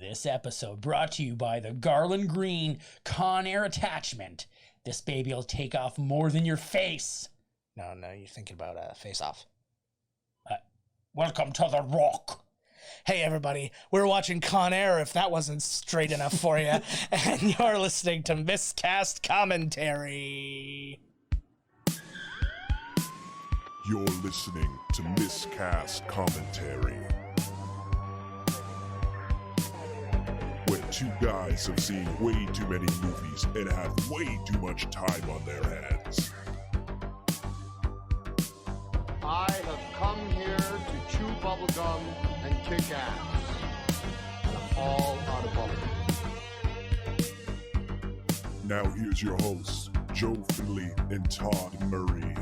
This episode brought to you by the Garland Green Conair attachment. This baby will take off more than your face. No, you're thinking about Face Off. Welcome to the Rock. Hey, everybody. We're watching Con Air, if that wasn't straight enough for you. And you're listening to Miscast Commentary. You're listening to Miscast Commentary, where two guys have seen way too many movies and have way too much time on their hands. I have come here to chew bubblegum and kick ass. And I'm all out of bubblegum. Now here's your hosts, Joe Finley and Todd Murray.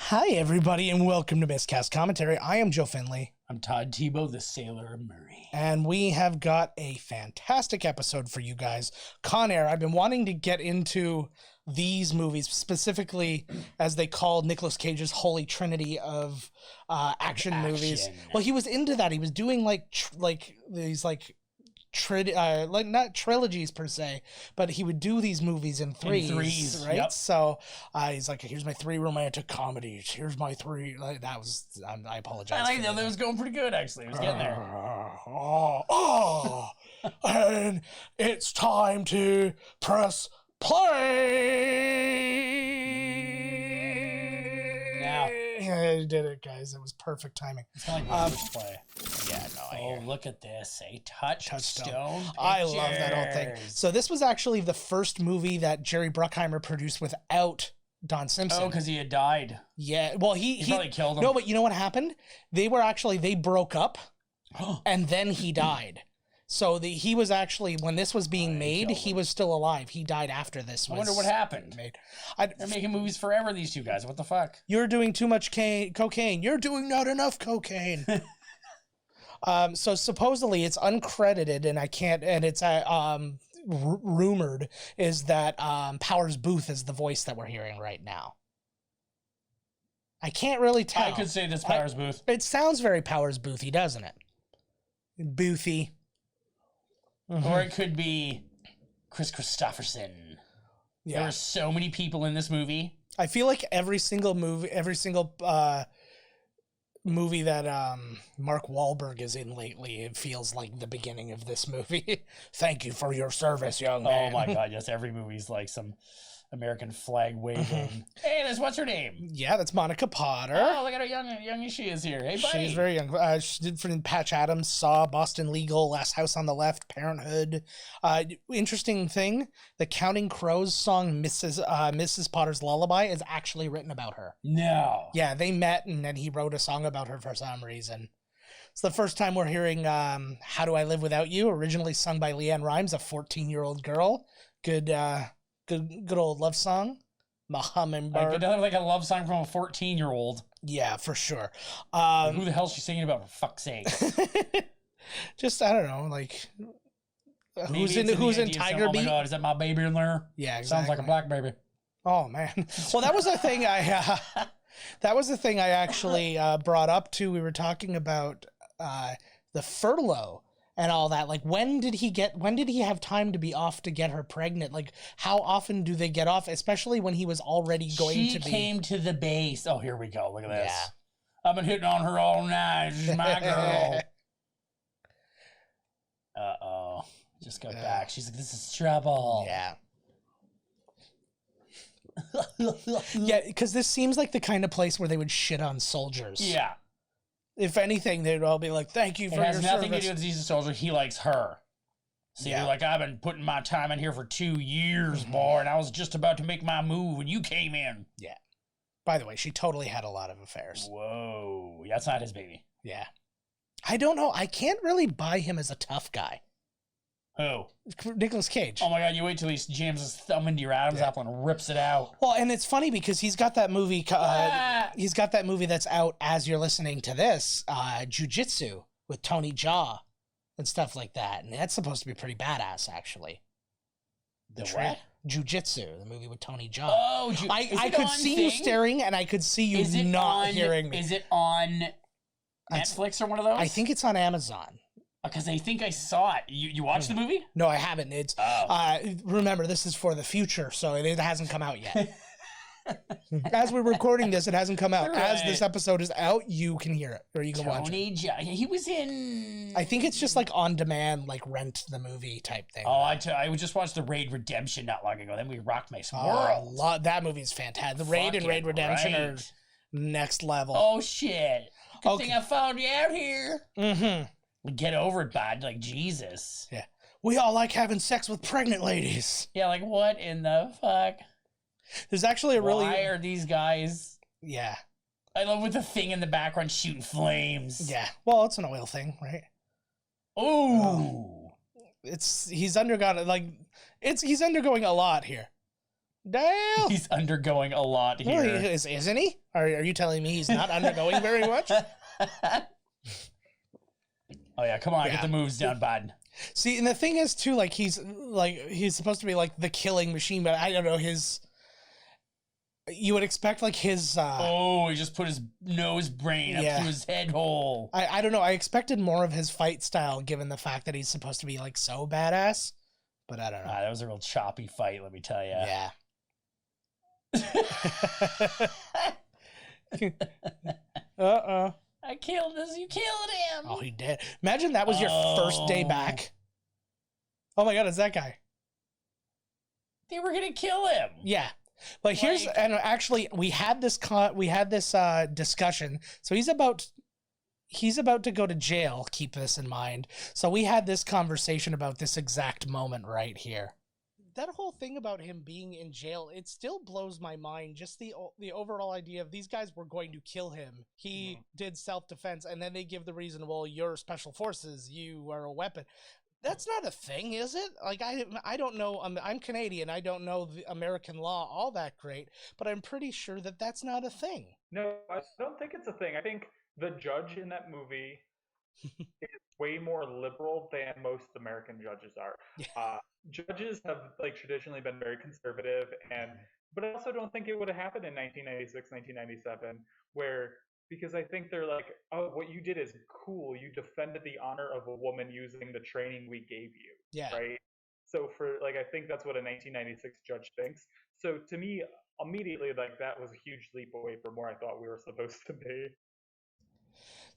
Hi, everybody, and welcome to Miscast Commentary. I am Joe Finley. I'm Todd Tebow, the Sailor Murray. And we have got a fantastic episode for you guys. Con Air, I've been wanting to get into these movies, specifically as they call Nic Cage's holy trinity of action movies. Well, he was into that. He was doing these not trilogies per se, but he would do these movies in threes, right? Yep. So he's like, here's my 3 romantic comedies. Here's my 3. I apologize. I like that. That was going pretty good, actually. It was getting there. And it's time to press play. Now. I did it, guys. It was perfect timing. It's kind of like play. Yeah, no, I hear. Look at this. A touchstone picture. I love that whole thing. So this was actually the first movie that Jerry Bruckheimer produced without Don Simpson. Oh, because he had died. Yeah. Well, he probably killed him. No, but you know what happened? They broke up and then he died. So he was actually, when this was being made, he was still alive. He died after this. I wonder what happened. They're making movies forever, these two guys. What the fuck? You're doing too much cocaine. You're doing not enough cocaine. So supposedly it's uncredited, and it's rumored is that Powers Booth is the voice that we're hearing right now. I can't really tell. I could say this Powers Booth. It sounds very Powers Boothy, doesn't it? Boothy. Mm-hmm. Or it could be Chris Christopherson. Yeah. There are so many people in this movie. I feel like every single movie that Mark Wahlberg is in lately, it feels like the beginning of this movie. Thank you for your service, young man. Oh my God, yes, every movie's like some American flag waving. Hey, what's her name? Yeah, that's Monica Potter. Oh, look at how young she is here. Hey, buddy. She's very young. She did for Patch Adams, Saw, Boston Legal, Last House on the Left, Parenthood. Interesting thing, the Counting Crows song Mrs. Potter's Lullaby is actually written about her. No. Yeah, they met and then he wrote a song about her for some reason. It's the first time we're hearing How Do I Live Without You, originally sung by Leanne Rimes, a 14-year-old girl. Good old love song. My hummingbird. Like a love song from a 14-year-old. Yeah, for sure. Who the hell's she singing about, for fuck's sake? Just, I don't know, like, who's in Tiger Beat? Oh my God, is that my baby in there? Yeah, exactly. Sounds like a black baby. Oh man. Well, that was a thing that was the thing I actually brought up too. We were talking about the furlough and all that. Like, when did he have time to be off to get her pregnant? Like, how often do they get off, especially when he was already going to be... She came to the base. Oh, here we go. Look at this. Yeah. I've been hitting on her all night. She's my girl. Uh-oh. Just got back. She's like, this is trouble. Yeah. Yeah, because this seems like the kind of place where they would shit on soldiers. Yeah. If anything, they'd all be like, thank you for your service. It has nothing to do with he's a soldier. He likes her. See, you're like, I've been putting my time in here for 2 years, boy, and I was just about to make my move when you came in. Yeah. By the way, she totally had a lot of affairs. Whoa. That's not his baby. Yeah. I don't know. I can't really buy him as a tough guy. Who? Nic Cage. Oh my God, you wait till he jams his thumb into your Adam's apple and rips it out. Well, and it's funny because he's got that movie that's out as you're listening to this, Jiu-Jitsu, with Tony Jaa and stuff like that. And that's supposed to be pretty badass, actually. The what? Jiu-Jitsu, the movie with Tony Jaa. Oh, I could see you staring, and I could see you not hearing me. Is it on Netflix or one of those? I think it's on Amazon. Because I think I saw it. You watched the movie? No, I haven't. It's remember, this is for the future, so it hasn't come out yet. As we're recording this, it hasn't come out. Right. As this episode is out, you can hear it, or you can watch it. He was in... I think it's just like on demand, like rent the movie type thing. Oh, I just watched The Raid Redemption not long ago. Then we rocked my world. That movie is fantastic. The Raid and Raid Redemption are next level. Oh, shit. Good thing I found you out here. Mm-hmm. Get over it, bud. Like, Jesus. Yeah. We all like having sex with pregnant ladies. Yeah, like, what in the fuck? There's actually Why are these guys... Yeah. I love with the thing in the background shooting flames. Yeah. Well, it's an oil thing, right? Ooh. He's undergone, he's undergoing a lot here. Damn. He's undergoing a lot here. Well, isn't he? Are you telling me he's not undergoing very much? Oh yeah, come on, get the moves down, bud. See, and the thing is too, he's supposed to be like the killing machine, but I don't know you would expect his he just put his nose brain up to his head hole. I don't know, I expected more of his fight style given the fact that he's supposed to be so badass, but I don't know. That was a real choppy fight, let me tell you. Yeah. I killed this. You killed him. Oh, he did. Imagine that was your first day back. Oh my God, it's that guy. They were gonna kill him. Yeah, but actually we had this discussion. So he's about to go to jail. Keep this in mind. So we had this conversation about this exact moment right here. That whole thing about him being in jail, it still blows my mind. Just the overall idea of these guys were going to kill him. He did self-defense, and then they give the reason, well, you're special forces, you are a weapon. That's not a thing, is it? I don't know. I'm Canadian. I don't know the American law all that great, but I'm pretty sure that that's not a thing. No, I don't think it's a thing. I think the judge in that movie is way more liberal than most American judges are. Judges have traditionally been very conservative, but I also don't think it would have happened in 1996, 1997, because I think they're like, oh, what you did is cool. You defended the honor of a woman using the training we gave you. Yeah. Right. So I think that's what a 1996 judge thinks. So to me, immediately, that was a huge leap away from where I thought we were supposed to be.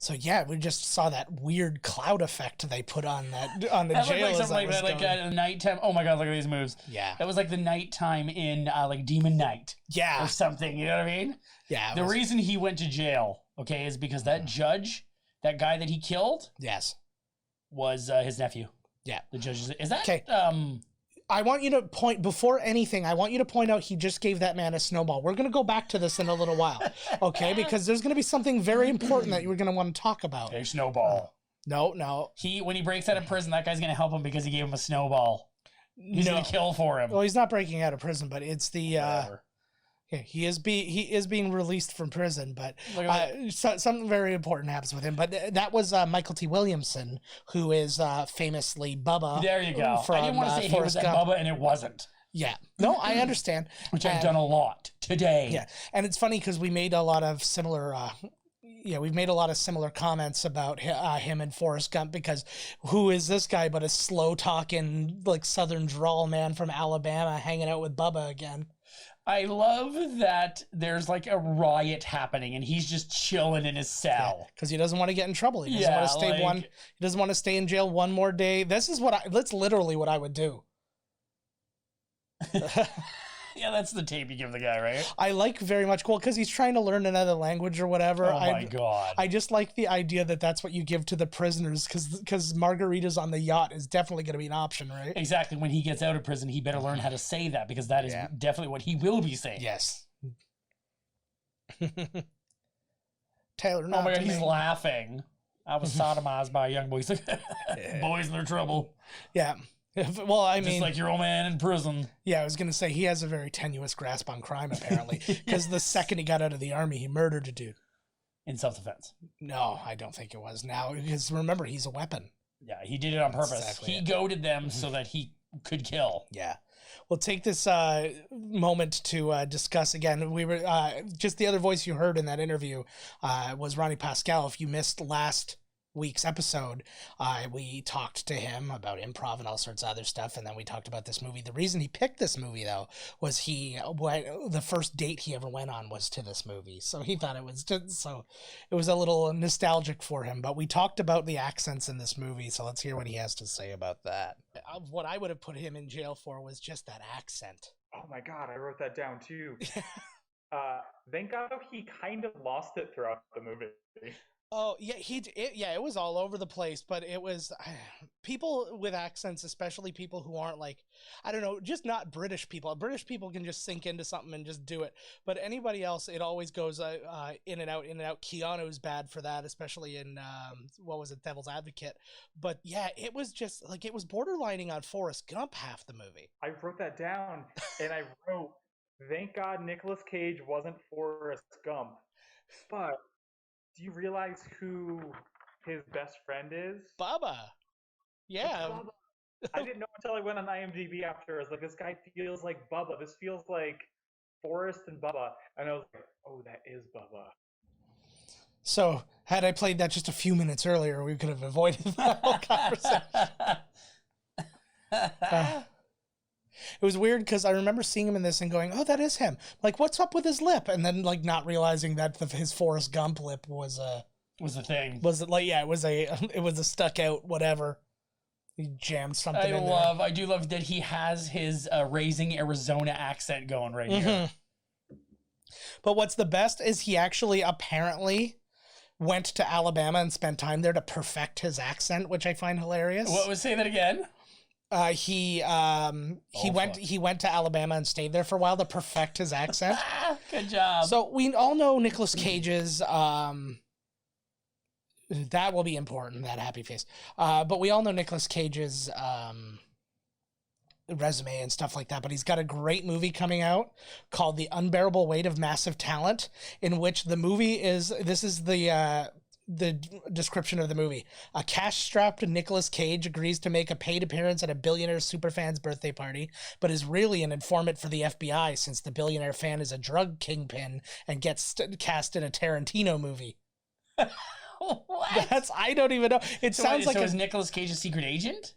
So yeah, we just saw that weird cloud effect they put on the jail. Something like that, at nighttime. Oh my God, look at these moves. Yeah, that was like the nighttime in Demon Knight. Yeah, or something. You know what I mean? Yeah. The reason he went to jail, is because that judge, that guy that he killed, was his nephew. Yeah, the judge is that okay? I want you to before anything, I want you to point out he just gave that man a snowball. We're going to go back to this in a little while, okay? Because there's going to be something very important that you're going to want to talk about. A snowball. No. When he breaks out of prison, that guy's going to help him because he gave him a snowball. He's going to kill for him. Well, he's not breaking out of prison, but it's the... he is being released from prison, but something very important happens with him. But that was Michael T. Williamson, who is famously Bubba. There you go. I didn't want to say he was Bubba, and it wasn't. Yeah. No, I understand. Which I've done a lot today. Yeah, and it's funny because we made a lot of similar... we've made a lot of similar comments about him and Forrest Gump, because who is this guy but a slow-talking, southern drawl man from Alabama hanging out with Bubba again? I love that there's a riot happening and he's just chilling in his cell because he doesn't want to get in trouble. He doesn't want to stay he doesn't want to stay in jail one more day. That's literally what I would do. Yeah, that's the tape you give the guy, right? I very much cool because he's trying to learn another language or whatever. Oh my God. I just like the idea that that's what you give to the prisoners because margaritas on the yacht is definitely going to be an option, right? Exactly. When he gets out of prison, he better learn how to say that because that is definitely what he will be saying. Yes. Taylor, oh my God, he's laughing. I was sodomized by a young boy. He's like, boys in their trouble. Yeah. Well, I mean... Just like your old man in prison. Yeah, I was going to say, he has a very tenuous grasp on crime, apparently. Because the second he got out of the army, he murdered a dude. In self-defense. No, I don't think it was. Now, because remember, he's a weapon. Yeah, he did it on purpose. Exactly he goaded them so that he could kill. Yeah. We'll take this moment to discuss again. We were just the other voice you heard in that interview was Ronny Pascale. If you missed last week's episode, we talked to him about improv and all sorts of other stuff, and then we talked about this movie. The reason he picked this movie, though, was the first date he ever went on was to this movie, so he thought it was it was a little nostalgic for him. But we talked about the accents in this movie, so let's hear what he has to say about that. What I would have put him in jail for was just that accent. Oh my god, I wrote that down too. Thank God he kind of lost it throughout the movie. Oh yeah, it was all over the place, but it was people with accents, especially people who aren't like, I don't know, just not British people. British people can just sink into something and just do it, but anybody else, it always goes in and out, in and out. Keanu's bad for that, especially in what was it, Devil's Advocate. But yeah, it was just like, it was borderlining on Forrest Gump half the movie. I wrote that down, and I wrote, thank God Nicolas Cage wasn't Forrest Gump. But do you realize who his best friend is? Bubba. Yeah. Bubba. I didn't know until I went on IMDb after. I was like, this guy feels like Bubba. This feels like Forrest and Bubba. And I was like, oh, that is Bubba. So, had I played that just a few minutes earlier, we could have avoided that whole conversation. It was weird because I remember seeing him in this and going, oh, that is him. Like, what's up with his lip? And then, like, not realizing that his Forrest Gump lip was a thing. Was it like, yeah, it was a stuck out whatever. He jammed something in there. I do love that he has his Raising Arizona accent going right here. But what's the best is he actually apparently went to Alabama and spent time there to perfect his accent, which I find hilarious. What was, say that again? He went to Alabama and stayed there for a while to perfect his accent. Good job. So we all know Nicolas Cage's that will be important, that happy face. But we all know Nicolas Cage's resume and stuff like that, but he's got a great movie coming out called The Unbearable Weight of Massive Talent, in which the movie is, this is the description of the movie. A cash-strapped Nicolas Cage agrees to make a paid appearance at a billionaire superfan's birthday party, but is really an informant for the FBI since the billionaire fan is a drug kingpin and gets cast in a Tarantino movie. What? I don't even know. It sounds like is Nicolas Cage a secret agent?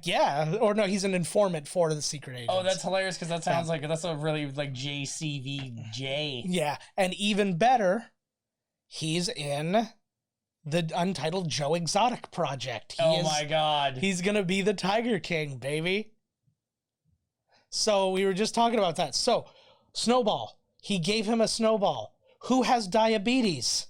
Yeah, or no, he's an informant for the secret agent. Oh, that's hilarious because that sounds like that's a really like JCVJ. Yeah, and even better, he's in the Untitled Joe Exotic project. My God. He's going to be the Tiger King, baby. So we were just talking about that. So, Snowball. He gave him a snowball. Who has diabetes?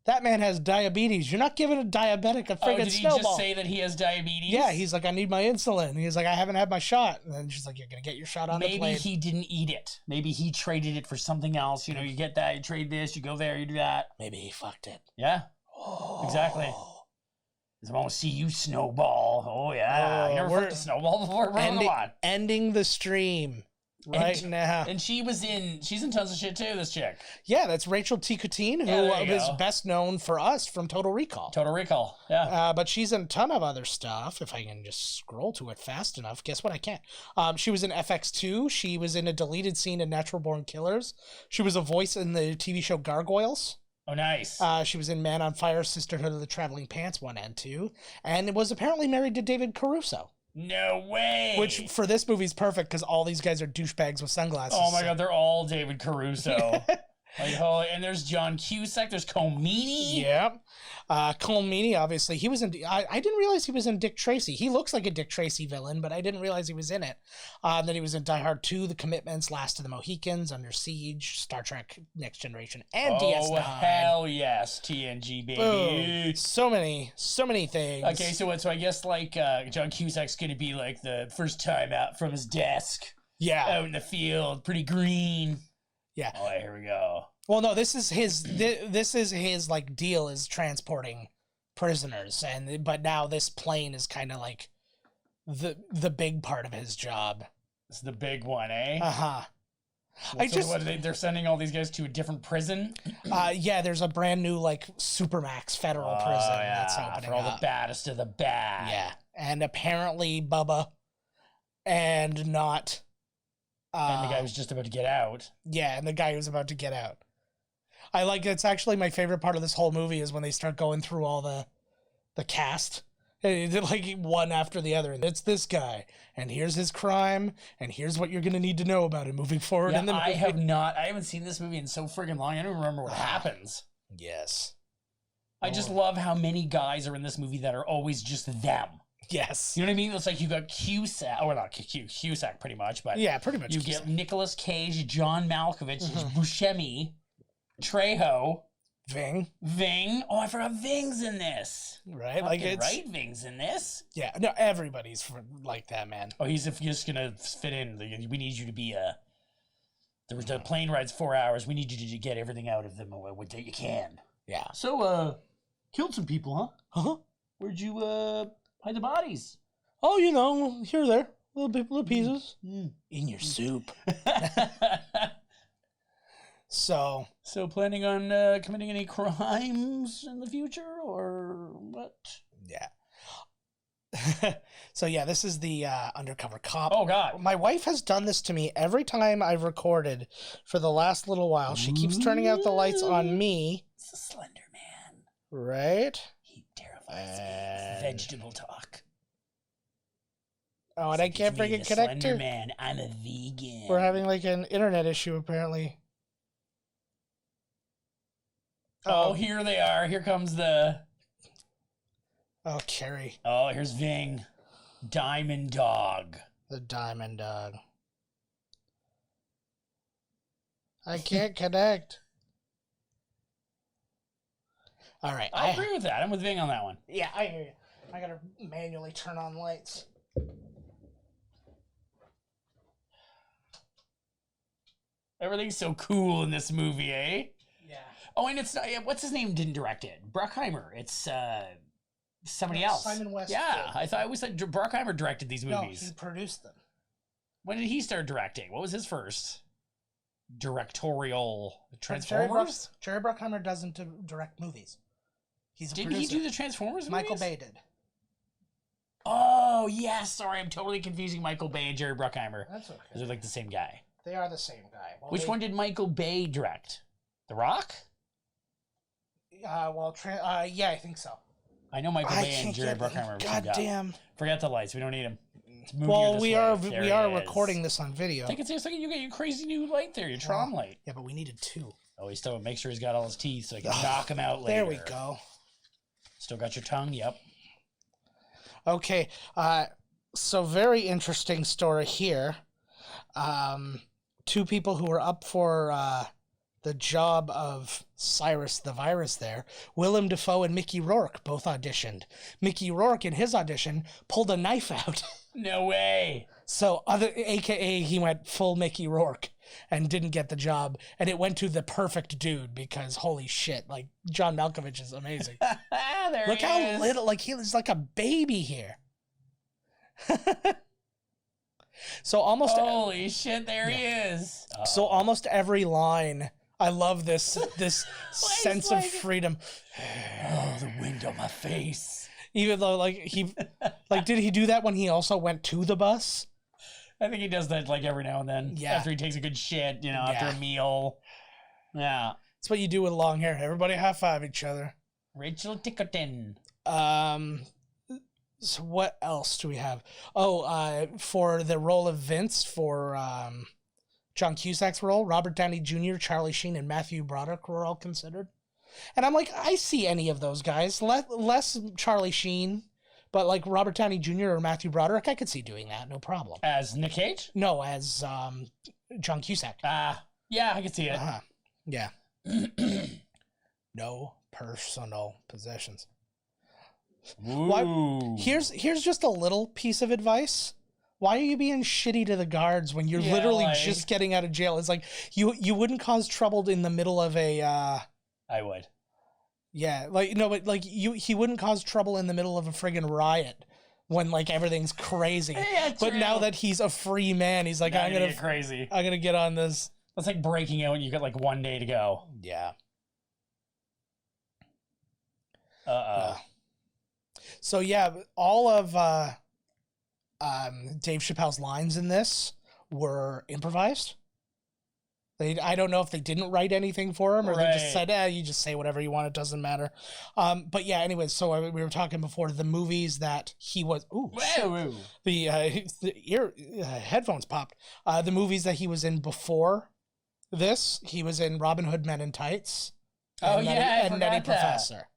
That man has diabetes. You're not giving a diabetic a friggin' snowball. Did he just say that he has diabetes? Yeah, he's like, I need my insulin. He's like, I haven't had my shot. And then she's like, you're going to get your shot on the plane. Maybe he didn't eat it. Maybe he traded it for something else. You know, you get that, you trade this, you go there, you do that. Maybe he fucked it. Yeah. Oh. Exactly. I want to see you, Snowball. Oh, yeah. You never fucked a snowball before? Ending the stream right now. And she's in tons of shit too, this chick. Yeah, that's Rachel Ticotin, who is best known for us from Total Recall. Total Recall, yeah. But she's in a ton of other stuff. If I can just scroll to it fast enough. Guess what? I can't. She was in FX2. She was in a deleted scene in Natural Born Killers. She was a voice in the TV show Gargoyles. Oh, nice. She was in Man on Fire, Sisterhood of the Traveling Pants 1 and 2, and was apparently married to David Caruso. No way. Which, for this movie, is perfect because all these guys are douchebags with sunglasses. Oh, my God. They're all David Caruso. And there's John Cusack. There's Comini. Yeah. Comini, obviously. He was in... I didn't realize he was in Dick Tracy. He looks like a Dick Tracy villain, but I didn't realize he was in it. Then he was in Die Hard 2, The Commitments, Last of the Mohicans, Under Siege, Star Trek Next Generation, and DS9. Oh, hell yes. TNG, baby. Boom. So many things. Okay, so I guess, like, John Cusack's going to be, like, the first time out from his desk. Yeah. Out in the field. Pretty green. Yeah. Oh, here we go. Well, no, this is his like deal is transporting prisoners, but now this plane is kind of like the big part of his job. It's the big one, eh? Uh-huh. They're sending all these guys to a different prison? Yeah, there's a brand new like Supermax federal prison that's opening for all the baddest of the bad. Yeah, and apparently Bubba and not. And the guy was just about to get out. Yeah, and the guy who was about to get out. I like, it's actually my favorite part of this whole movie is when they start going through all the cast. Like one after the other. And it's this guy, and here's his crime, and here's what you're going to need to know about him moving forward in the movie. I haven't seen this movie in so friggin' long. I don't remember what happens. Yes. I just love how many guys are in this movie that are always just them. Yes. You know what I mean? It's like you got Cusak, or not Cusak pretty much, but yeah, pretty much. You get Nicolas Cage, John Malkovich, Buscemi, Trejo, Ving. Oh, I forgot Ving's in this. Right, like it's right. Ving's in this. Yeah, no, everybody's like that, man. Oh, he's just gonna fit in. We need you to be the plane ride's 4 hours. We need you to get everything out of them that you can. Yeah. So, killed some people, huh? Uh-huh. Where'd you hide the bodies? Oh, you know, here or there, little pieces in your soup. So planning on committing any crimes in the future, or what? Yeah. So yeah, this is the undercover cop. Oh God! My wife has done this to me every time I've recorded for the last little while. She keeps turning out the lights on me. It's a Slender Man. Right? He terrifies me. Vegetable talk. Oh, and I can't bring a connector. Slender Man, I'm a vegan. We're having like an internet issue apparently. Oh, here they are. Here comes the... Oh, Carrie. Oh, here's Ving. Diamond Dog. The Diamond Dog. I can't connect. All right. I agree with that. I'm with Ving on that one. Yeah, I hear you. I gotta manually turn on lights. Everything's so cool in this movie, eh? Yeah. Oh, and it's what's his name didn't direct it? Bruckheimer. It's somebody else. Simon West. Yeah, I always said Bruckheimer directed these movies. No, he produced them. When did he start directing? What was his first directorial? Transformers? Jerry Bruckheimer doesn't direct movies. He's a Didn't producer. he do the Transformers Michael movies? Bay did. Oh, yes. Sorry, I'm totally confusing Michael Bay and Jerry Bruckheimer. That's okay. They're like the same guy. They are the same guy. Well, Which one did Michael Bay direct? The Rock? Yeah, I think so. I know Michael Bay and Jerry Bruckheimer. God damn. Forget the lights. We don't need them. Well, we are recording this on video. Take it seriously. You got your crazy new light there, your Tron light. Yeah, but we needed two. Oh, he's still make sure he's got all his teeth so I can knock him out later. There we go. Still got your tongue? Yep. Okay. So very interesting story here. Two people who were up for the job of Cyrus the Virus there, Willem Dafoe and Mickey Rourke, both auditioned. Mickey Rourke, in his audition, pulled a knife out. No way. So, AKA, he went full Mickey Rourke and didn't get the job. And it went to the perfect dude because, holy shit, like, John Malkovich is amazing. Look how little, like, he was like a baby here. So almost... Holy shit, there he is. Uh-oh. So almost every line... I love this sense of freedom. Oh, the wind on my face. Even though, like, did he do that when he also went to the bus? I think he does that, like, every now and then. Yeah. After he takes a good shit, after a meal. Yeah. That's what you do with long hair. Everybody high-five each other. Rachel Tickerton. So what else do we have? Oh, for the role of Vince, for... John Cusack's role, Robert Downey Jr., Charlie Sheen, and Matthew Broderick were all considered. And I'm like, I see any of those guys. Less Charlie Sheen, but like Robert Downey Jr. or Matthew Broderick, I could see doing that, no problem. As Nic Cage? No, as John Cusack. Yeah, I can see it. Yeah. No personal possessions. Ooh. Here's just a little piece of advice. Why are you being shitty to the guards when you're literally just getting out of jail? It's like you wouldn't cause trouble in the middle of a I would. Yeah, like no, but like he wouldn't cause trouble in the middle of a friggin' riot when like everything's crazy. Yeah, but now that he's a free man, he's like, I'm gonna get crazy. I'm gonna get on this. That's like breaking out when you got like 1 day to go. Yeah. Uh-oh. So yeah, all of Dave Chappelle's lines in this were improvised. I don't know if they didn't write anything for him or they just said, you just say whatever you want. It doesn't matter. But yeah, anyways, so we were talking before the movies that he was, the headphones popped. The movies that he was in before this, he was in Robin Hood Men in Tights. And Nutty Professor.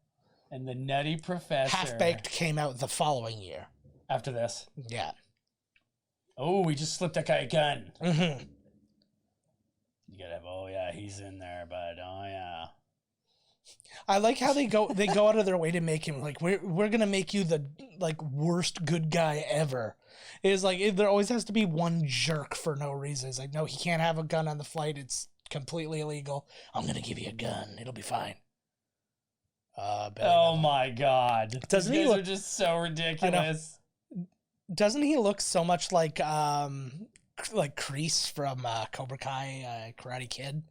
And the Nutty Professor. Half-Baked came out the following year. After this. Yeah. Oh, we just slipped that guy a gun. Mm-hmm. You gotta have, he's in there, but I like how they go out of their way to make him like, we're gonna make you the like worst good guy ever. It's like there always has to be one jerk for no reason. It's like, no, he can't have a gun on the flight. It's completely illegal. I'm gonna give you a gun. It'll be fine. Oh my God! Doesn't These he guys look are just so ridiculous? Doesn't he look so much like Kreese from Cobra Kai, Karate Kid?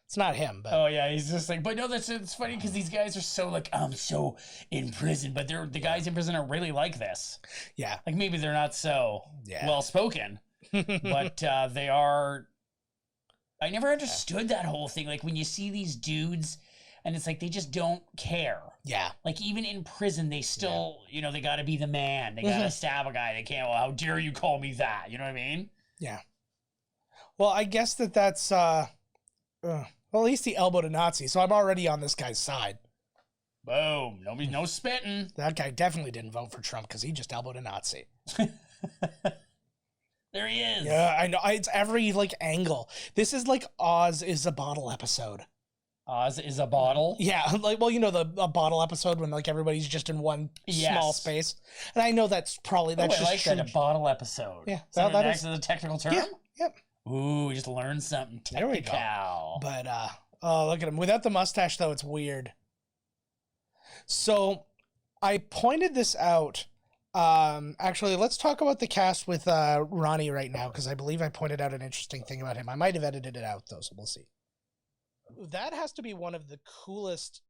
It's not him, but oh yeah, he's just like. But no, it's funny because these guys are so like, I'm so in prison, but the guys in prison are really like this. Yeah, like maybe they're not so well spoken, but they are. I never understood that whole thing. Like when you see these dudes. And it's like, they just don't care. Yeah. Like, even in prison, they still, they got to be the man. They got to stab a guy. They can't, well, how dare you call me that? You know what I mean? Yeah. Well, I guess that's, well, at least he elbowed a Nazi, so I'm already on this guy's side. Boom. No spitting. That guy definitely didn't vote for Trump because he just elbowed a Nazi. There he is. Yeah, I know. It's every, angle. This is like Oz is a bottle episode. Oz is a bottle? Yeah, a bottle episode when, everybody's just in one small space. And I know that's probably, that's just... I like that, a bottle episode. Yeah. That is a technical term? Yeah, yep. Ooh, we just learned something technical. There we go. But, look at him. Without the mustache, though, it's weird. So, I pointed this out. Actually, let's talk about the cast with Ronny right now, because I believe I pointed out an interesting thing about him. I might have edited it out, though, so we'll see. That has to be one of the coolest,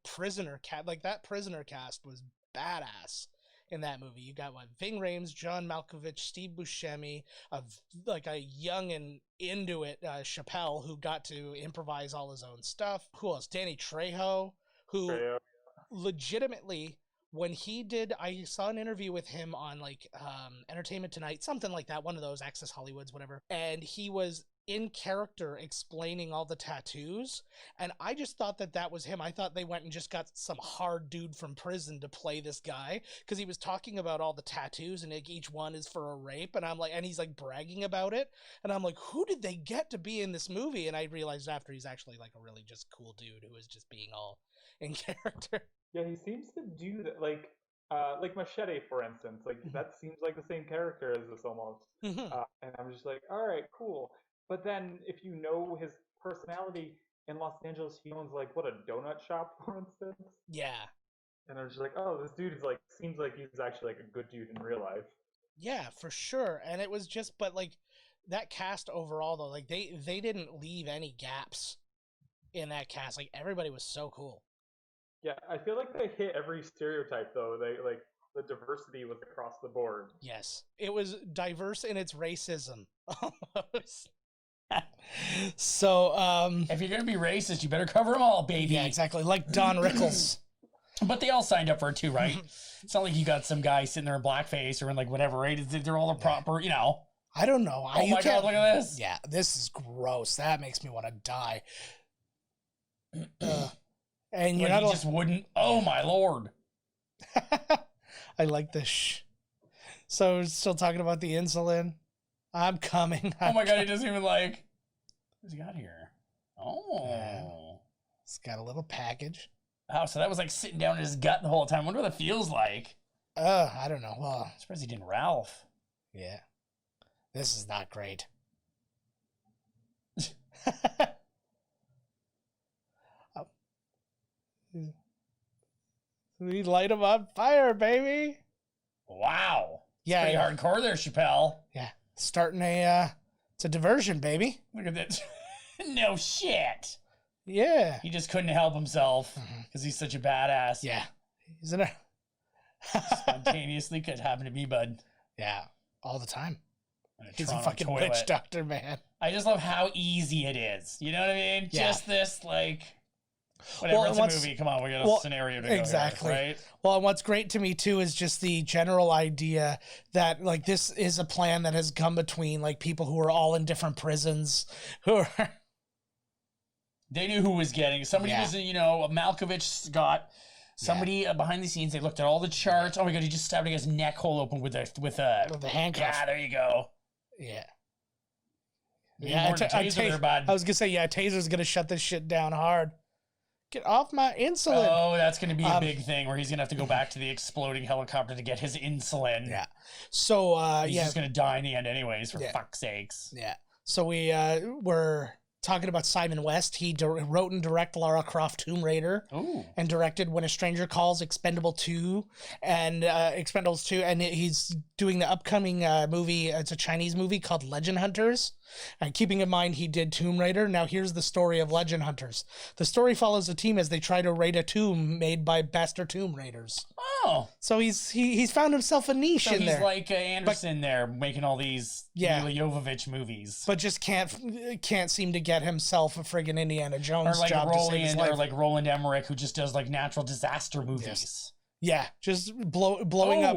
prisoner cast. That prisoner cast was badass in that movie. You got Ving Rhames, John Malkovich, Steve Buscemi, a young and into it Chappelle who got to improvise all his own stuff. Who else? Danny Trejo, who legitimately, when he did, I saw an interview with him on Entertainment Tonight, something like that, one of those Access Hollywoods, whatever, and he was in character explaining all the tattoos, and I just thought that was him. I thought they went and just got some hard dude from prison to play this guy, because he was talking about all the tattoos, and each one is for a rape, and I'm like, and he's bragging about it, and I'm like, who did they get to be in this movie? And I realized after he's actually a really just cool dude who is just being all in character. Yeah, he seems to do that, like Machete, for instance. That seems like the same character as this almost. And I'm just like, all right, cool. But then, if you know his personality in Los Angeles, he owns a donut shop, for instance. Yeah. And I was just like, oh, this dude is seems like he's actually a good dude in real life. Yeah, for sure. And it was just, but that cast overall though, they didn't leave any gaps in that cast. Everybody was so cool. Yeah, I feel like they hit every stereotype though. They the diversity was across the board. Yes, it was diverse in its racism almost. So, if you're gonna be racist, you better cover them all, baby. Yeah, exactly. Like Don Rickles. But they all signed up for it too, right? It's not like you got some guy sitting there in blackface or in whatever, right? They're all the proper, I don't know. Oh my God, look at this. Yeah, this is gross. That makes me want to die. And you're not just wouldn't. Oh my Lord. I like this. So we're still talking about the insulin. I'm coming. Oh my God, he doesn't even what's he got here? Oh. Yeah. It's got a little package. Oh, so that was sitting down in his gut the whole time. I wonder what it feels like. I don't know. Well, I'm surprised he didn't Ralph. Yeah. This is not great. We light him on fire, baby. Wow. Yeah. Pretty hardcore there, Chappelle. Yeah. Starting it's a diversion, baby. Look at that. No shit. Yeah. He just couldn't help himself because he's such a badass. Yeah. Isn't it? Spontaneously could happen to me, bud. Yeah. all the time. He's Toronto a fucking toilet. witch doctor, man. I just love how easy it is. You know what I mean? Yeah. Just this, like, whatever. Well, It's a movie. Come on, we got a scenario to go exactly. here, right? Well, and what's great to me too is just the general idea that like this is a plan that has come between like people who are all in different prisons who are. They knew who was getting. Somebody was, Malkovich got somebody behind the scenes. They looked at all the charts. Oh my god, he just stabbed his neck hole open with a handcuff. Yeah, there you go. Yeah. Yeah, I was gonna say, Taser's gonna shut this shit down hard. Get off my insulin. Oh, that's gonna be a big thing where he's gonna have to go back to the exploding helicopter to get his insulin. Yeah. So he's just gonna die in the end, anyways. For fuck's sakes. Yeah. So we were talking about Simon West. He wrote and directed Lara Croft Tomb Raider. Ooh. And directed When a Stranger Calls, Expendables 2, and he's doing the upcoming movie. It's a Chinese movie called Legend Hunters. And keeping in mind he did Tomb Raider, now here's the story of Legend Hunters. The story follows a team as they try to raid a tomb made by bastard tomb raiders. Oh. So he's found himself a niche in there. He's like Anderson there, making all these Mila Jovovich movies. But just can't seem to get himself a friggin' Indiana Jones or like job to save his life. Or like Roland Emmerich, who just does like natural disaster movies. Yes. Yeah, just blowing up.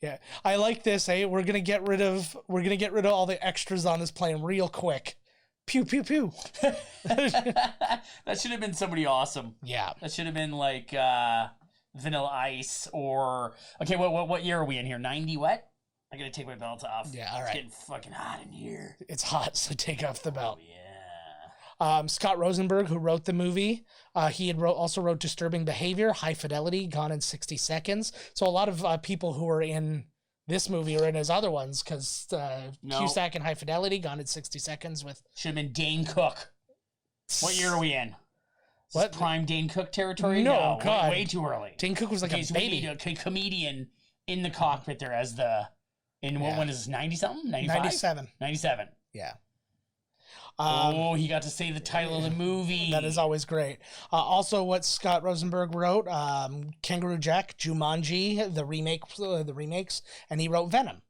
Yeah, I like this. Hey, we're gonna get rid of all the extras on this plane real quick. Pew pew pew. That should have been somebody awesome. Yeah, that should have been like Vanilla Ice or What year are we in here? 90 what? I gotta take my belt off. Yeah, all right. It's getting fucking hot in here. It's hot, so take off the belt. Yeah. Scott Rosenberg, who wrote the movie, he had also wrote Disturbing Behavior, High Fidelity, Gone in 60 Seconds. So a lot of people who are in this movie are in his other ones, because Cusak and High Fidelity, Gone in 60 Seconds with... Should have been Dane Cook. What year are we in? What? Prime Dane Cook territory? No, God. Way too early. Dane Cook was like a baby. We need a comedian in the cockpit there as the... When is this, 90-something? 95? 97. 97. Yeah. He got to say the title of the movie. That is always great. Also, what Scott Rosenberg wrote, Kangaroo Jack, Jumanji, the remakes, and he wrote Venom.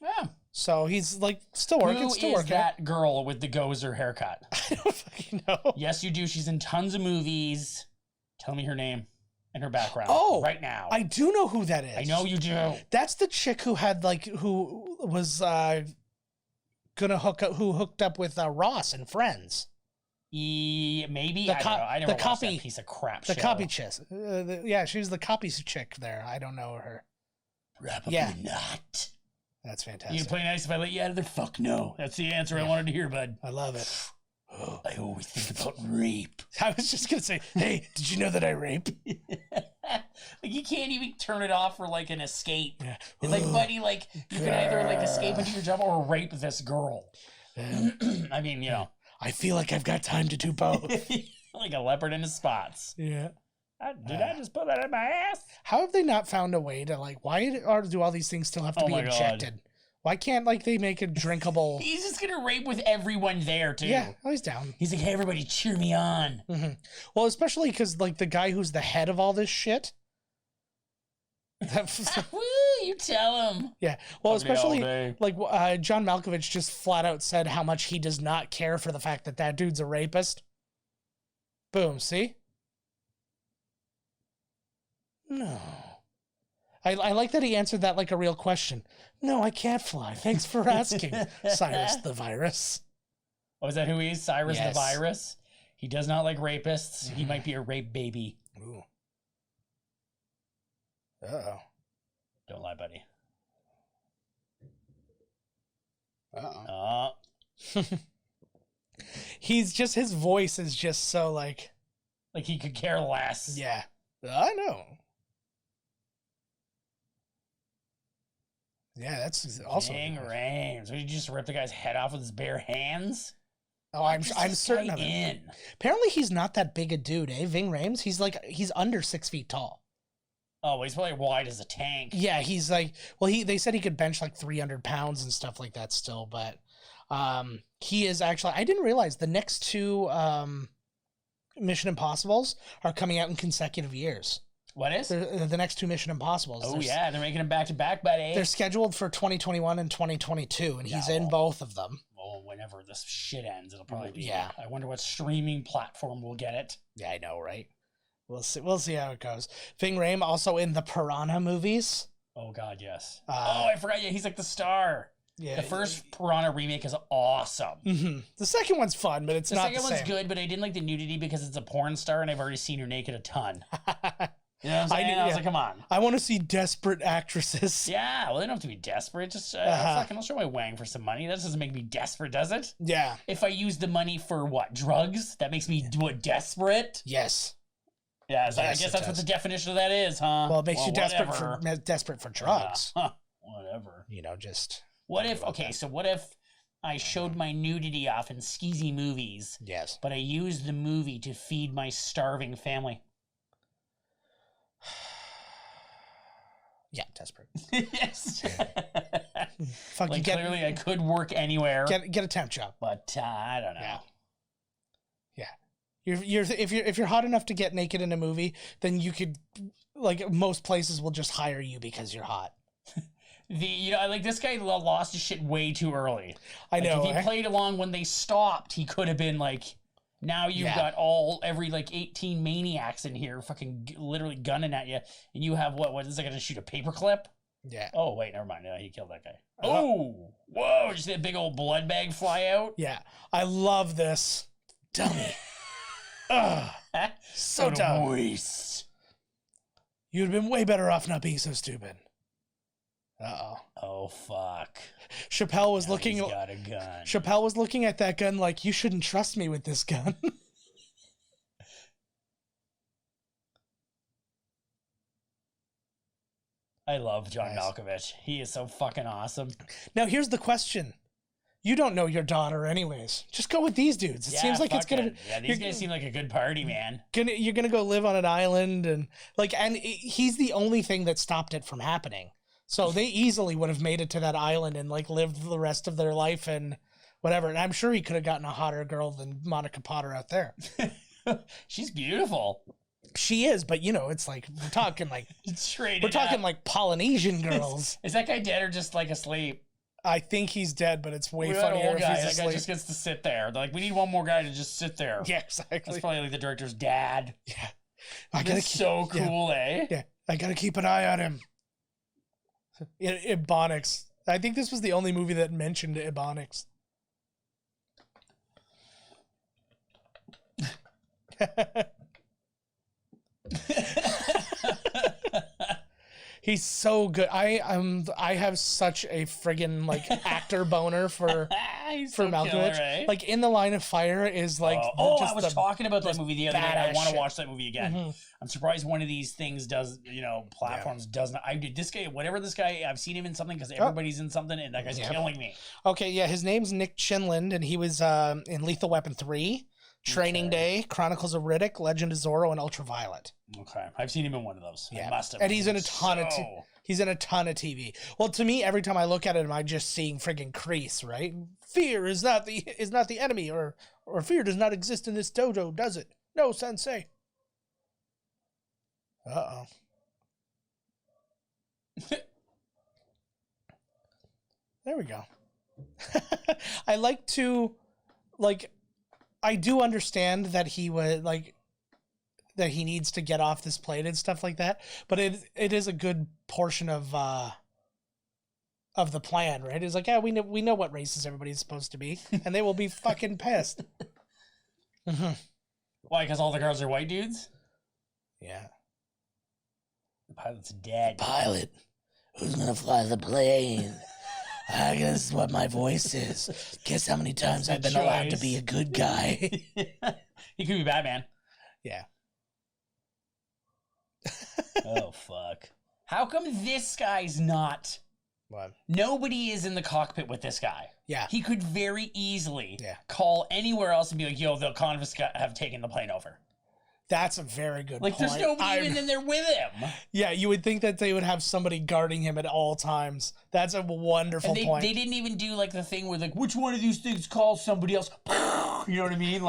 Yeah. So he's like still working. Who is that girl with the Gozer haircut? I don't fucking know. Yes, you do. She's in tons of movies. Tell me her name and her background. Oh, right now. I do know who that is. I know you do. That's the chick who was hooked up with Ross and Friends. Maybe. I never watched that piece of crap show. The copy chick. She was the copy chick there. I don't know her. Probably not. That's fantastic. You play nice if I let you out of there? Fuck no. That's the answer I wanted to hear, bud. I love it. I always think about rape. I was just going to say, hey, did you know that I rape? Like, you can't even turn it off for, like, an escape. Yeah. It's like, buddy, like, you can either, like, escape into your job or rape this girl. I mean, I feel like I've got time to do both. Like a leopard in his spots. Yeah. Did I just put that in my ass? How have they not found a way to, like, why do all these things still have to be injected? God. Why can't, like, they make it drinkable? He's just going to rape with everyone there, too. Yeah, he's down. He's like, hey, everybody, cheer me on. Mm-hmm. Well, especially because, like, the guy who's the head of all this shit. Woo, you tell him. Yeah. Well, especially, like, John Malkovich just flat out said how much he does not care for the fact that dude's a rapist. Boom, see? No. I like that he answered that like a real question. No, I can't fly. Thanks for asking, Cyrus the Virus. Oh, is that who he is? Cyrus the Virus? He does not like rapists. He might be a rape baby. Ooh. Uh-oh. Don't lie, buddy. Uh-oh. His voice is just so like he could care less. Yeah. I know. Yeah, that's also Dang Rames. Would you just rip the guy's head off with his bare hands? Oh, I'm certain of it. Apparently he's not that big a dude, eh? Ving Rhames, he's under 6 feet tall. Oh, he's probably wide as a tank. Yeah, he's like, they said he could bench like 300 pounds and stuff like that still, but he is actually, I didn't realize the next two Mission Impossibles are coming out in consecutive years. What is? The next 2 Mission Impossibles. Oh, yeah. They're making them back-to-back, buddy. They're scheduled for 2021 and 2022, and he's in both of them. Well, whenever this shit ends, it'll probably be. Yeah. I wonder what streaming platform will get it. Yeah, I know, right? We'll see how it goes. Ving Rhames also in the Piranha movies. Oh, God, yes. I forgot. Yeah, he's like the star. Yeah. The first Piranha remake is awesome. Mm-hmm. The second one's fun, but it's not the same. The second one's good, but I didn't like the nudity because it's a porn star, and I've already seen her naked a ton. You know what I'm saying? I was like, come on. I want to see desperate actresses. Yeah, well, they don't have to be desperate. Just fucking, I'll show my wang for some money. That doesn't make me desperate, does it? Yeah. If I use the money for what, drugs? That makes me desperate? Yes. Yeah, so yes, I guess that's what the definition of that is, huh? Well, it makes you desperate for drugs. Whatever. You know, just. What if I showed my nudity off in skeezy movies? Yes. But I used the movie to feed my starving family. Yeah, desperate. Yes. Fuck, like, clearly I could work anywhere. Get a temp job. But I don't know. Yeah. If you're hot enough to get naked in a movie, then you could, like, most places will just hire you because you're hot. This guy lost his shit way too early. I know. If he played along when they stopped, he could have been like, now you've got every 18 maniacs in here fucking literally gunning at you, and you have what is that gonna shoot a paperclip? Yeah. Oh wait, never mind. He killed that guy. Oh, whoa! Did you see that big old blood bag fly out? Yeah, I love this. Dummy. Ugh. So dumb. Waste. You'd have been way better off not being so stupid. Uh-oh. Oh, fuck. Chappelle was He's got a gun. Chappelle was looking at that gun like, you shouldn't trust me with this gun. I love John Malkovich. He is so fucking awesome. Now, here's the question. You don't know your daughter anyways. Just go with these dudes. It seems like it's gonna. Yeah, these guys seem like a good party, man. You're gonna go live on an island and he's the only thing that stopped it from happening. So they easily would have made it to that island and lived the rest of their life and whatever. And I'm sure he could have gotten a hotter girl than Monica Potter out there. She's beautiful. She is, but it's like we're talking Polynesian girls. Is that guy dead or just asleep? I think he's dead, but it's way funnier if he's asleep. That guy just gets to sit there. They're like, we need one more guy to just sit there. Yeah, exactly. That's probably the director's dad. Yeah. That's so cool, eh? Yeah. I gotta keep an eye on him. Ebonics. I think this was the only movie that mentioned Ebonics. He's so good. I have such a friggin' actor boner for Malkovich. Killer, eh? In the Line of Fire is I was talking about that movie the other day. I want to watch that movie again. Mm-hmm. I'm surprised one of these things does, platforms doesn't. I did this guy, whatever this guy, I've seen him in something because everybody's in something and that guy's killing me. Okay, yeah, his name's Nick Chinland and he was in Lethal Weapon 3. Training Day, Chronicles of Riddick, Legend of Zorro, and Ultraviolet. Okay, I've seen him in one of those. Yeah, I must have. And he's in a ton of TV. Well, to me, every time I look at him, I'm just seeing friggin' Kreese, right? Fear is not the enemy, or fear does not exist in this dojo, does it? No, sensei. Uh-oh. There we go. I like to I do understand that he was that he needs to get off this plate and stuff like that, but it is a good portion of the plan, right? It's like, yeah, we know what races everybody's supposed to be, and they will be fucking pissed. Mm-hmm. Why? Because all the girls are white dudes? Yeah. The pilot's dead. The pilot. Who's gonna fly the plane? I guess what my voice is. Guess how many times I've been allowed to be a good guy. He could be Batman. Yeah. Oh, fuck. How come this guy's not? What? Nobody is in the cockpit with this guy. Yeah. He could very easily call anywhere else and be like, yo, the convicts have taken the plane over. That's a very good point. There's nobody even in there with him. Yeah, you would think that they would have somebody guarding him at all times. That's a wonderful point. They didn't even do the thing where which one of these things calls somebody else? You know what I mean?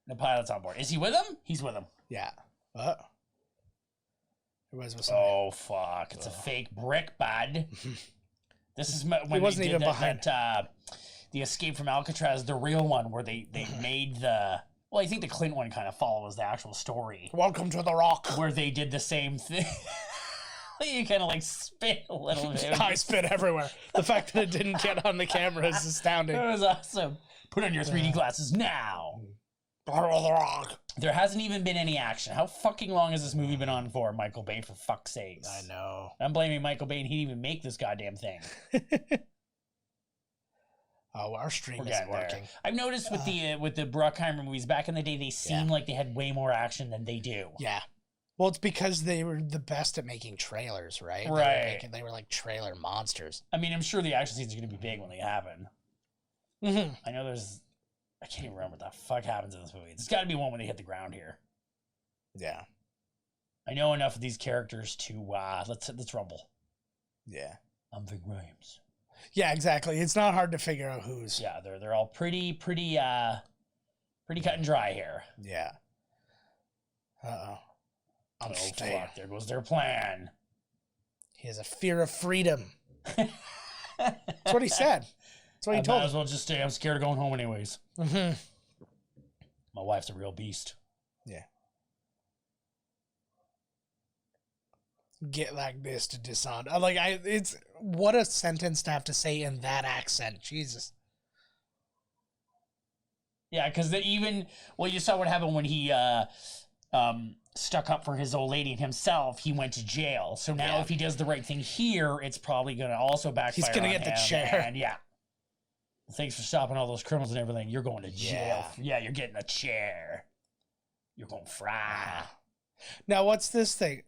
The pilot's on board. Is he with him? He's with him. Yeah. There was Oh fuck! It's a fake brick, bud. This is when wasn't they did even behind. The Escape from Alcatraz, the real one, where they made the. Well, I think the Clint one kind of follows the actual story. Welcome to the Rock. Where they did the same thing. You kind of like spit a little bit. I spit everywhere. The fact that it didn't get on the camera is astounding. It was awesome. Put on your 3D glasses now. There hasn't even been any action. How fucking long has this movie been on for, Michael Bay, for fuck's sakes? I know. I'm blaming Michael Bay and he didn't even make this goddamn thing. Oh, our stream isn't working. I've noticed with the Bruckheimer movies, back in the day, they seem like they had way more action than they do. Yeah. Well, it's because they were the best at making trailers, right? Right. They were like trailer monsters. I mean, I'm sure the action scenes are going to be big when they happen. Mm-hmm. I know I can't even remember what the fuck happens in this movie. There's got to be one when they hit the ground here. Yeah. I know enough of these characters to let's rumble. Yeah. I'm Vic Grimes. Yeah, exactly. It's not hard to figure out who's. Yeah, they're all pretty cut and dry here. Yeah. Uh-oh. Oh fuck! There goes their plan. He has a fear of freedom. That's what he said. That's what he told might us. as well just stay. I'm scared of going home anyways. Mm-hmm. My wife's a real beast. Yeah. Get like this to dishonor. It's what a sentence to have to say in that accent. Jesus. Yeah, because you saw what happened when he stuck up for his old lady and himself. He went to jail. So now if he does the right thing here, it's probably going to also backfire. He's going to get the chair. And thanks for stopping all those criminals and everything. You're going to jail. Yeah, you're getting a chair. You're going fry. Now, what's this thing?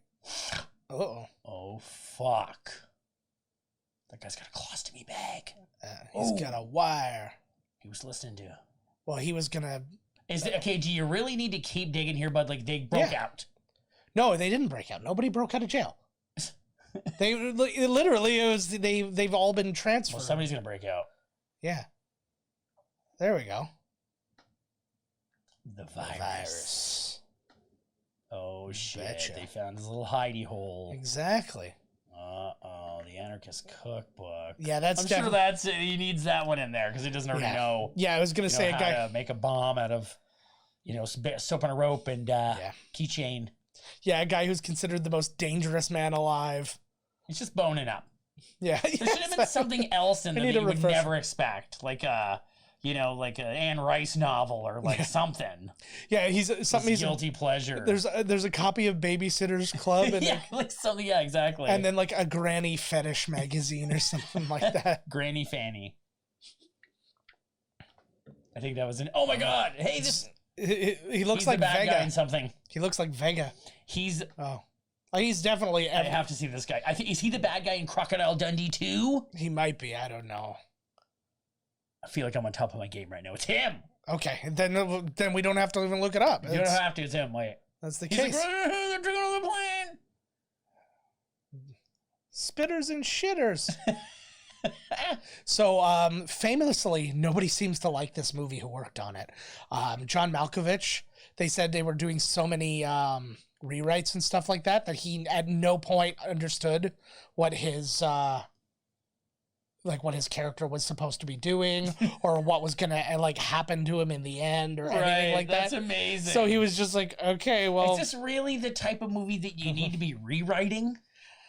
Uh-oh. Oh, fuck. That guy's got a colostomy bag. He's got a wire. He was listening to. Well, he was going to... Okay, do you really need to keep digging here, bud? Like, they broke out. No, they didn't break out. Nobody broke out of jail. They literally, they've all been transferred. Well, somebody's going to break out. Yeah. There we go. The virus. Oh, shit. Betcha. They found this little hidey hole. Exactly. Uh-oh, the Anarchist Cookbook. Yeah, I'm sure that's it. He needs that one in there because he doesn't already know. Yeah, I was going to say how to make a bomb out of, soap on a rope and keychain. Yeah, a guy who's considered the most dangerous man alive. He's just boning up. Yeah. There should have been something else in there that you would never expect. Like an Anne Rice novel or something. Yeah, he's guilty pleasure. There's a copy of Babysitter's Club. And something. Yeah, exactly. And then a granny fetish magazine or something like that. Granny Fanny. I think that was oh my God! Hey, he looks like the bad Vega guy in something. He looks like Vega. He's definitely. I have to see this guy. I think is he the bad guy in Crocodile Dundee too? He might be. I don't know. I feel like I'm on top of my game right now. It's him. Okay, then we don't have to even look it up. You don't have to. It's him. Wait. That's the He's case. They're drinking on the plane. Spitters and shitters. So, famously, nobody seems to like this movie who worked on it. John Malkovich, they said they were doing so many rewrites and stuff like that he at no point understood what his what his character was supposed to be doing or what was gonna happen to him in the end or anything like that. That's amazing. So he was just like, okay, well, is this really the type of movie that you need to be rewriting?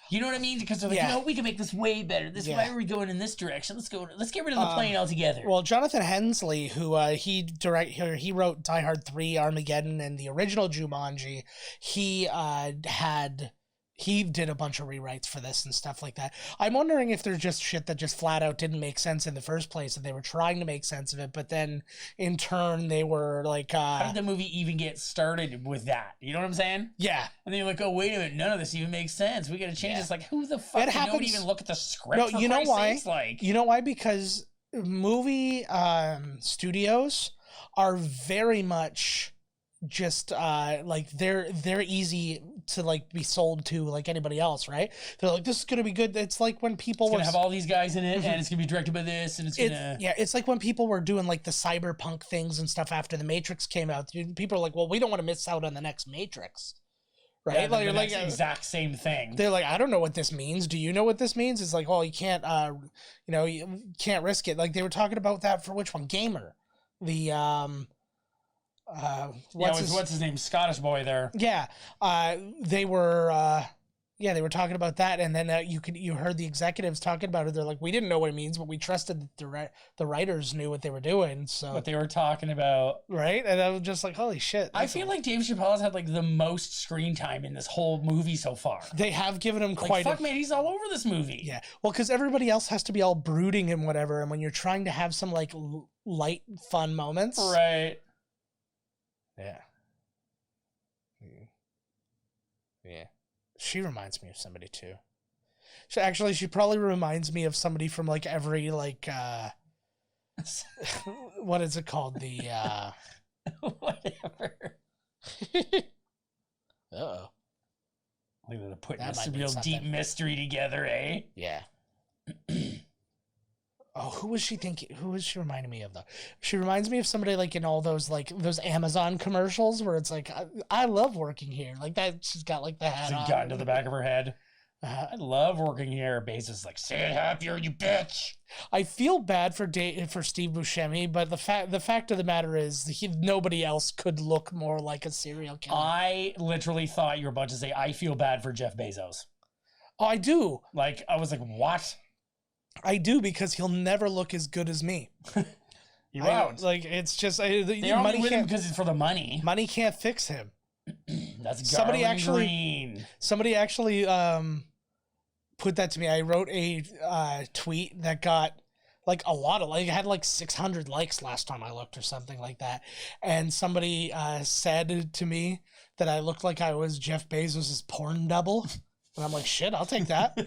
You know what I mean? Because they're like, we can make this way better. Why are we going in this direction? Let's get rid of the plane altogether. Well, Jonathan Hensley, who he wrote Die Hard 3, Armageddon, and the original Jumanji, he did a bunch of rewrites for this and stuff like that. I'm wondering if there's just shit that just flat out didn't make sense in the first place, and they were trying to make sense of it, but then in turn they were like, how did the movie even get started with that? You know what I'm saying? Yeah. And then you're like, oh, wait a minute, none of this even makes sense. We got to change this. Like, who the fuck? Did nobody even look at the script? No, for you know why? Sakes? You know why? Because movie studios are very much just like they're easy to like be sold to like anybody else, right? They're like, this is gonna be good. It's like when people It's gonna have all these guys in it, and it's gonna be directed by this, and it's gonna it's like when people were doing like the cyberpunk things and stuff after the Matrix came out. People are like, well, we don't want to miss out on the next Matrix, right? Yeah, like, the next exact same thing. They're like, I don't know what this means. Do you know what this means? It's like, oh, you can't you can't risk it. Like they were talking about that for which one? Gamer. The what's his name? Scottish boy there. Yeah. They were talking about that, and then you heard the executives talking about it. They're like, we didn't know what it means, but we trusted that the writers knew what they were doing. So what they were talking about, right? And I was just like, holy shit! I feel like Dave Chappelle's had like the most screen time in this whole movie so far. They have given him like, fuck, man, he's all over this movie. Yeah, well, because everybody else has to be all brooding and whatever, and when you're trying to have some like light, fun moments, right? Yeah. Yeah. She reminds me of somebody too. She probably reminds me of somebody from like every like what is it called? The whatever. Uh-oh. Look at putting this real deep mystery together, eh? Yeah. Oh, who was she reminding me of though? She reminds me of somebody like in all those Amazon commercials where it's like, I love working here. Like that, she's got like the hat on. Gun to the back of her head. I love working here. Bezos like, say it happier, you bitch. I feel bad for Steve Buscemi, but the fact of the matter is nobody else could look more like a serial killer. I literally thought you were about to say, I feel bad for Jeff Bezos. Oh, I do. Like, I was like, what? I do, because he'll never look as good as me. You won't. Like, it's just they only with him because it's for the money. Money can't fix him. That's somebody green. Somebody actually put that to me. I wrote a tweet that got like a lot of it had like 600 likes last time I looked or something like that, and somebody said to me that I looked like I was Jeff Bezos's porn double. And I'm like, shit, I'll take that.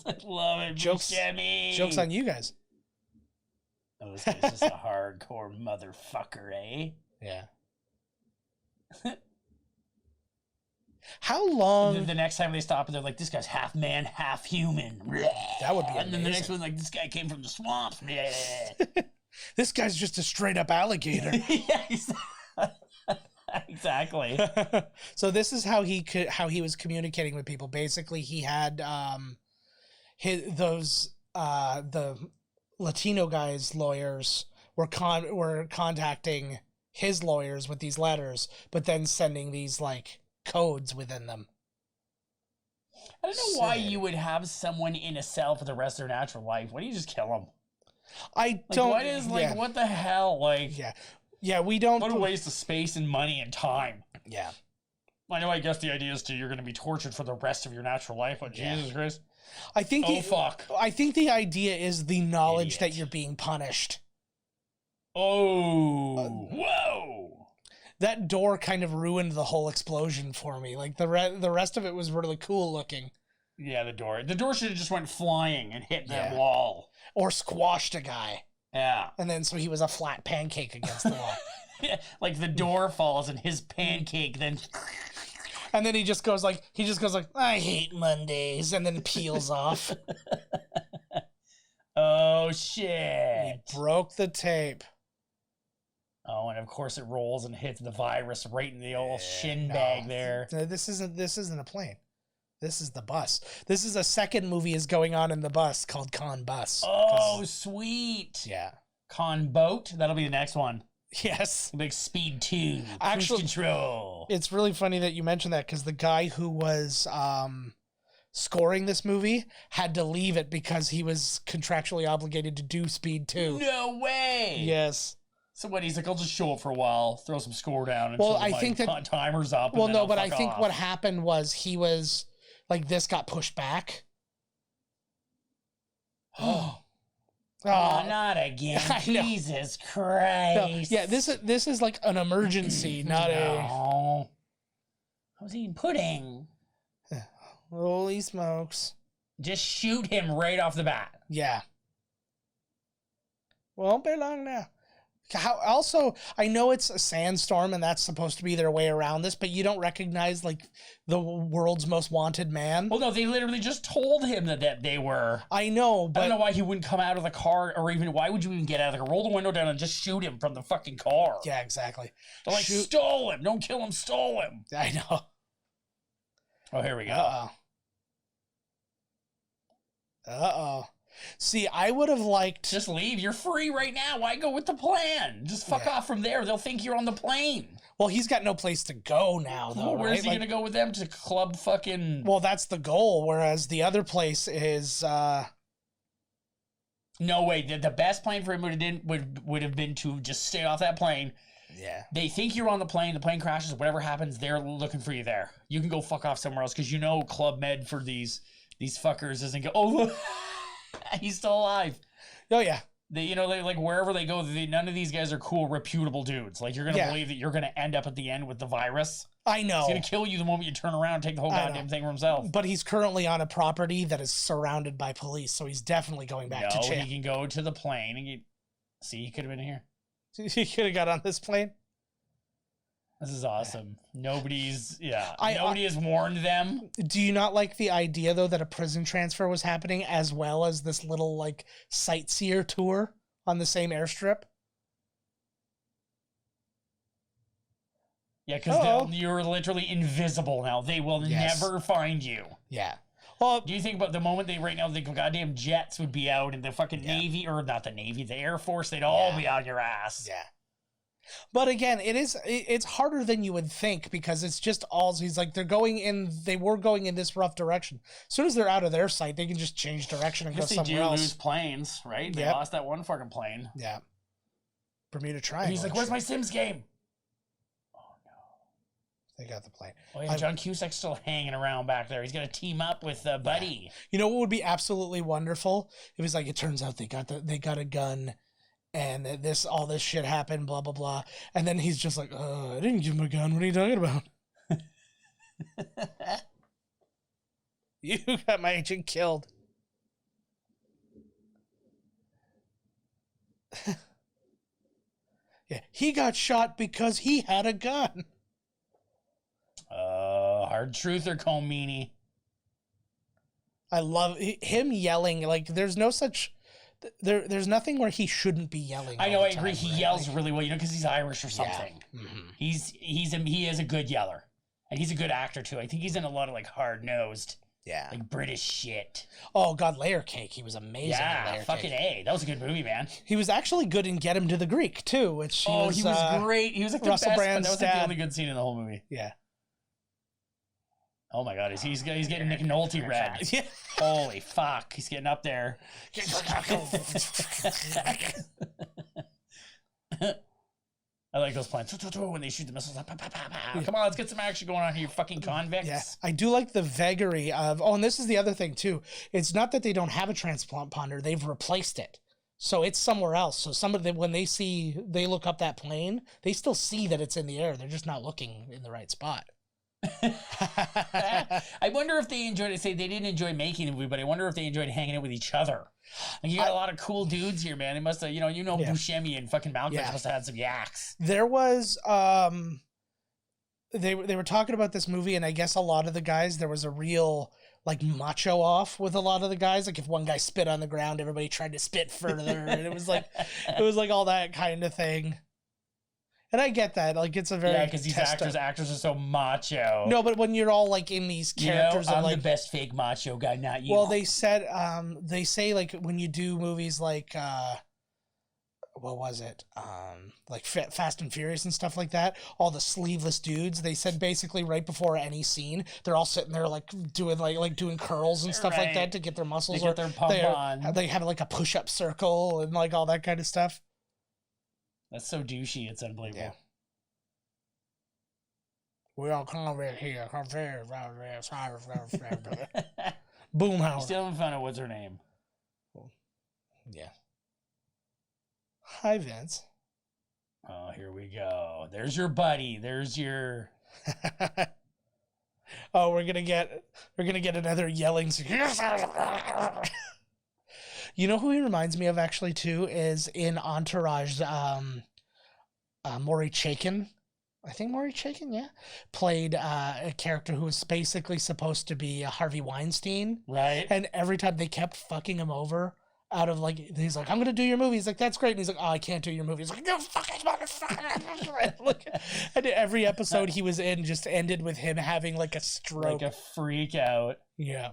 I love it. Jokes on you guys. Oh, this guy's just a hardcore motherfucker, eh? Yeah. How long? The next time they stop and they're like, this guy's half man, half human. That would be amazing. And then the next one, like, this guy came from the swamps. This guy's just a straight up alligator. Yeah, exactly. So this is how he was communicating with people. Basically, he had the Latino guy's lawyers were contacting his lawyers with these letters, but then sending these like codes within them. I don't know why you would have someone in a cell for the rest of their natural life. Why don't you just kill them? What the hell? Like, yeah, we don't. What a waste of space and money and time. Yeah. I guess the idea is you're going to be tortured for the rest of your natural life. But Jesus Christ. I think. Fuck. I think the idea is the knowledge that you're being punished. Oh. Whoa. That door kind of ruined the whole explosion for me. Like the rest of it was really cool looking. Yeah, the door. The door should have just went flying and hit that wall. Or squashed a guy. Yeah. And then so he was a flat pancake against the wall. Yeah, like the door falls and his pancake then. And then he just goes like, I hate Mondays, and then peels off. Oh shit! He broke the tape. Oh, and of course it rolls and hits the virus right in the old shin bag there. This isn't a plane. This is the bus. This is a second movie is going on in the bus called Con Bus. Oh, sweet. Yeah. Con Boat. That'll be the next one. Yes. Big Speed 2. Actually, Cruise Control. It's really funny that you mentioned that because the guy who was scoring this movie had to leave it because he was contractually obligated to do Speed 2. No way. Yes. So what? He's like, I'll just show up for a while, throw some score down, and I think that timer's up. Well, no, but I think what happened was he was like this got pushed back. Oh, not again! Jesus Christ! No, yeah, this is like an emergency, not I was eating pudding. Holy smokes! Just shoot him right off the bat. Yeah. Won't be long now. Also, I know it's a sandstorm and that's supposed to be their way around this, but you don't recognize like the world's most wanted man. Well, no, they literally just told him that they were. I know, but I don't know why he wouldn't come out of the car, or even why would you even get out of the car? Roll the window down and just shoot him from the fucking car. yeah, exactly. They're like, stole him. Don't kill him, stole him. I know. Oh, here we go. Uh-oh. See, I would have liked... Just leave. You're free right now. Why go with the plan? Just fuck off from there. They'll think you're on the plane. Well, he's got no place to go now, though, Where's right? he going to go with them? To club fucking... Well, that's the goal, whereas the other place is... No way. The best plan for him would have been to just stay off that plane. Yeah. They think you're on the plane crashes, whatever happens, they're looking for you there. You can go fuck off somewhere else, because you know Club Med for these fuckers isn't go, oh, he's still alive. Oh, yeah. They like wherever they go, none of these guys are cool, reputable dudes. Like, you're going to believe that you're going to end up at the end with the virus. I know. He's going to kill you the moment you turn around and take the whole goddamn thing for himself. But he's currently on a property that is surrounded by police, so he's definitely going back to jail. He can go to the plane and see, he could have been here. He could have got on this plane. This is awesome. Nobody has warned them. Do you not like the idea, though, that a prison transfer was happening as well as this little, like, sightseer tour on the same airstrip? Yeah, because you're literally invisible now. They will never find you. Yeah. Well, do you think about the moment the goddamn jets would be out and the fucking Navy, or not the Navy, the Air Force, they'd all be on your ass. Yeah. But again, it's harder than you would think, because it's just he's like, they were going in this rough direction. As soon as they're out of their sight, they can just change direction and go somewhere else. They do lose planes, right? They lost that one fucking plane. Yeah. Bermuda Triangle. And he's like, where's my Sims game? Oh, no. They got the plane. Oh, yeah, John Cusak's still hanging around back there. He's going to team up with Buddy. Yeah. You know what would be absolutely wonderful? If it's like, it turns out they got a gun, and all this shit happened, blah, blah, blah. And then he's just like, I didn't give him a gun. What are you talking about? You got my agent killed. Yeah, he got shot because he had a gun. Hard truth or Comini. I love him yelling. Like, there's no such... There's nothing where he shouldn't be yelling. I know, I agree. He yells really well, because he's Irish or something. Yeah. Mm-hmm. He is a good yeller, and he's a good actor too. I think he's in a lot of like hard-nosed, like British shit. Oh God, Layer Cake. He was amazing. Yeah, in Layer fucking Cake. A. That was a good movie, man. He was actually good in Get Him to the Greek too, which he was great. He was like the Russell best, Brand's but that was like the only good scene in the whole movie. Yeah. Oh my God, he's getting Nick Nolte red. Yeah. Holy fuck, he's getting up there. I like those planes when they shoot the missiles. Come on, let's get some action going on here, you fucking convicts. Yeah, I do like the vagary of. Oh, and this is the other thing too. It's not that they don't have a transponder; they've replaced it, so it's somewhere else. So somebody, when they look up that plane, they still see that it's in the air. They're just not looking in the right spot. I wonder if they enjoyed it. Say they didn't enjoy making the movie, but I wonder if they enjoyed hanging out with each other. Like, you got a lot of cool dudes here, man. They must have, Buscemi and fucking Malkovich must have had some yaks. There was, they were talking about this movie, and I guess a lot of the guys, there was a real like macho off with a lot of the guys. Like, if one guy spit on the ground, everybody tried to spit further, and it was like all that kind of thing. And I get that, like, it's a very because these actors are so macho. No, but when you're all like in these characters, I'm like the best fake macho guy, not you. Well, they say like when you do movies like what was it, like Fast and Furious and stuff like that, all the sleeveless dudes. They said basically right before any scene, they're all sitting there like doing curls and stuff like that to get their muscles. They get their pump on. They have like a push-up circle and like all that kind of stuff. That's so douchey, it's unbelievable. Yeah. We all come over here. Boomhauer. Still haven't found out what's her name. Yeah. Hi, Vince. Oh, here we go. There's your buddy. There's your... Oh, we're gonna get another yelling. You know who he reminds me of actually too is in Entourage. Maury Chaykin. I think Maury Chaykin, yeah, played a character who was basically supposed to be Harvey Weinstein. Right. And every time they kept fucking him over out of like, he's like, I'm going to do your movie. He's like, that's great. And he's like, oh, I can't do your movie. He's like, no fucking motherfucker. And every episode he was in just ended with him having like a stroke. Like a freak out. Yeah.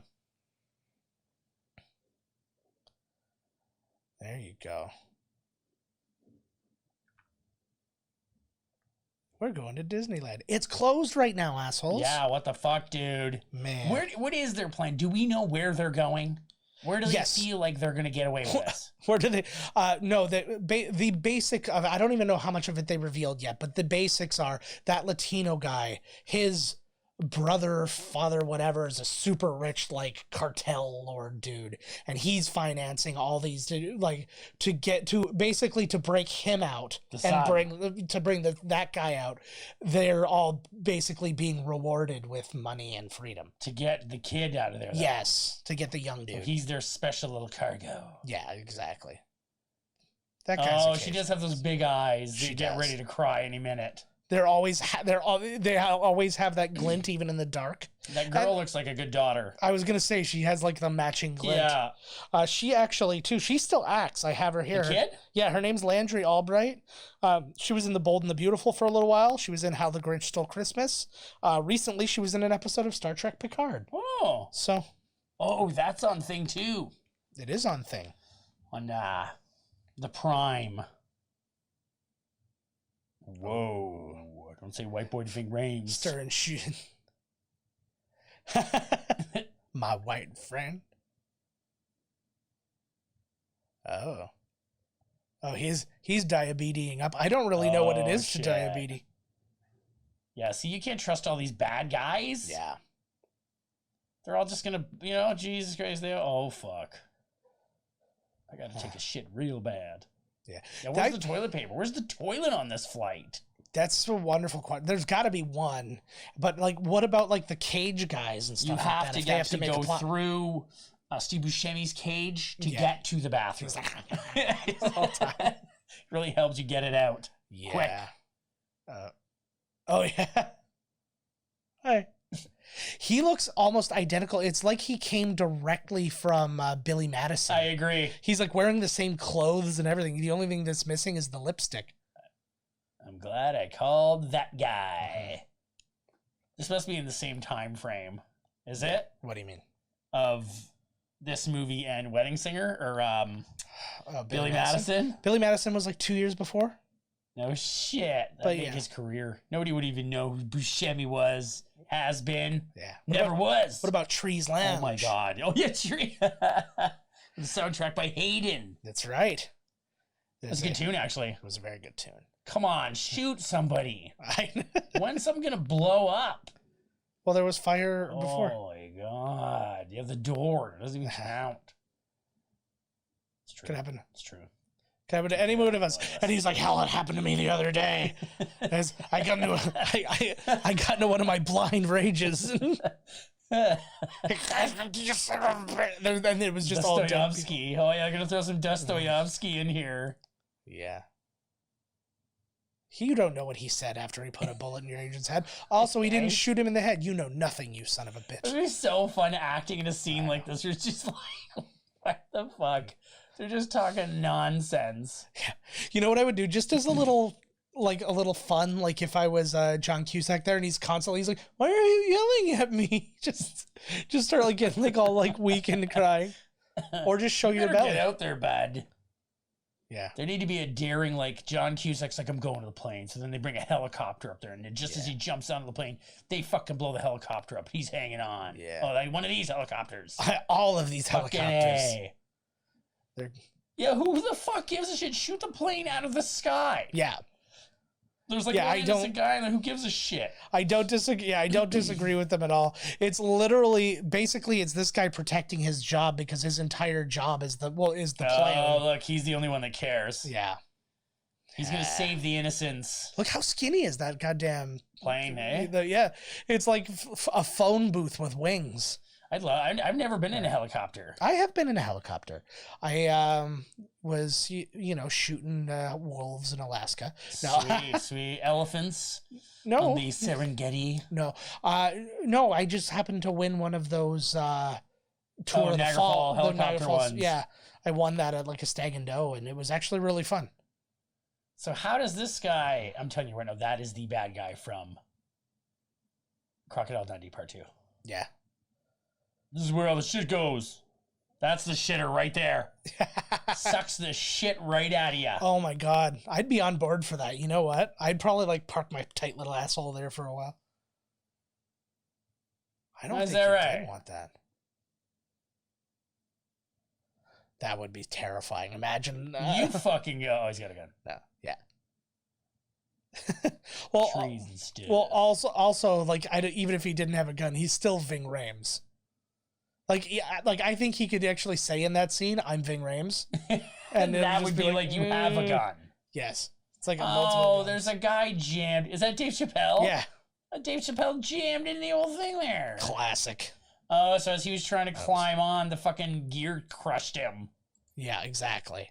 There you go. We're going to Disneyland. It's closed right now, assholes. Yeah, what the fuck, dude? Man. What is their plan? Do we know where they're going? Where do they feel like they're going to get away with this? Where do they? No, the basic of, I don't even know how much of it they revealed yet, but the basics are that Latino guy, his brother, father, whatever, is a super rich like cartel lord dude, and he's financing all these to get to basically to break him out and bring that guy out. They're all basically being rewarded with money and freedom to get the kid out of there. Yes, to get the young dude. So he's their special little cargo. Yeah, exactly. That guy's she does have those big eyes. They get ready to cry any minute. They always have that glint even in the dark. That girl looks like a good daughter. I was gonna say she has like the matching glint. Yeah. She actually too. She still acts. I have her here. The kid? Yeah, her name's Landry Albright. She was in The Bold and the Beautiful for a little while. She was in How the Grinch Stole Christmas. Recently, she was in an episode of Star Trek Picard. Oh. So. Oh, that's on Thing too. It is on Thing. On the Prime. Whoa. Don't say white boy to big range. Stirring shit. My white friend. Oh, he's diabeting up. I don't really know what it is to diabetes. Yeah, see, you can't trust all these bad guys. Yeah. They're all just gonna, Jesus Christ, fuck. I gotta take a shit real bad. Yeah. Where's the toilet paper? Where's the toilet on this flight? That's a wonderful question. There's got to be one, but like, what about like the cage guys and stuff? You have like to actually go through Steve Buscemi's cage to get to the bathroom. It really helps you get it out. Yeah. Quick. Oh yeah. Hi. He looks almost identical. It's like he came directly from Billy Madison. I agree. He's like wearing the same clothes and everything. The only thing that's missing is the lipstick. I'm glad I called that guy. This must be in the same time frame. Is it? What do you mean? Of this movie and Wedding Singer or Billy Madison? Billy Madison was like 2 years before. No shit. That made his career. Nobody would even know who Buscemi was, has been. Yeah. Never was. What about Trees Lounge? Oh my God. Oh yeah, Tree. The soundtrack by Hayden. That's right. That's a good tune, actually. It was a very good tune. Come on, shoot somebody. When's something gonna blow up? Well, there was fire before. Oh my God. You have the door. It doesn't even count. It's true. Could happen. It's true. Could happen to any one of us. And he's like, hell, it happened to me the other day. I got into one of my blind rages. And it was just all Dostoyevsky. Oh yeah, I'm gonna throw some Dostoyevsky in here. Yeah. You don't know what he said after he put a bullet in your agent's head. Also, he didn't shoot him in the head. You know nothing, you son of a bitch. It would be so fun acting in a scene like this. You're just like, what the fuck? They're just talking nonsense. Yeah. You know what I would do? Just as a little fun, like if I was John Cusack there and he's like, why are you yelling at me? Just start like getting like all like weak and crying. Or just show your belly. Get out there, bud. Yeah. There need to be a daring, like, John Cusack's like, I'm going to the plane. So then they bring a helicopter up there. And just as he jumps onto the plane, they fucking blow the helicopter up. He's hanging on. Yeah. Oh, like one of these helicopters. All of these helicopters. Yeah, who the fuck gives a shit? Shoot the plane out of the sky. Yeah. There's like one innocent guy in there who gives a shit. I don't disagree. Yeah, I don't disagree with them at all. It's literally, basically, it's this guy protecting his job because his entire job is the plane. Oh, look, he's the only one that cares. Yeah. He's gonna save the innocents. Look how skinny is that goddamn plane, eh? Yeah, it's like a phone booth with wings. I've never been in a helicopter. I have been in a helicopter. I was, shooting wolves in Alaska. No. Sweet elephants. No. On the Serengeti. No. No, I just happened to win one of those Tour of the Niagara Fall helicopter ones. Yeah. I won that at like a Stag and Doe, and it was actually really fun. So how does this guy, I'm telling you right now, that is the bad guy from Crocodile Dundee Part 2. Yeah. This is where all the shit goes. That's the shitter right there. Sucks the shit right out of you. Oh my God. I'd be on board for that. You know what? I'd probably like park my tight little asshole there for a while. I don't think you did want that. That would be terrifying. Imagine. You fucking go. Oh, he's got a gun. No. Yeah. Well, trees and stuff. Well, also, like, even if he didn't have a gun, he's still Ving Rhames. Like, yeah, like I think he could actually say in that scene, "I'm Ving Rhames," and that would be like, "You have a gun." Yes, it's like there's a guy jammed. Is that Dave Chappelle? Yeah, Dave Chappelle jammed in the old thing there. Classic. Oh, so as he was trying to climb on, the fucking gear crushed him. Yeah, exactly.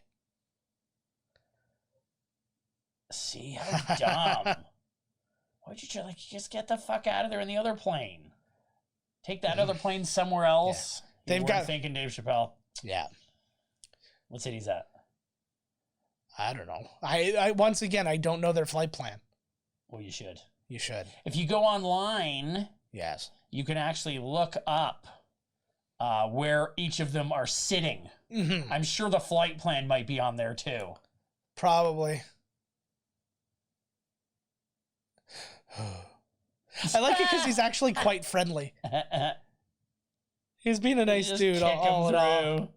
See how dumb. Why'd you just get the fuck out of there in the other plane? Take that other plane somewhere else. Yeah. They've got thinking Dave Chappelle. Yeah. What city's that? I don't know. I once again, I don't know their flight plan. Well, you should. You should. If you go online, yes, you can actually look up where each of them are sitting. Mm-hmm. I'm sure the flight plan might be on there too. Probably. I like it because he's actually quite friendly. He's being a nice dude all in all.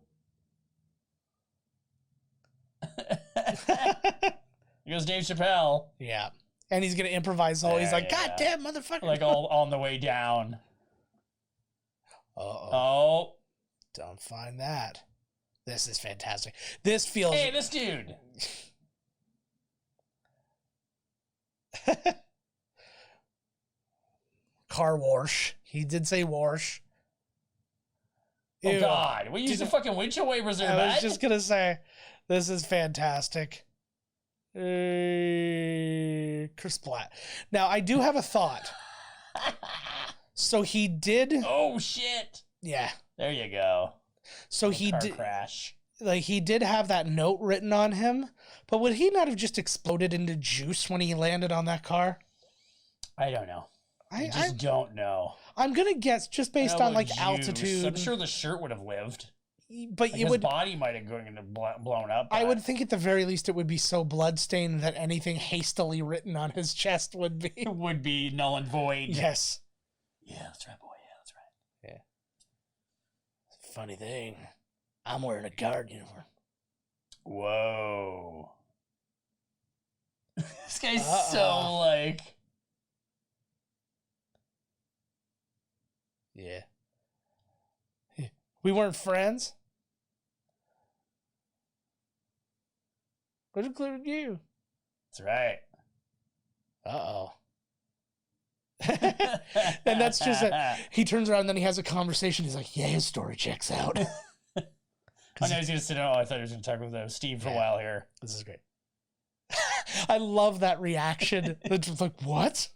Here goes Dave Chappelle. Yeah. And he's going to improvise all. He's like, God damn, motherfucker. Like all on the way down. Uh-oh. Oh. Don't find that. This is fantastic. This feels... Hey, this dude. Car wash. He did say wash. Oh, ew. God. We use the fucking windshield wipers there, I was just going to say, this is fantastic. Chris Platt. Now, I do have a thought. So he did... Oh, shit. Yeah. There you go. So he did... crash. Like, he did have that note written on him, but would he not have just exploded into juice when he landed on that car? I don't know. I don't know. I'm going to guess just based on, like, juice. altitude. I'm sure the shirt would have lived. But like his body might have blown up. I would think at the very least it would be so bloodstained that anything hastily written on his chest would be... would be null and void. Yes. Yeah, that's right, boy. Yeah, that's right. Yeah. Funny thing, I'm wearing a guard uniform. Whoa. This guy's so like... Yeah. We weren't friends? What included you? That's right. Uh-oh. And that's just it. He turns around and then he has a conversation. He's like, yeah, his story checks out. I know he's going to sit down. Oh, I thought he was going to talk with Steve for a while here. This is great. I love that reaction. It's like, what?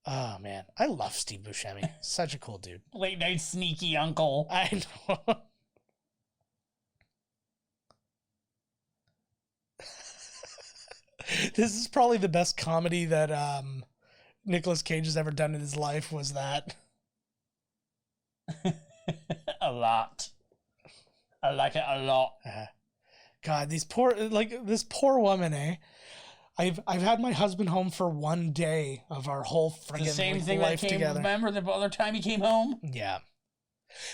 Oh, man. I love Steve Buscemi. Such a cool dude. Late night sneaky uncle. I know. This is probably the best comedy that Nicolas Cage has ever done in his life, was that. A lot. I like it a lot. God, this poor woman, eh? I've had my husband home for one day of our whole friggin' the same thing life that came, together. Remember the other time he came home? Yeah.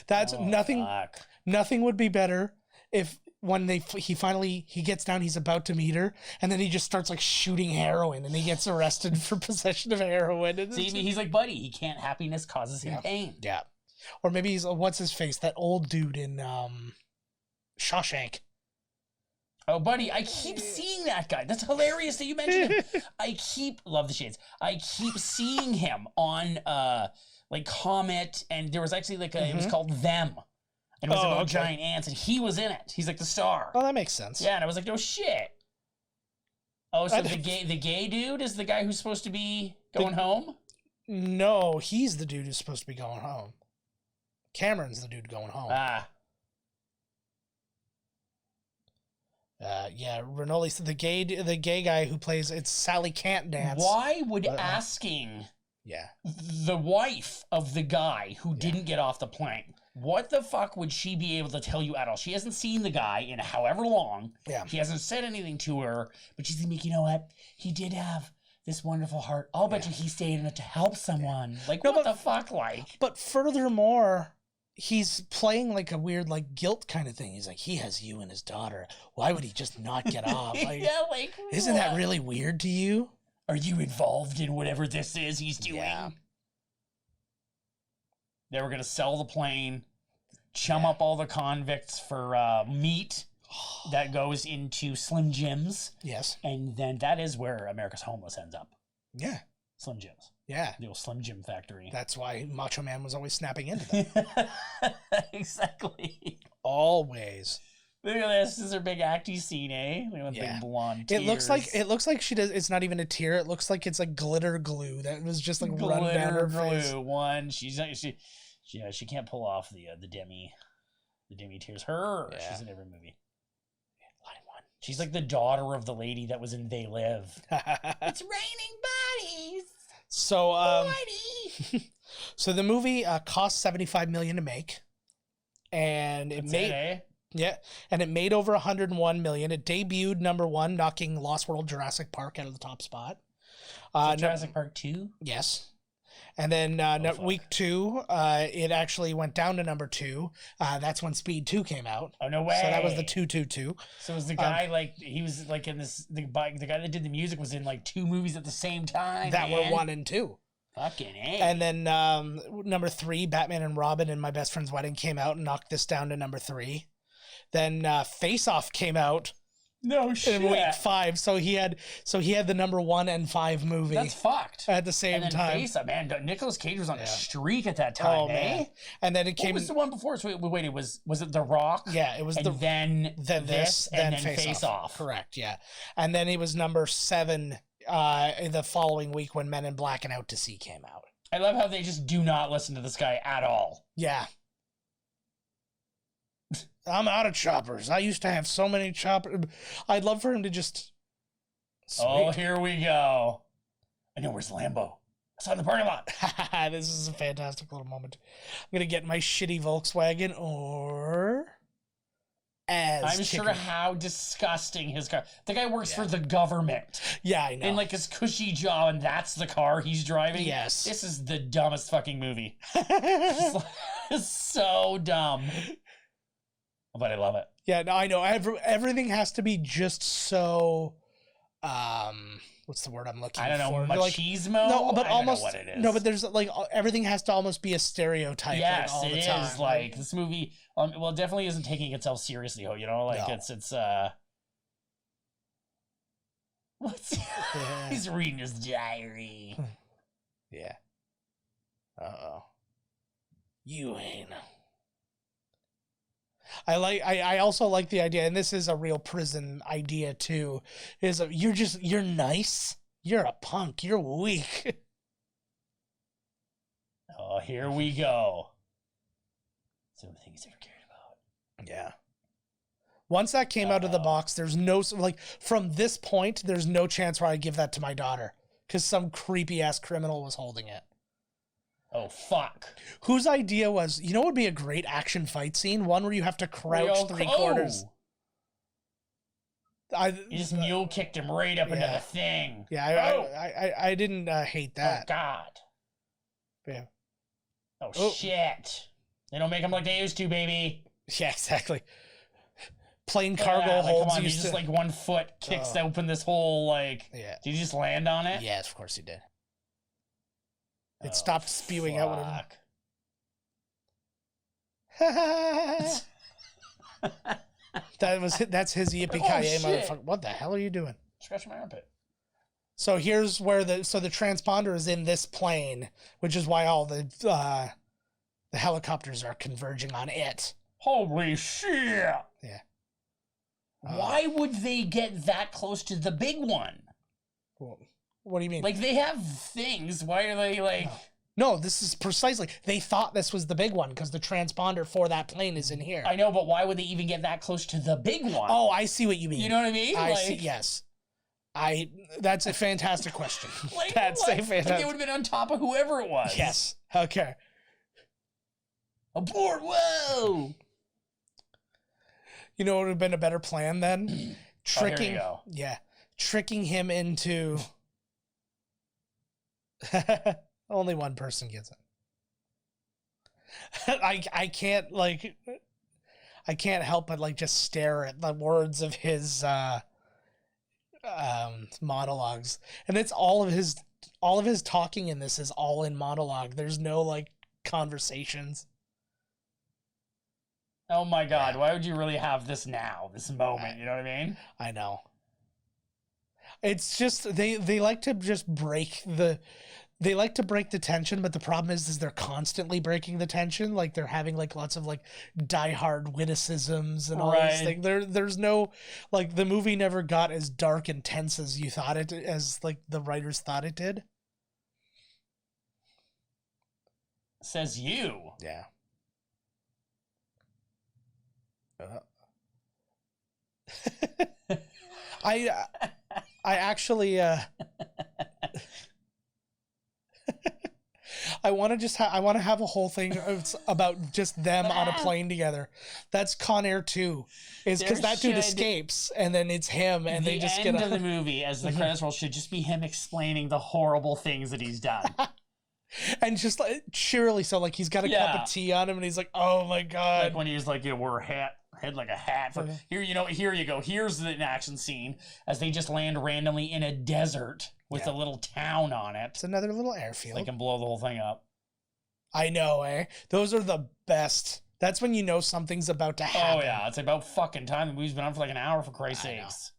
That's nothing. Fuck. Nothing would be better if when he finally gets down, he's about to meet her, and then he just starts like shooting heroin, and he gets arrested for possession of heroin. And see, he's like, buddy, he can't. Happiness causes him pain. Yeah. Or maybe he's what's his face? That old dude in Shawshank. Oh, buddy, I keep seeing that guy. That's hilarious that you mentioned him. Love the shades. I keep seeing him on like comet, and there was actually like it was called Them. And it was about giant ants, and he was in it. He's like the star. Oh, that makes sense. Yeah, and I was like, no shit. Oh, so the gay dude is the guy who's supposed to be going home? No, he's the dude who's supposed to be going home. Cameron's the dude going home. Ah. Yeah, Rinaldi, the gay guy who plays it's Sally Can't Dance. Why would asking the wife of the guy who didn't get off the plane, what the fuck would she be able to tell you at all? She hasn't seen the guy in however long. Yeah. He hasn't said anything to her, but she's like, you know what? He did have this wonderful heart. I'll bet you he stayed in it to help someone. Like, what the fuck, like? But furthermore, he's playing like a weird, like, guilt kind of thing. He's like, he has you and his daughter. Why would he just not get off? Like, like, isn't that really weird to you? Are you involved in whatever this is he's doing? Yeah. They were going to sell the plane, chum up all the convicts for meat that goes into Slim Jims. Yes. And then that is where America's Homeless ends up. Yeah. Slim Jims. Yeah. The old Slim Jim factory. That's why Macho Man was always snapping into them. Exactly. Always. Look at this. This is her big acty scene, eh? Look at big blonde tears. It looks like she does. It's not even a tear. It looks like it's like glitter glue that was just like run down her face. One. She can't pull off the demi tears. She's in every movie. Line one. She's like the daughter of the lady that was in They Live. It's raining bodies. So so the movie cost $75 million to make, and it made over $101 million. It debuted #1, knocking Lost World Jurassic Park out of the top spot. Jurassic Park 2? Yes. And then week 2, it actually went down to #2. That's when Speed 2 came out. Oh, no way. So that was the 222. So was the guy he was like in this, the guy that did the music was in like 2 movies at the same time. That were 1 and 2. Fucking A. And then #3, Batman and Robin and My Best Friend's Wedding came out and knocked this down to #3. Then Face Off came out. No shit. In week 5, so he had the #1 and 5 movie. That's fucked. At the same time. Face Up, man. Nicolas Cage was on a streak at that time, man. And then it came. What was the one before? So wait, it was it The Rock? Yeah, it was then this, and then Face Off. Correct. Yeah, and then it was #7 the following week when Men in Black and Out to Sea came out. I love how they just do not listen to this guy at all. Yeah. I'm out of choppers. I used to have so many choppers. I'd love for him to just... Oh, here we go. I know, where's Lambo? I saw in the parking lot. This is a fantastic little moment. I'm going to get my shitty Volkswagen or... I'm sure how disgusting his car... The guy works for the government. Yeah, I know. In like his cushy job, and that's the car he's driving. Yes. This is the dumbest fucking movie. It's so dumb. But I love it. Yeah, no, I know. Everything has to be just so. What's the word I'm looking for? I don't know, machismo. No, but almost. Know what it is. No, but there's like everything has to almost be a stereotype. Yes, all it the time. is. Like this movie. Well, it definitely isn't taking itself seriously. You know, like no. it's. What's he's reading his diary. Yeah. Uh-oh. You ain't. I also like the idea, and this is a real prison idea too, is you're nice, you're a punk, you're weak. Oh, here we go. It's the only thing he's ever cared about. Yeah. Once that came out of the box, there's no, like, from this point, there's no chance where I give that to my daughter, because some creepy ass criminal was holding it. Oh, fuck. Whose idea was, what would be a great action fight scene? One where you have to crouch 3/4. You just mule kicked him right up into the thing. Yeah, I didn't hate that. Oh, God. Yeah. Oh, shit. They don't make them like they used to, baby. Yeah, exactly. Plane cargo holds. Come on, just like 1 foot kicks open this whole, like... Yeah. Did he just land on it? Yes, of course he did. It stopped spewing out whatever. That's his yippee-ki-yay, motherfucker. What the hell are you doing? Scratching my armpit. So here's where the transponder is in this plane, which is why all the helicopters are converging on it. Holy shit! Yeah. Why would they get that close to the big one? Well, what do you mean? Like, they have things. Why are they like... No, this is precisely... They thought this was the big one because the transponder for that plane is in here. I know, but why would they even get that close to the big one? Oh, I see what you mean. You know what I mean? I see, yes. That's a fantastic question. Like, That's what? a fantastic... Like, they would have been on top of whoever it was. Yes. Okay. Abort, whoa! You know what would have been a better plan then? Tricking... Here you go. Yeah. Tricking him into... Only one person gets it. I can't, like... I can't help but, like, just stare at the words of his... monologues, and it's all of his talking in this is all in monologue. There's no like conversations. Oh my god, why would you really have this now, this moment? You know what I mean? I know. It's just they like to just break the tension, but the problem is they're constantly breaking the tension. Like they're having like lots of like diehard witticisms and all these things. There's no, like, the movie never got as dark and tense as you thought it, as like the writers thought it did. Says you. Yeah. I actually I want to have a whole thing about just them on a plane together. That's Con Air 2. Is because that dude escapes and then it's him and they just get the end of the movie as the credits roll should just be him explaining the horrible things that he's done. And just like cheerily, so like he's got a cup of tea on him and he's like, oh my god. Like when he was like, you know, wear a hat, head like a hat. For, here, you know, here you go. Here's an action scene as they just land randomly in a desert with a little town on it. It's another little airfield. They can blow the whole thing up. I know, eh? Those are the best. That's when you know something's about to happen. Oh yeah, it's about fucking time. The movie's been on for like an hour, for Christ's sakes.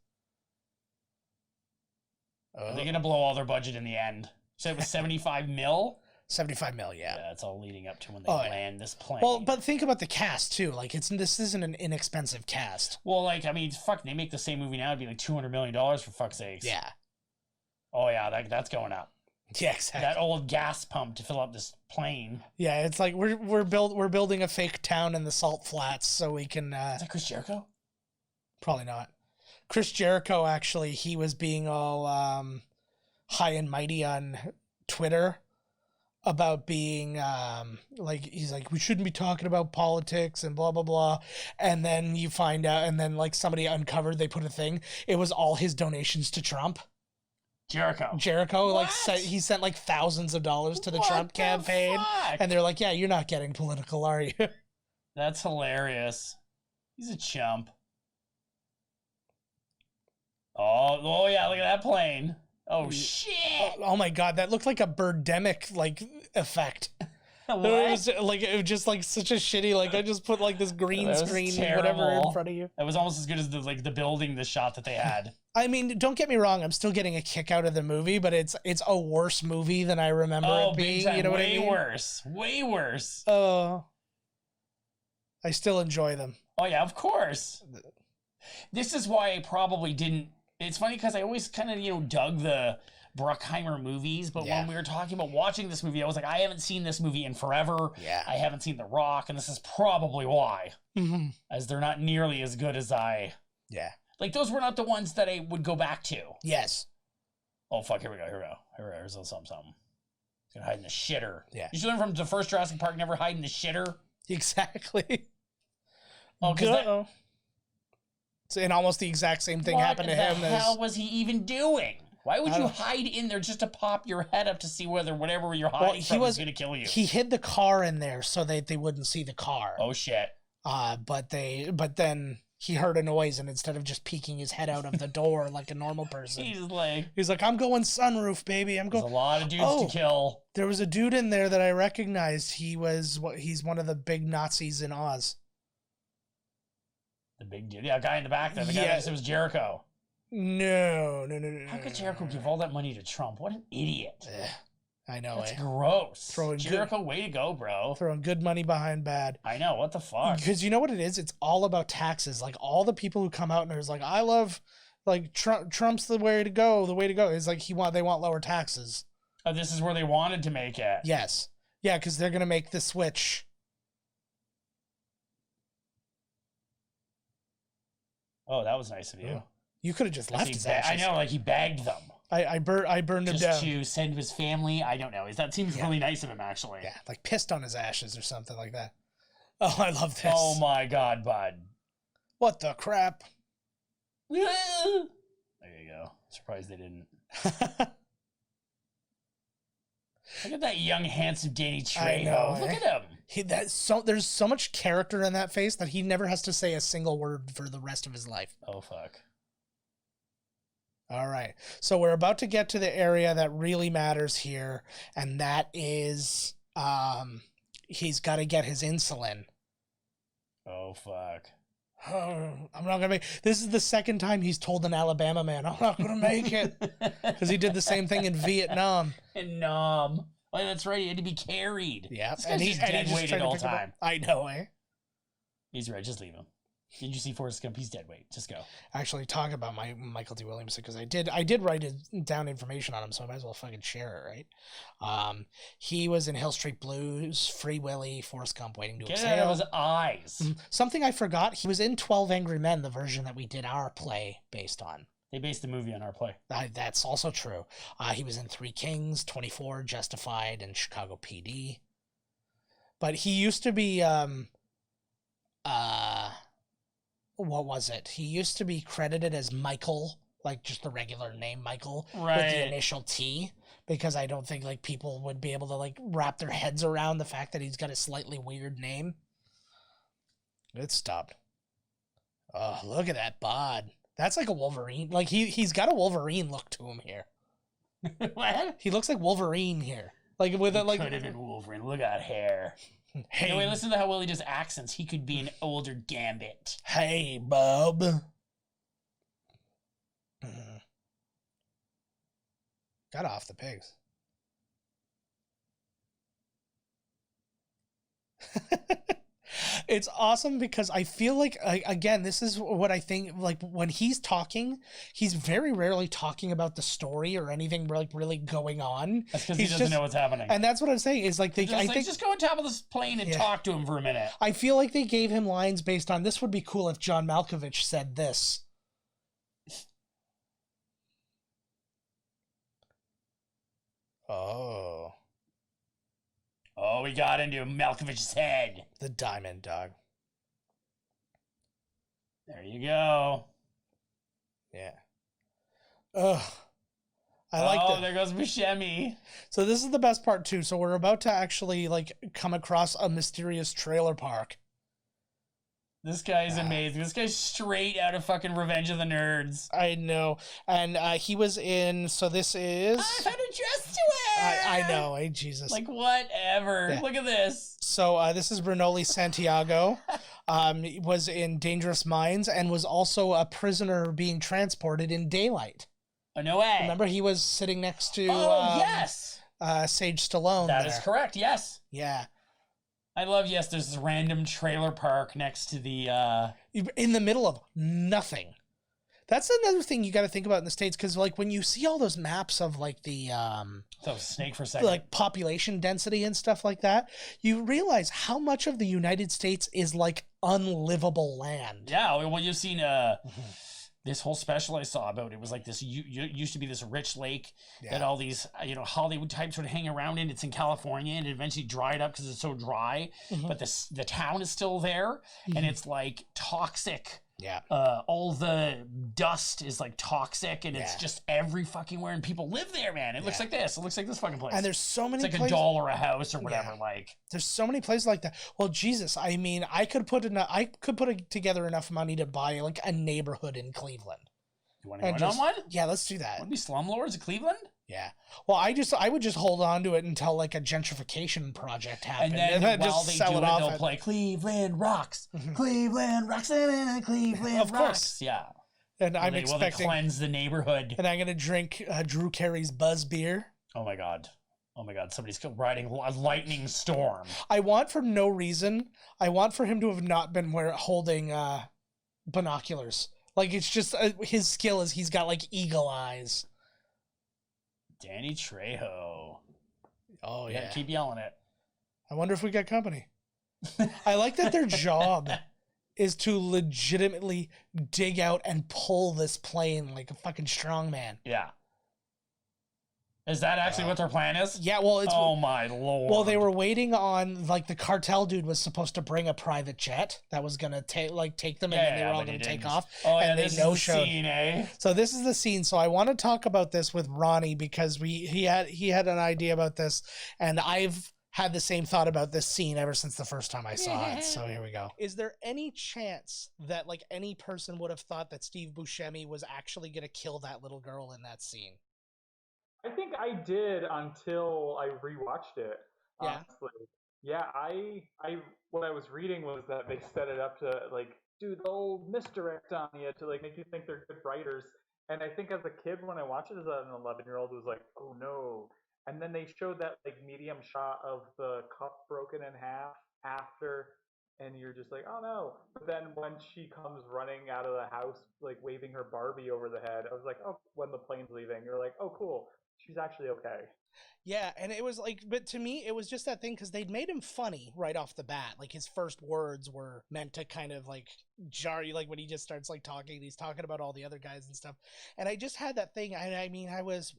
Are they gonna blow all their budget in the end? So it was 75 mil? 75 mil, yeah. That's all leading up to when they land this plane. Well, but think about the cast too. Like this isn't an inexpensive cast. Well, like, I mean, fuck, they make the same movie now, it'd be like $200 million for fuck's sakes. Yeah. Oh yeah, that's going up. Yeah, exactly. That old gas pump to fill up this plane. Yeah, it's like we're building a fake town in the salt flats so we can Is that Chris Jericho? Probably not. Chris Jericho, actually, he was being all high and mighty on Twitter about being like, he's like, we shouldn't be talking about politics and blah blah blah, and then you find out, and then like somebody uncovered, they put a thing, it was all his donations to Trump. Jericho, what? like he sent like thousands of dollars to the Trump campaign, and they're like, yeah, you're not getting political, are you? That's hilarious. He's a chump. Oh yeah, look at that plane. Oh shit! Oh my god, that looked like a birdemic like effect. What? It was just like such a shitty, like I just put like this green screen whatever in front of you. It was almost as good as the building, the shot that they had. I mean, don't get me wrong, I'm still getting a kick out of the movie, but it's a worse movie than I remember it being. You know what I mean? Way worse. Oh, I still enjoy them. Oh yeah, of course. This is why I probably didn't. It's funny because I always kind of, dug the Bruckheimer movies, but when we were talking about watching this movie, I was like, I haven't seen this movie in forever. Yeah. I haven't seen The Rock, and this is probably why. Mm-hmm. As they're not nearly as good as I... Yeah. Like, those were not the ones that I would go back to. Yes. Oh, fuck, here we go. Here's a something. He's gonna hide in the shitter. Yeah. You should learn from the first Jurassic Park, never hide in the shitter. Exactly. Oh, because and almost the exact same thing happened to him. What the hell was he even doing? Why would you hide in there just to pop your head up to see whether whatever you're hiding from is going to kill you? He hid the car in there so they wouldn't see the car. Oh shit! But then he heard a noise, and instead of just peeking his head out of the door like a normal person, he's like, "I'm going sunroof, baby. I'm going." There's a lot of dudes to kill. There was a dude in there that I recognized. He's one of the big Nazis in Oz. The big dude, guy in the back there. The guy that said was Jericho. No. How could Jericho give all that money to Trump? What an idiot. I know. That's gross. Throwing Jericho, way to go, bro. Throwing good money behind bad. I know. What the fuck? Because you know what it is? It's all about taxes. Like all the people who come out and there's like, I love, like Trump's the way to go. The way to go is like they want lower taxes. Oh, this is where they wanted to make it. Yes. Yeah, because they're gonna make the switch. Oh, that was nice of you. You could have just left his ashes. I know, like he bagged them. I burned him down. Just to send to his family. I don't know. That seems really nice of him, actually. Yeah, like pissed on his ashes or something like that. Oh, I love this. Oh my God, bud. What the crap? There you go. Surprised they didn't. Look at that young, handsome Danny Trejo. Look at him. There's so much character in that face that he never has to say a single word for the rest of his life. Oh, fuck. All right. So we're about to get to the area that really matters here, and that is he's got to get his insulin. Oh, fuck. I'm not going to make... This is the second time he's told an Alabama man, I'm not going to make it. Because he did the same thing in Vietnam. In Nam. Oh, that's right. He had to be carried. Yeah. This guy's just dead weight at all time. I know, eh? He's right. Just leave him. Did you see Forrest Gump? He's dead weight. Just go. Actually, talk about Michael D. Williamson, because I did write down information on him, so I might as well fucking share it, right? He was in Hill Street Blues, Free Willy, Forrest Gump, Waiting to Exhale. Get out of his eyes. Something I forgot, he was in 12 Angry Men, the version that we did our play based on. They based the movie on our play. That's also true. He was in Three Kings, 24, Justified, and Chicago PD. But he used to be... what was it? He used to be credited as Michael, like just the regular name Michael, right, with the initial T, because I don't think like people would be able to like wrap their heads around the fact that he's got a slightly weird name. It stopped. Oh, look at that bod. That's like a Wolverine. Like he's got a Wolverine look to him here. What? He looks like Wolverine here. Like with it, like could have been Wolverine. Look at that hair. Hey, anyway, listen to how well he does accents. He could be an older Gambit. Hey, bub. Got off the pigs. It's awesome because I feel like, again, this is what I think, like when he's talking, he's very rarely talking about the story or anything like really going on. That's because he doesn't know what's happening. And that's what I'm saying is like, just go on top of this plane and talk to him for a minute. I feel like they gave him lines based on, this would be cool if John Malkovich said this. Oh, we got into Malkovich's head. The Diamond Dog. There you go. Yeah. Ugh. I like that. Oh, there goes Buscemi. So this is the best part too. So we're about to actually like come across a mysterious trailer park. This guy is amazing. This guy's straight out of fucking Revenge of the Nerds. I know. And he was in, so this is... I found a dress to wear! I know, Jesus. Like, whatever. Yeah. Look at this. So this is Bernoli Santiago. Was in Dangerous Minds and was also a prisoner being transported in Daylight. Oh, no way. Remember, he was sitting next to... yes! Sage Stallone. That is correct, yes. Yeah. I love, there's this random trailer park next to the... In the middle of nothing. That's another thing you got to think about in the States, because like when you see all those maps of like the... So snake for a second. Like population density and stuff like that, you realize how much of the United States is like unlivable land. Yeah, well, you've seen... This whole special I saw about it was like this used to be this rich lake that all these Hollywood types would hang around in. It's in California and it eventually dried up because it's so dry. But the town is still there and it's like toxic. Yeah. All the dust is like toxic and it's just every fucking where and people live there, man. It looks like this. It looks like this fucking place. And there's so many It's like places, $1 a house or whatever. Like there's so many places like that. Well, Jesus, I mean, I could put together enough money to buy like a neighborhood in Cleveland. You want to go on one? Yeah, let's do that. Want to be slumlords of Cleveland? Yeah. Well, I would just hold on to it until like a gentrification project happened. And then while they do it, they'll play Cleveland Rocks. Cleveland Rocks and Cleveland of Rocks. Course. Yeah. And I'm they expecting... cleanse the neighborhood. And I'm going to drink Drew Carey's Buzz beer. Oh my god. Somebody's riding a lightning storm. I want, for no reason, for him to have not been holding binoculars. Like, it's just his skill is he's got like eagle eyes. Danny Trejo. Oh yeah. Keep yelling it. I wonder if we got company. I like that their job is to legitimately dig out and pull this plane like a fucking strongman. Yeah. Is that actually what their plan is? Yeah, well, it's... Oh, my Lord. Well, they were waiting on, like, the cartel dude was supposed to bring a private jet that was going to take them, and then they were all going to take off. Oh, and yeah, they no-showed. Scene, eh? So this is the scene. So I want to talk about this with Ronnie because he had an idea about this, and I've had the same thought about this scene ever since the first time I saw it. So here we go. Is there any chance that, like, any person would have thought that Steve Buscemi was actually going to kill that little girl in that scene? I think I did until I rewatched it. Honestly, yeah. I what I was reading was that they set it up to like do the old misdirect on you to like make you think they're good writers. And I think as a kid when I watched it as an 11-year-old, it was like, oh no. And then they showed that like medium shot of the cup broken in half after, and you're just like, oh no. But then when she comes running out of the house, like waving her Barbie over the head, I was like, oh, when the plane's leaving, you're like, oh cool. She's actually okay. Yeah, and it was like, but to me, it was just that thing because they'd made him funny right off the bat. Like his first words were meant to kind of like jar you, like when he just starts like talking, he's talking about all the other guys and stuff. And I just had that thing. I mean, I was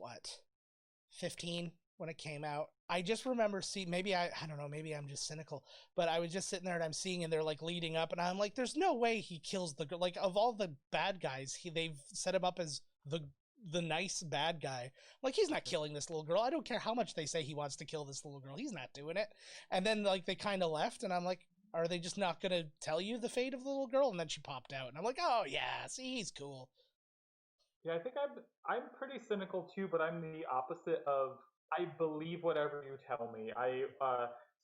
15 when it came out. I just remember maybe I don't know, maybe I'm just cynical, but I was just sitting there and I'm seeing and they're like leading up, and I'm like, there's no way he kills the girl. Like of all the bad guys, they've set him up as the nice bad guy. Like he's not killing this little girl. I don't care how much they say he wants to kill this little girl. He's not doing it. And then like they kind of left, and I'm like, are they just not gonna tell you the fate of the little girl? And then she popped out, and I'm like, oh yeah, see, he's cool. Yeah, I think I'm pretty cynical too, but I'm the opposite of I believe whatever you tell me.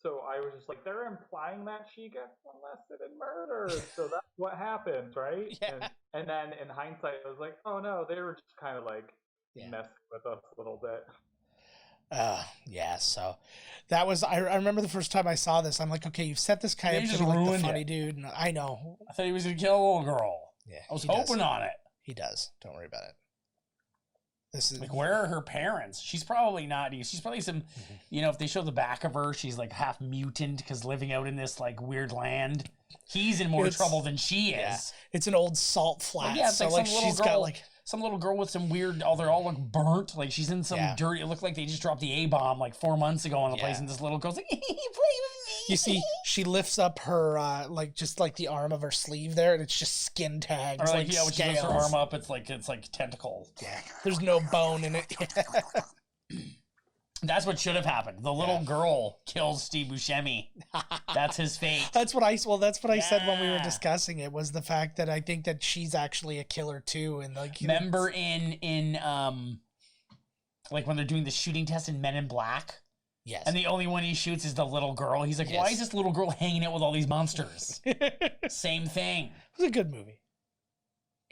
So I was just like, they're implying that she gets molested and murdered, so that's what happened, right? Yeah. And then in hindsight, I was like, oh no, they were just kind of like messing with us a little bit. Yeah. So that was I remember the first time I saw this, I'm like, okay, you've set this guy up to be like the funny dude. And I know. I thought he was gonna kill a little girl. Yeah, I was hoping on it. He does. Don't worry about it. This is like, where are her parents? She's probably not. She's probably some, if they show the back of her, she's like half mutant because living out in this like weird land. He's in more trouble than she is. Yeah. It's an old salt flat. Yeah, it's so like she's got like some little girl with some weird. Oh, they're all like burnt. Like she's in some dirty. It looked like they just dropped the A-bomb like 4 months ago on the place, and this little girl's like, "Play with me." You see, she lifts up her just like the arm of her sleeve there, and it's just skin tags. Or like when she lifts her arm up, it's like tentacle. Yeah, there's no bone in it. That's what should have happened. The little girl kills Steve Buscemi. That's his fate. That's what I said when we were discussing it, was the fact that I think that she's actually a killer too. And like, remember in like when they're doing the shooting test in Men in Black? Yes. And the only one he shoots is the little girl. He's like, why is this little girl hanging out with all these monsters? Same thing. It was a good movie.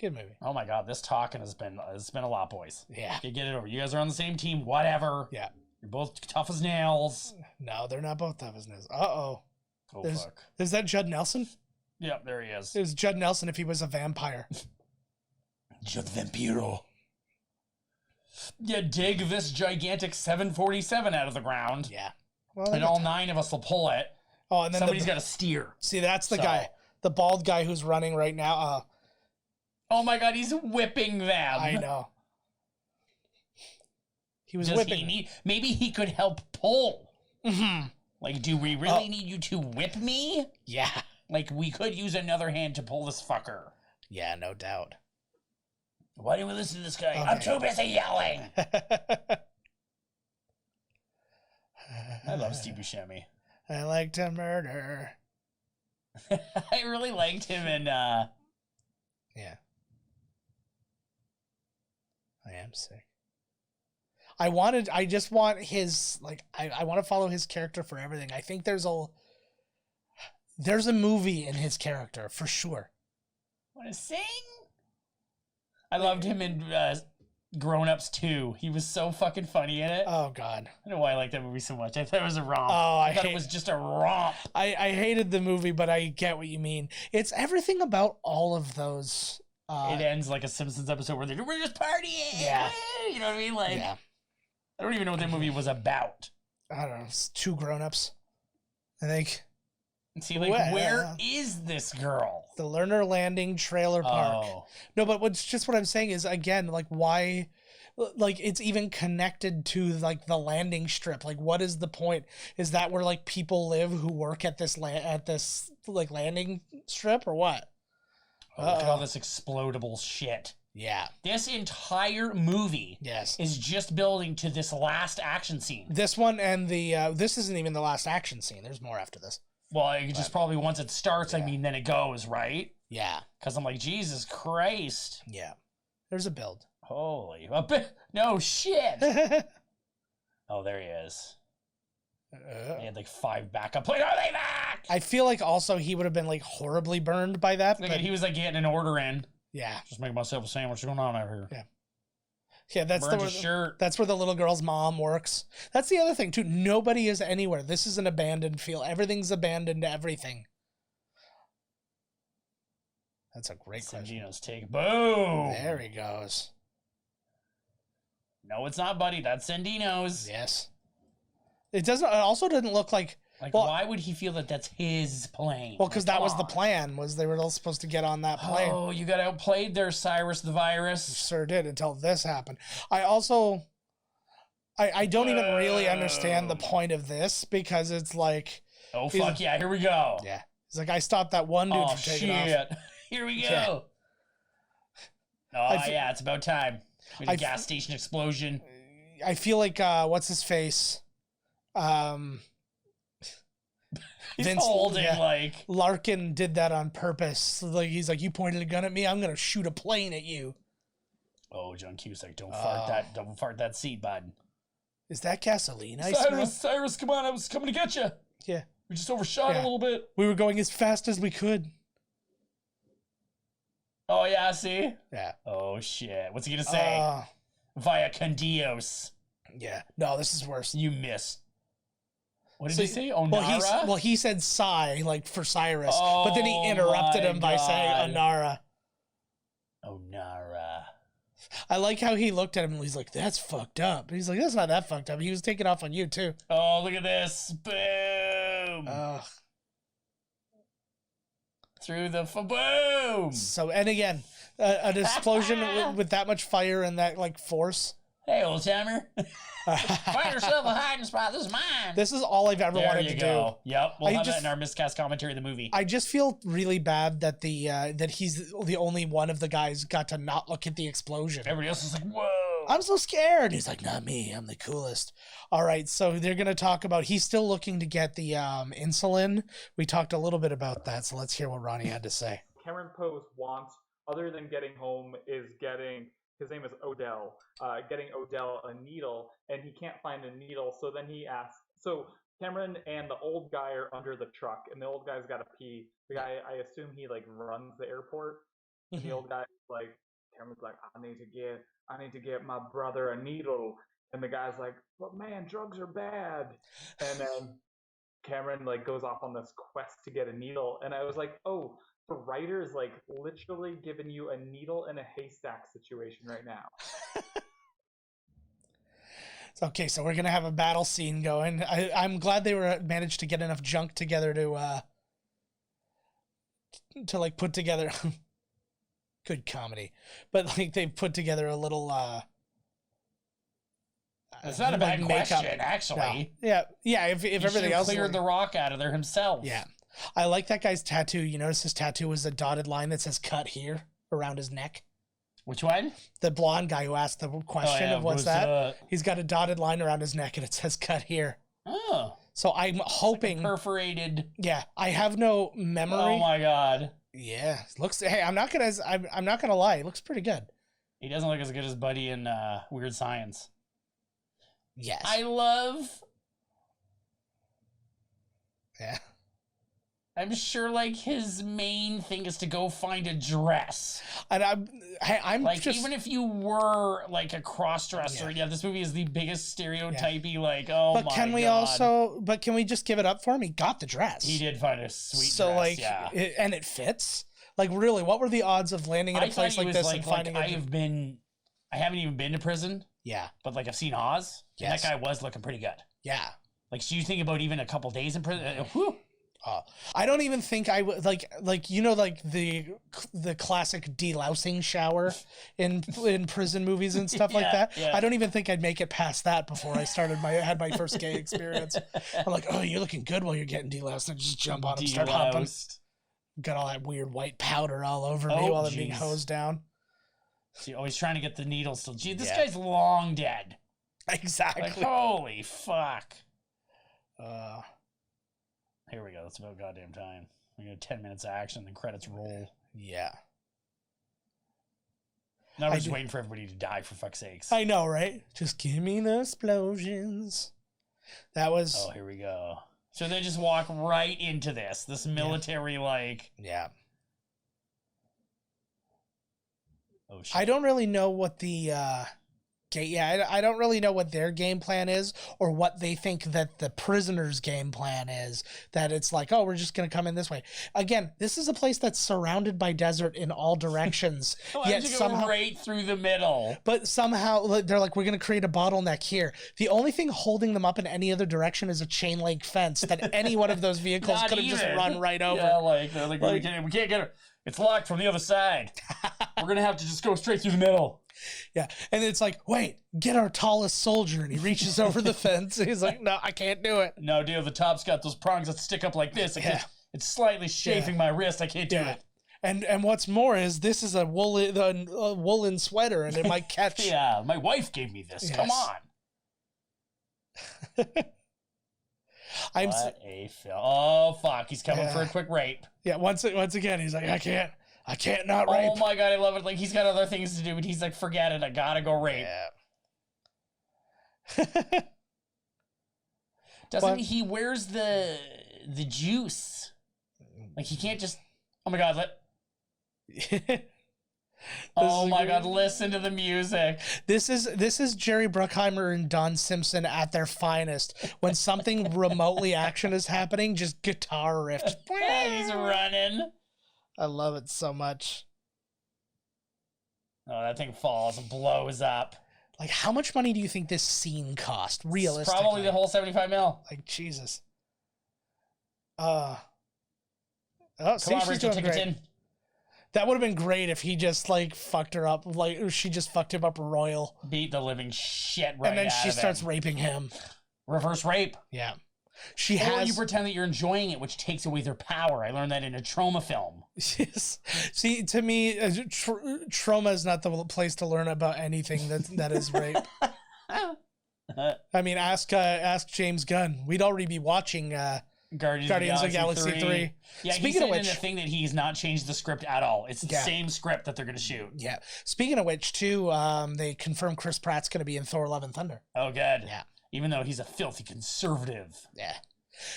Good movie. Oh my God, this talking has been a lot, boys. Yeah. Okay, get it over. You guys are on the same team. Whatever. Yeah. You're both tough as nails. No, they're not both tough as nails. Uh-oh. Oh, fuck. Is that Judd Nelson? Yep, there he is. It was Judd Nelson if he was a vampire. Judd Vampiro. You dig this gigantic 747 out of the ground. Yeah. Well, and all 9 of us will pull it. Oh, and then somebody's got to steer. See, that's the guy. The bald guy who's running right now. Oh my God, he's whipping them. I know. He was whipping. Maybe he could help pull. Mm-hmm. Like, do we really need you to whip me? Yeah. Like, we could use another hand to pull this fucker. Yeah, no doubt. Why do we listen to this guy? Okay. I'm too busy yelling. I love Steve Buscemi. I like to murder. I really liked him in... Yeah. I am sick. I just want his, like, I want to follow his character for everything. I think there's a movie in his character, for sure. Want to sing? I loved him in Grown Ups 2. He was so fucking funny in it. Oh God. I don't know why I like that movie so much. I thought it was a romp. Oh, I thought it was just a romp. I hated the movie, but I get what you mean. It's everything about all of those. It ends like a Simpsons episode where we're just partying. Yeah. You know what I mean? Like, Yeah. I don't even know what that movie was about. I don't know. It's 2 grown-ups, I think. And see, like, where is this girl? The Lerner Landing Trailer Park. Oh. No, but what I'm saying is, again, like, why, like, it's even connected to, like, the landing strip. Like, what is the point? Is that where, like, people live who work at this like, landing strip, or what? Oh, look at all this explodable shit. Yeah. This entire movie Yes. is just building to this last action scene. This one and this isn't even the last action scene. There's more after this. Well, it just probably once it starts, Yeah. I mean, then it goes, right? Yeah. Because I'm like, Jesus Christ. Yeah. There's a build. Holy. No shit. Oh, there he is. They had like 5 backup players. Are they back? I feel like also he would have been like horribly burned by that. Like, But he was like getting an order in. yeah. Just making myself a sandwich. What's going on over here? Yeah. Yeah, Burns his shirt. that's where the little girl's mom works. That's the other thing too. Nobody is anywhere. This is an abandoned field. Everything's abandoned to everything. That's a great question. Sandino's take. Boom. There he goes. No, it's not, buddy. That's Sandino's. Yes. It also doesn't look like. Like, Well- why would he feel that that's his plane? Well, because Like, that come was the on. plan. Was they were all supposed to get on that plane. Oh, you got outplayed there, Cyrus the Virus. Sure did until this happened. I also, I don't even really understand the point of this because it's like, Oh, fuck yeah, here we go. yeah, it's like I stopped that one dude Oh, from taking off. shit. Here we go. Yeah. Oh, I fe- yeah, it's about time. We had I a fe- gas station explosion. I feel like what's his face, He's Vince- holding, yeah. like... Larkin did that on purpose. Like he's like, you pointed a gun at me, I'm gonna shoot a plane at you. Oh, John Cusak, don't Oh. fart that seat, bud. Is that gasoline? I smell? Cyrus, come on, I was coming to get you. Yeah, We just overshot Yeah. a little bit. we were going as fast as we could. Oh, yeah, see? Yeah. Oh, shit. What's he gonna say? Via Condios. Yeah. No, this is worse. You miss. What did So- he say? Onara? Well, he said Psy, like for Cyrus, but then he interrupted my him by saying God. Onara. Onara. I like how he looked at him and he's like, that's fucked up. He's like, that's not that fucked up. He was taking off on you too. Oh, look at this. Boom. Through the boom. So, and again, an explosion with that much fire and that like force. Hey, old timer. Find yourself a hiding spot. This is mine. This is all I've ever there wanted you to go. Yep. We'll I have just- that in our miscast commentary of the movie. do. I just feel really bad that that he's the only one of the guys got to not look at the explosion. Everybody else is like, whoa. I'm so scared. He's like, not me. I'm the coolest. All right. So they're going to talk about, he's still looking to get the insulin. We talked a little bit about that. So let's hear what Ronnie had to say. Cameron Poe's want, other than getting home, is getting, his name is Odell, getting Odell a needle, and he can't find a needle, so then he asks, so Cameron and the old guy are under the truck, and the old guy's got to pee. The guy, I assume he, like, runs the airport, and the old guy's like, Cameron's like, I need to get my brother a needle, and the guy's like, but man, drugs are bad, and then Cameron, like, goes off on this quest to get a needle, and I was like, oh, the writer's like literally giving you a needle in a haystack situation right now. Okay, so we're gonna have a battle scene going. I'm glad they managed to get enough junk together to like put together good comedy, but like they put together a little. It's not a bad makeup. question, actually. No. Yeah. If He everything should've else cleared the rock out of there himself. yeah. I like that guy's tattoo. You notice his tattoo is a dotted line that says "cut here" around his neck. Which one? The blonde guy who asked the question of what's that? He's got a dotted line around his neck and it says "cut here." Oh. So I'm hoping. Perforated. Yeah, I have no memory. Oh my God. Yeah, looks. Hey, I'm not gonna lie. It looks pretty good. He doesn't look as good as Buddy in Weird Science. Yes. I love. Yeah. I'm sure, like, his main thing is to go find a dress. And I'm like, just, even if you were, like, a cross-dresser, this movie is the biggest stereotypy, like, oh but my can we God. but can we just give it up for him? He got the dress. He did find a sweet so, dress, like, yeah. and it fits? Like, really, what were the odds of landing in a place like this and finding I haven't even been to prison. Yeah. But, like, I've seen Oz. Yes. And that guy was looking pretty good. Yeah. Like, so you think about even a couple days in prison, whew. I don't even think I would like you know, like the classic delousing shower in prison movies and stuff like that. Yeah. I don't even think I'd make it past that before I had my first gay experience. I'm like, oh, you're looking good while you're getting deloused, and just jump on him, start hopping. Got all that weird white powder all over me while I'm being hosed down. See, always trying to get the needle still. Gee, this guy's long dead. Exactly. Like, holy fuck. Here we go. That's about goddamn time. We got 10 minutes of action, then credits roll. Yeah. Now we're just waiting for everybody to die, for fuck's sakes. I know, right? Just give me the explosions. That was... Oh, here we go. So they just walk right into this military, like... Yeah. Oh, shit. I don't really know what the... I don't really know what their game plan is or what they think that the prisoner's game plan is. That it's like, oh, we're just going to come in this way. Again, this is a place that's surrounded by desert in all directions. Yet somehow right through the middle. But somehow they're like, we're going to create a bottleneck here. The only thing holding them up in any other direction is a chain link fence that any one of those vehicles could have just run right over. Yeah, like we can't get her. It's locked from the other side. We're going to have to just go straight through the middle. Yeah. And it's like, wait, get our tallest soldier. And he reaches over the fence. He's like, no, I can't do it. No, deal. The top's got those prongs that stick up like this. It's slightly chafing my wrist. I can't do it. And what's more is this is a woolen sweater and it might catch. Yeah, my wife gave me this. Yes. Come on. What a film. Oh, fuck. He's coming for a quick rape. Yeah, once again, he's like, I can't not rape. Oh my God, I love it. Like, he's got other things to do, but he's like, forget it. I gotta go rape. Yeah. Doesn't he wears the juice? Like, he can't just... Oh my God, oh my God, listen to the music. This is Jerry Bruckheimer and Don Simpson at their finest. When something remotely action is happening, just guitar riff. He's running. I love it so much. Oh, that thing falls and blows up. Like, how much money do you think this scene cost, realistically? It's probably the whole 75 mil. Like, Jesus. Come on, Rachel, take it in. That would have been great if he just, like, fucked her up. Like, she just fucked him up royal. Beat the living shit right out of him. And then she starts raping him. Reverse rape. Yeah. Or you pretend that you're enjoying it, which takes away their power. I learned that in a trauma film. Yes. See, to me, trauma is not the place to learn about anything that is rape. I mean, ask James Gunn. We'd already be watching Guardians of the Galaxy 3. Yeah, speaking of which, in the thing that he's not changed the script at all. It's the same script that they're going to shoot. Yeah. Speaking of which, too, they confirmed Chris Pratt's going to be in Thor: Love and Thunder. Oh, good. Yeah. Even though he's a filthy conservative. Yeah.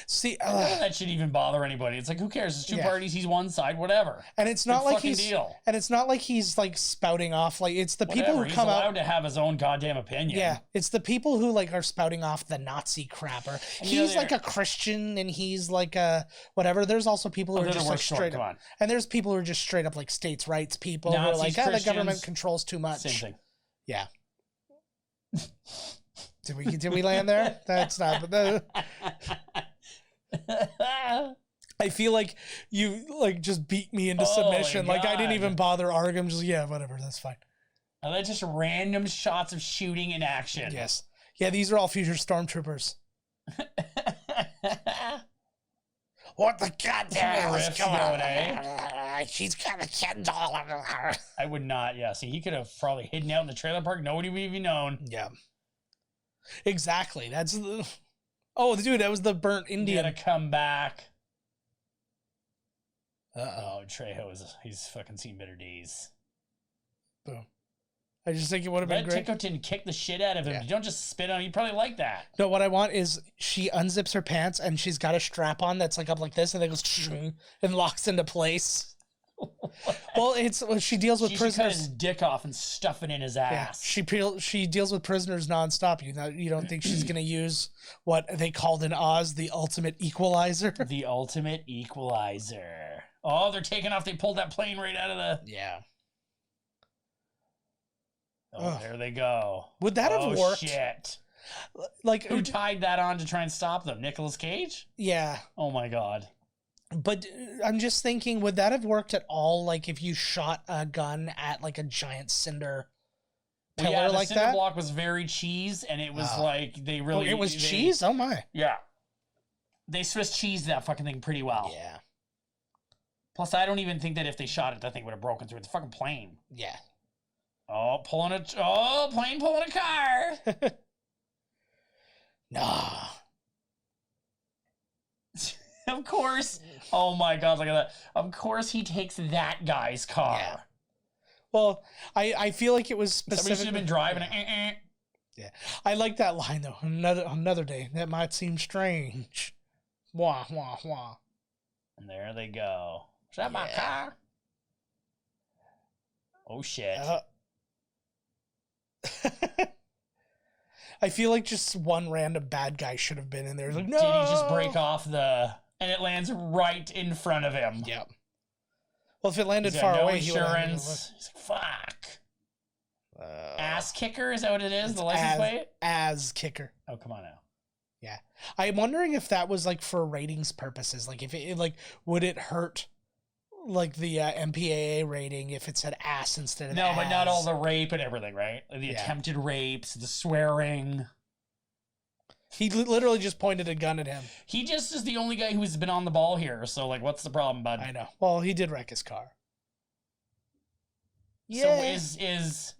See, that should even bother anybody. It's like, who cares? It's two parties. He's one side. Whatever. And it's not like he's like spouting off. Like, it's the people who come out. He's allowed to have his own goddamn opinion. Yeah, it's the people who like are spouting off the Nazi crapper. He's like a Christian, and he's like a whatever. There's also people who are just like straight up, and there's people who are just straight up like states' rights people who are like, the government controls too much. Same thing. Yeah. Did we land there? That's not. I feel like you like just beat me into submission. Like, I didn't even bother arguing. I'm just whatever, that's fine. And then just random shots of shooting in action. Yes. Yeah, these are all future stormtroopers. What the goddamn is going on? She's got a $10. I would not. Yeah, see, he could have probably hidden out in the trailer park. Nobody would even known. Yeah. Exactly. That's the... Oh, dude, that was the burnt Indian. Gotta come back. Oh, Trejo he's fucking seen better days. Boom. I just think it would have been great. Tikotin kick the shit out of him. Yeah. You don't just spit on him. You'd probably like that. No, what I want is she unzips her pants and she's got a strap on that's like up like this and then goes and locks into place. Well, she deals with She should cut prisoners. his dick off and stuff it in his ass. She deals with prisoners nonstop. You don't think she's gonna use what they called in Oz the ultimate equalizer? The ultimate equalizer. Oh, they're taking off. They pulled that plane right out of the... Yeah. Oh, there they go. Would that have worked? Shit. Like, Who tied that on to try and stop them? Nicolas Cage? yeah. Oh my god. But I'm just thinking, would that have worked at all? Like if you shot a gun at like a giant cinder pillar Well, yeah, the like cinder that? block was very cheese, and it was like they really... it was cheese? Oh my. Yeah. They Swiss cheesed that fucking thing pretty well. Yeah. Plus, I don't even think that if they shot it, that thing would have broken through the fucking plane. Yeah. Oh, plane pulling a car. Nah. Of course. Oh my god, look at that. Of course he takes that guy's car. Yeah. Well, I feel like it was Somebody specific. should have been driving it. Yeah. I like that line though. Another day. That might seem strange. Wah, wah, wah. And there they go. Is that my car? Oh shit. I feel like just one random bad guy should have been in there. Like, no! Did he just break off the... And it lands right in front of him. Yep. Well, if it landed He's got far no away, he would have... insurance. He's like, fuck. Ass kicker? Is that what it is? The license plate? As kicker. Oh, come on now. Yeah. I'm wondering if that was like for ratings purposes. Like if it like, would it hurt like the MPAA rating if it said ass instead of No, but not as? all the rape and everything, right? The attempted rapes, the swearing. He literally just pointed a gun at him. He just is the only guy who's been on the ball here. So, like, what's the problem, bud? I know. Well, he did wreck his car. So Yeah. is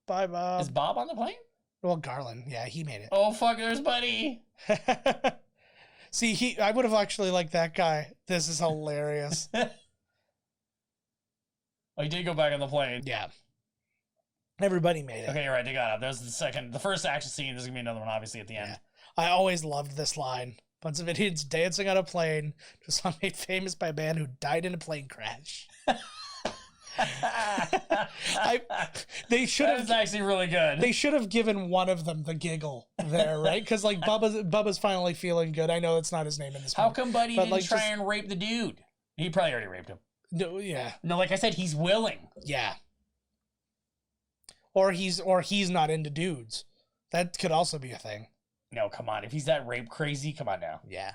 Bye, Bob. is Bob on the plane? Well, Garland. Yeah, he made it. Oh fuck, there's Buddy. See, I would have actually liked that guy. This is hilarious. Oh, he did go back on the plane. Yeah. Everybody made it. Okay, you're right. They got up. There's the first action scene. There's gonna be another one, obviously, at the end. Yeah. I always loved this line. Bunch of idiots dancing on a plane to a song made famous by a man who died in a plane crash. They should have. That's actually really good. They should have given one of them the giggle there, right? Because like Bubba's finally feeling good. I know that's not his name in this. How movie. come Buddy But, didn't like, try just- and rape the dude? He probably already raped him. No, yeah, No, like I said, he's willing. yeah. Or he's not into dudes. That could also be a thing. No, come on. If he's that rape crazy, come on now. Yeah.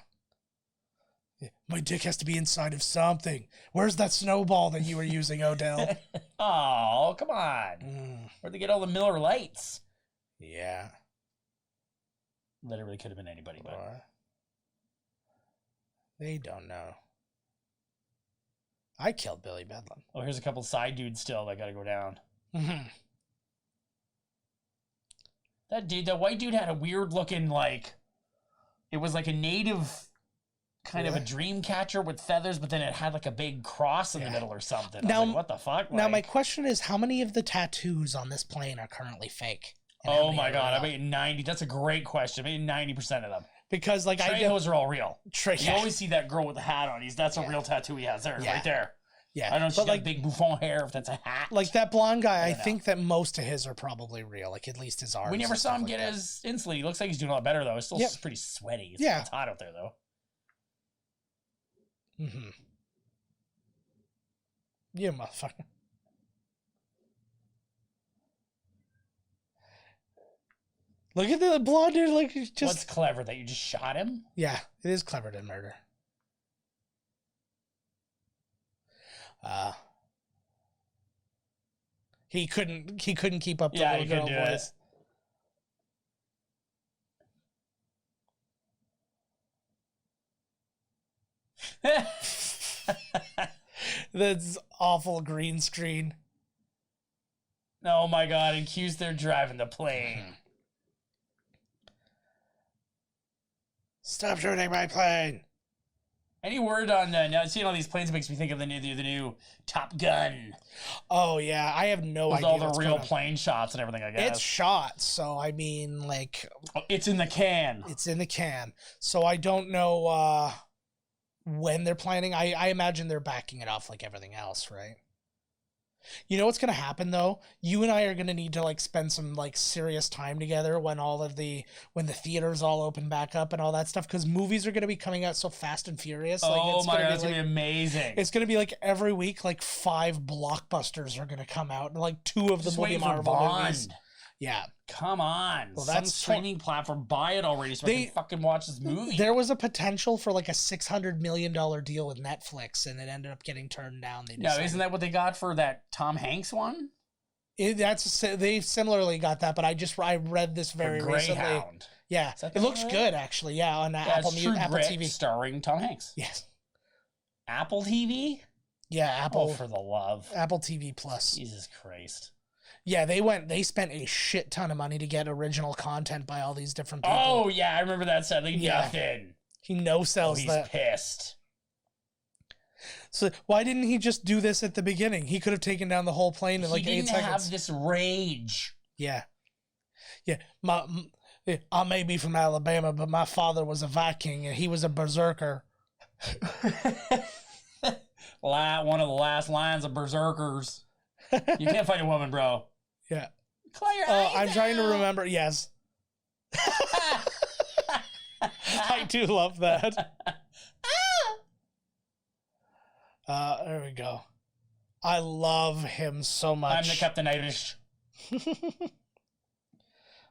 My dick has to be inside of something. Where's that snowball that you were using, Odell? Oh, come on. Where'd they get all the Miller Lights? Yeah. Literally could have been anybody, but Or they don't know. I killed Billy Bedlam. oh, here's a couple side dudes still that gotta go down. That white dude had a weird looking, like, it was like a native kind of a dream catcher with feathers, but then it had like a big cross in the middle or something. Now- I was like, what the fuck? Now, my Like, question is, how many of the tattoos on this plane are currently fake? And how oh many my are god, I real? mean 90. That's a great question. I mean 90% of them. Because like Trejos are all real. You yeah, always see that girl with the hat on. That's a real tattoo he has there, Yeah. right there. yeah. I don't know if she's but got like big bouffant hair, if that's a hat. like that blonde guy, I don't know. think that most of his are probably real. Like at least his arms. We never and saw stuff him like get that. his insulin. He looks like he's doing a lot better though. It's still Yep. pretty sweaty. Yeah. It's hot out there though. You motherfucker. Look at the blonde dude, like he's just What's clever that you just shot him? yeah, it is clever to murder. He couldn't keep up the Yeah, little he girl couldn't do it. voice. That's awful green screen. Oh my god, and Q's there driving the plane. Stop shooting my plane. Any word on now? Seeing all these planes makes me think of the new Top Gun. Oh yeah, I have no With idea. all the what's real going on. plane shots and everything. I guess It's shot, so I mean, like, it's in the can. it's in the can. So I don't know when they're planning. I imagine they're backing it off like everything else, right? You know what's gonna happen though? You and I are gonna need to like spend some like serious time together when when the theaters all open back up and all that stuff, because movies are gonna be coming out so fast and furious. Like, Oh my god, it's like, gonna be amazing. it's gonna be like every week, like 5 blockbusters are gonna come out, and like 2 of them Just will be waiting for Marvel Bond. movies. Yeah. Come on. Well, Some that's streaming platform, buy it already so I can fucking watch this movie. There was a potential for like a $600 million deal with Netflix, and it ended up getting turned down. No, isn't that what they got for that Tom Hanks one? They similarly got that, but I read this very recently. Greyhound. Yeah, that it looks right? good actually. Yeah, on Yeah, Apple it's True Grit, TV. starring Tom Hanks. Yes. Apple TV? Yeah, Apple Oh, for the love. Apple TV Plus. Jesus Christ. Yeah, they spent a shit ton of money to get original content by all these different people. Oh, yeah, I remember that sadly. Yeah. Nothing. He no Oh, sells he's that. pissed. So why didn't he just do this at the beginning? He could have taken down the whole plane in like he 8 didn't seconds. have this rage. Yeah. I may be from Alabama, but my father was a Viking and he was a berserker. One of the last lines of Berserkers. You can't fight a woman, bro. Yeah. Close your eyes I'm trying to out. remember. Yes. I do love that. There we go. I love him so much. I'm the Captain Irish.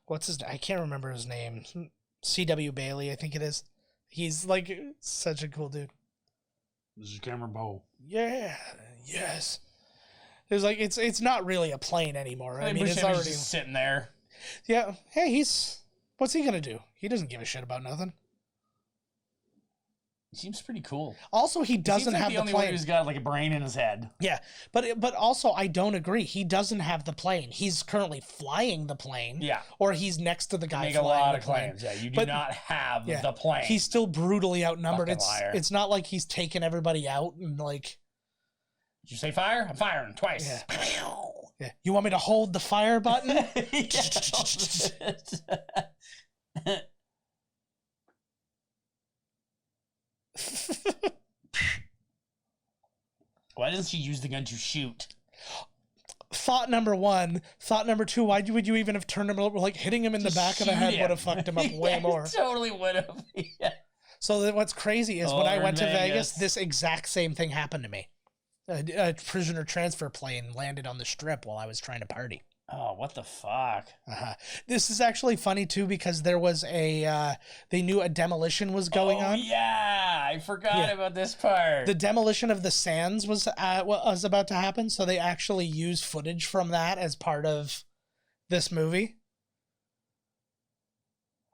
What's his name? I can't remember his name. C.W. Bailey, I think it is. He's like such a cool dude. This is Cameron Poe. Yeah. Yes. There's like it's not really a plane anymore. I mean, it's Buscemi's already just sitting there. Yeah. Hey, what's he gonna do? He doesn't give a shit about nothing. He seems pretty cool. Also, he doesn't Seems like have the the only one plane. who's got like a brain in his head. Yeah, but also I don't agree. He doesn't have the plane. He's currently flying the plane. Yeah. Or he's next to the guy Make a flying lot the of plane. claims. Yeah, you do But- not have Yeah. the plane. He's still brutally outnumbered. Fucking liar. It's not like he's taken everybody out and like. Did you say fire? I'm firing twice. Yeah. You want me to hold the fire button? Why doesn't she use the gun to shoot? Thought number 1. Thought number 2. Why would you even have turned him over? Like hitting him in the back of the Shoot head him. would have fucked him up way Yeah, more. Totally would have. Yeah. So then what's crazy is when I Over went to Vegas. Vegas, this exact same thing happened to me. A prisoner transfer plane landed on the strip while I was trying to party. Oh, what the fuck? This is actually funny too because there was they knew a demolition was going on. Yeah, I forgot Yeah. about this part. The demolition of the sands was about to happen, so they actually used footage from that as part of this movie.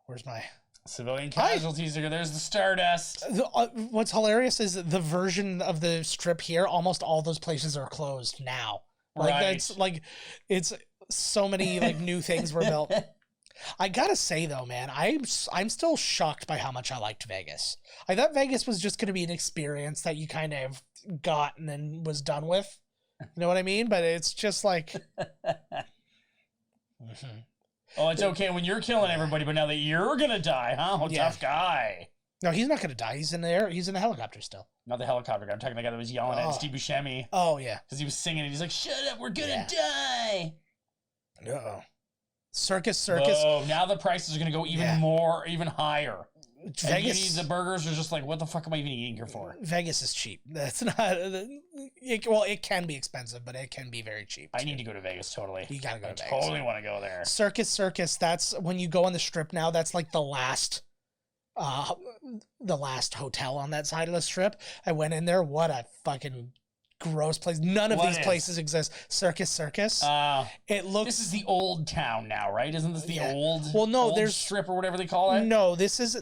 Where's my Civilian casualties are there's the Stardust. What's hilarious is the version of the strip here, almost all those places are closed now. Like Right. that's like it's so many like new things were built. I gotta say though, man, I'm still shocked by how much I liked Vegas. I thought Vegas was just gonna be an experience that you kind of got and then was done with. You know what I mean? But it's just like Oh, it's okay when you're killing everybody, but now that you're gonna die, huh? Oh, Yeah. tough guy. no, he's not gonna die. He's in the air. He's in the helicopter still. Not the helicopter guy. I'm talking the guy that was yelling Oh. at Steve Buscemi Oh yeah. because he was singing and he's like, "Shut up, we're gonna Yeah. die." Uh-oh. Circus. Oh, now the prices are gonna go even Yeah. more, even higher. Vegas. And the burgers are just like, what the fuck am I even eating here for? Vegas is cheap. That's not. It can be expensive, but it can be very cheap. I need to go to Vegas totally. You gotta go I to Vegas. totally want to go there. Circus. That's when you go on the strip now. That's like the last hotel on that side of the strip. I went in there. What a fucking gross place. None of What these is? places exist. Circus. It looks. This is the old town now, right? Isn't this the Yeah. old? Well, no, old there's- strip or whatever they call it. No, this is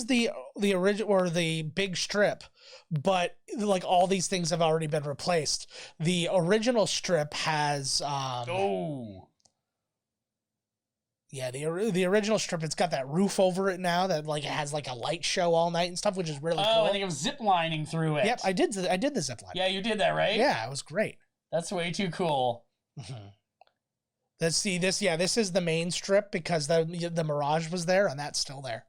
the original or the big strip, but like all these things have already been replaced. The original strip has Oh, Yeah, the original strip, it's got that roof over it now that like it has like a light show all night and stuff, which is really cool. Oh, I think I'm zip lining through it. Yep, I did the zip line. Yeah, you did that, right? Yeah, it was great. That's way too cool. Let's see this. Yeah, this is the main strip because the Mirage was there and that's still there.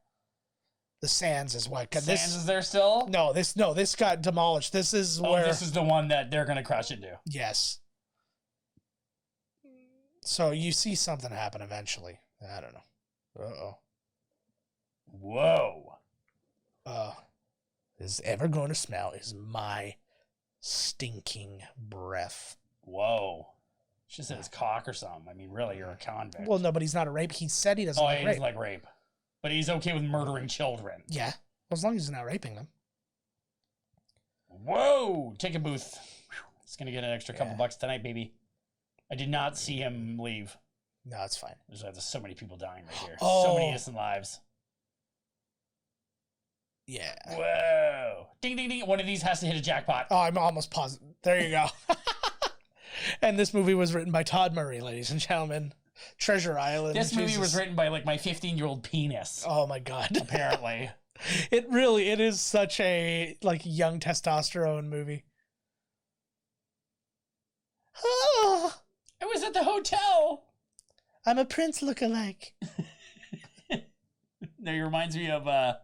The Sands is what. Sands is there still? No, this got demolished. This is where. This is the one that they're gonna crash into. Yes. So you see something happen eventually. I don't know. Whoa. Is ever going to smell is my stinking breath. Whoa. She said it's cock or something. I mean, really, you're a convict. Well, no, but he's not a rape. He said he doesn't like he rape. doesn't like rape. But he's okay with murdering children. Yeah. As long as he's not raping them. Whoa. Ticket booth. It's going to get an extra couple bucks tonight, baby. I did not see him leave. No, it's fine. There's so many people dying right here. Oh. So many innocent lives. Yeah. Whoa. Ding, ding, ding. One of these has to hit a jackpot. Oh, I'm almost positive. There you go. And this movie was written by Todd Murray, ladies and gentlemen. Treasure Island. This movie was written by like my 15-year-old penis. Oh my God. Apparently. It is such a like young testosterone movie. Oh, I was at the hotel. I'm a Prince lookalike. No, he reminds me of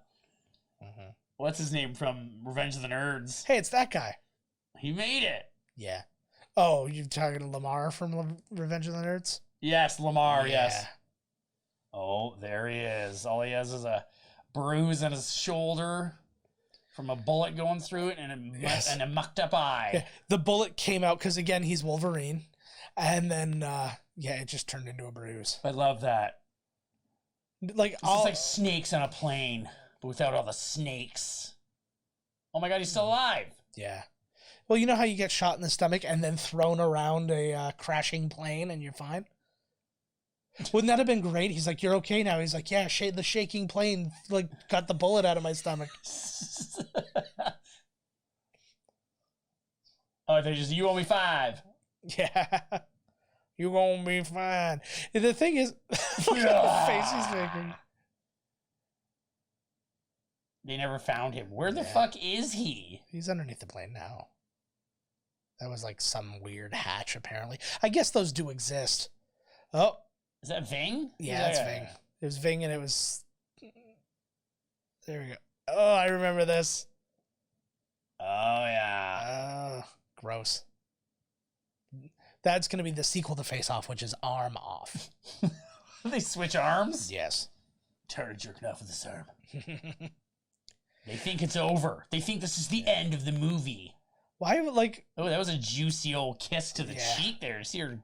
what's his name from Revenge of the Nerds? Hey, it's that guy. He made it. Yeah. Oh, you talking to Lamar from Revenge of the Nerds? Yes, Lamar. Yeah. Yes. Oh, there he is. All he has is a bruise on his shoulder from a bullet going through it and a mucked up eye. Yeah. The bullet came out because again he's Wolverine, and then it just turned into a bruise. I love that. Like it's like snakes on a plane, but without all the snakes. Oh my God, he's still alive. Yeah. Well, you know how you get shot in the stomach and then thrown around a crashing plane and you're fine? Wouldn't that have been great? He's like, you're okay now. He's like, yeah, the shaking plane like got the bullet out of my stomach. Oh, they just, you owe me 5. Yeah. You gonna be fine. And the thing is, look at the face he's making. They never found him. Where the fuck is he? He's underneath the plane now. That was like some weird hatch, apparently. I guess those do exist. Oh. Is that Ving? Yeah, that's Ving. It was Ving and it was... There we go. Oh, I remember this. Oh, yeah. Gross. That's going to be the sequel to Face Off, which is Arm Off. They switch arms? Yes. Tired of jerking off with this arm. They think it's over. They think this is the end of the movie. Why, like... Oh, that was a juicy old kiss to the cheek there. See her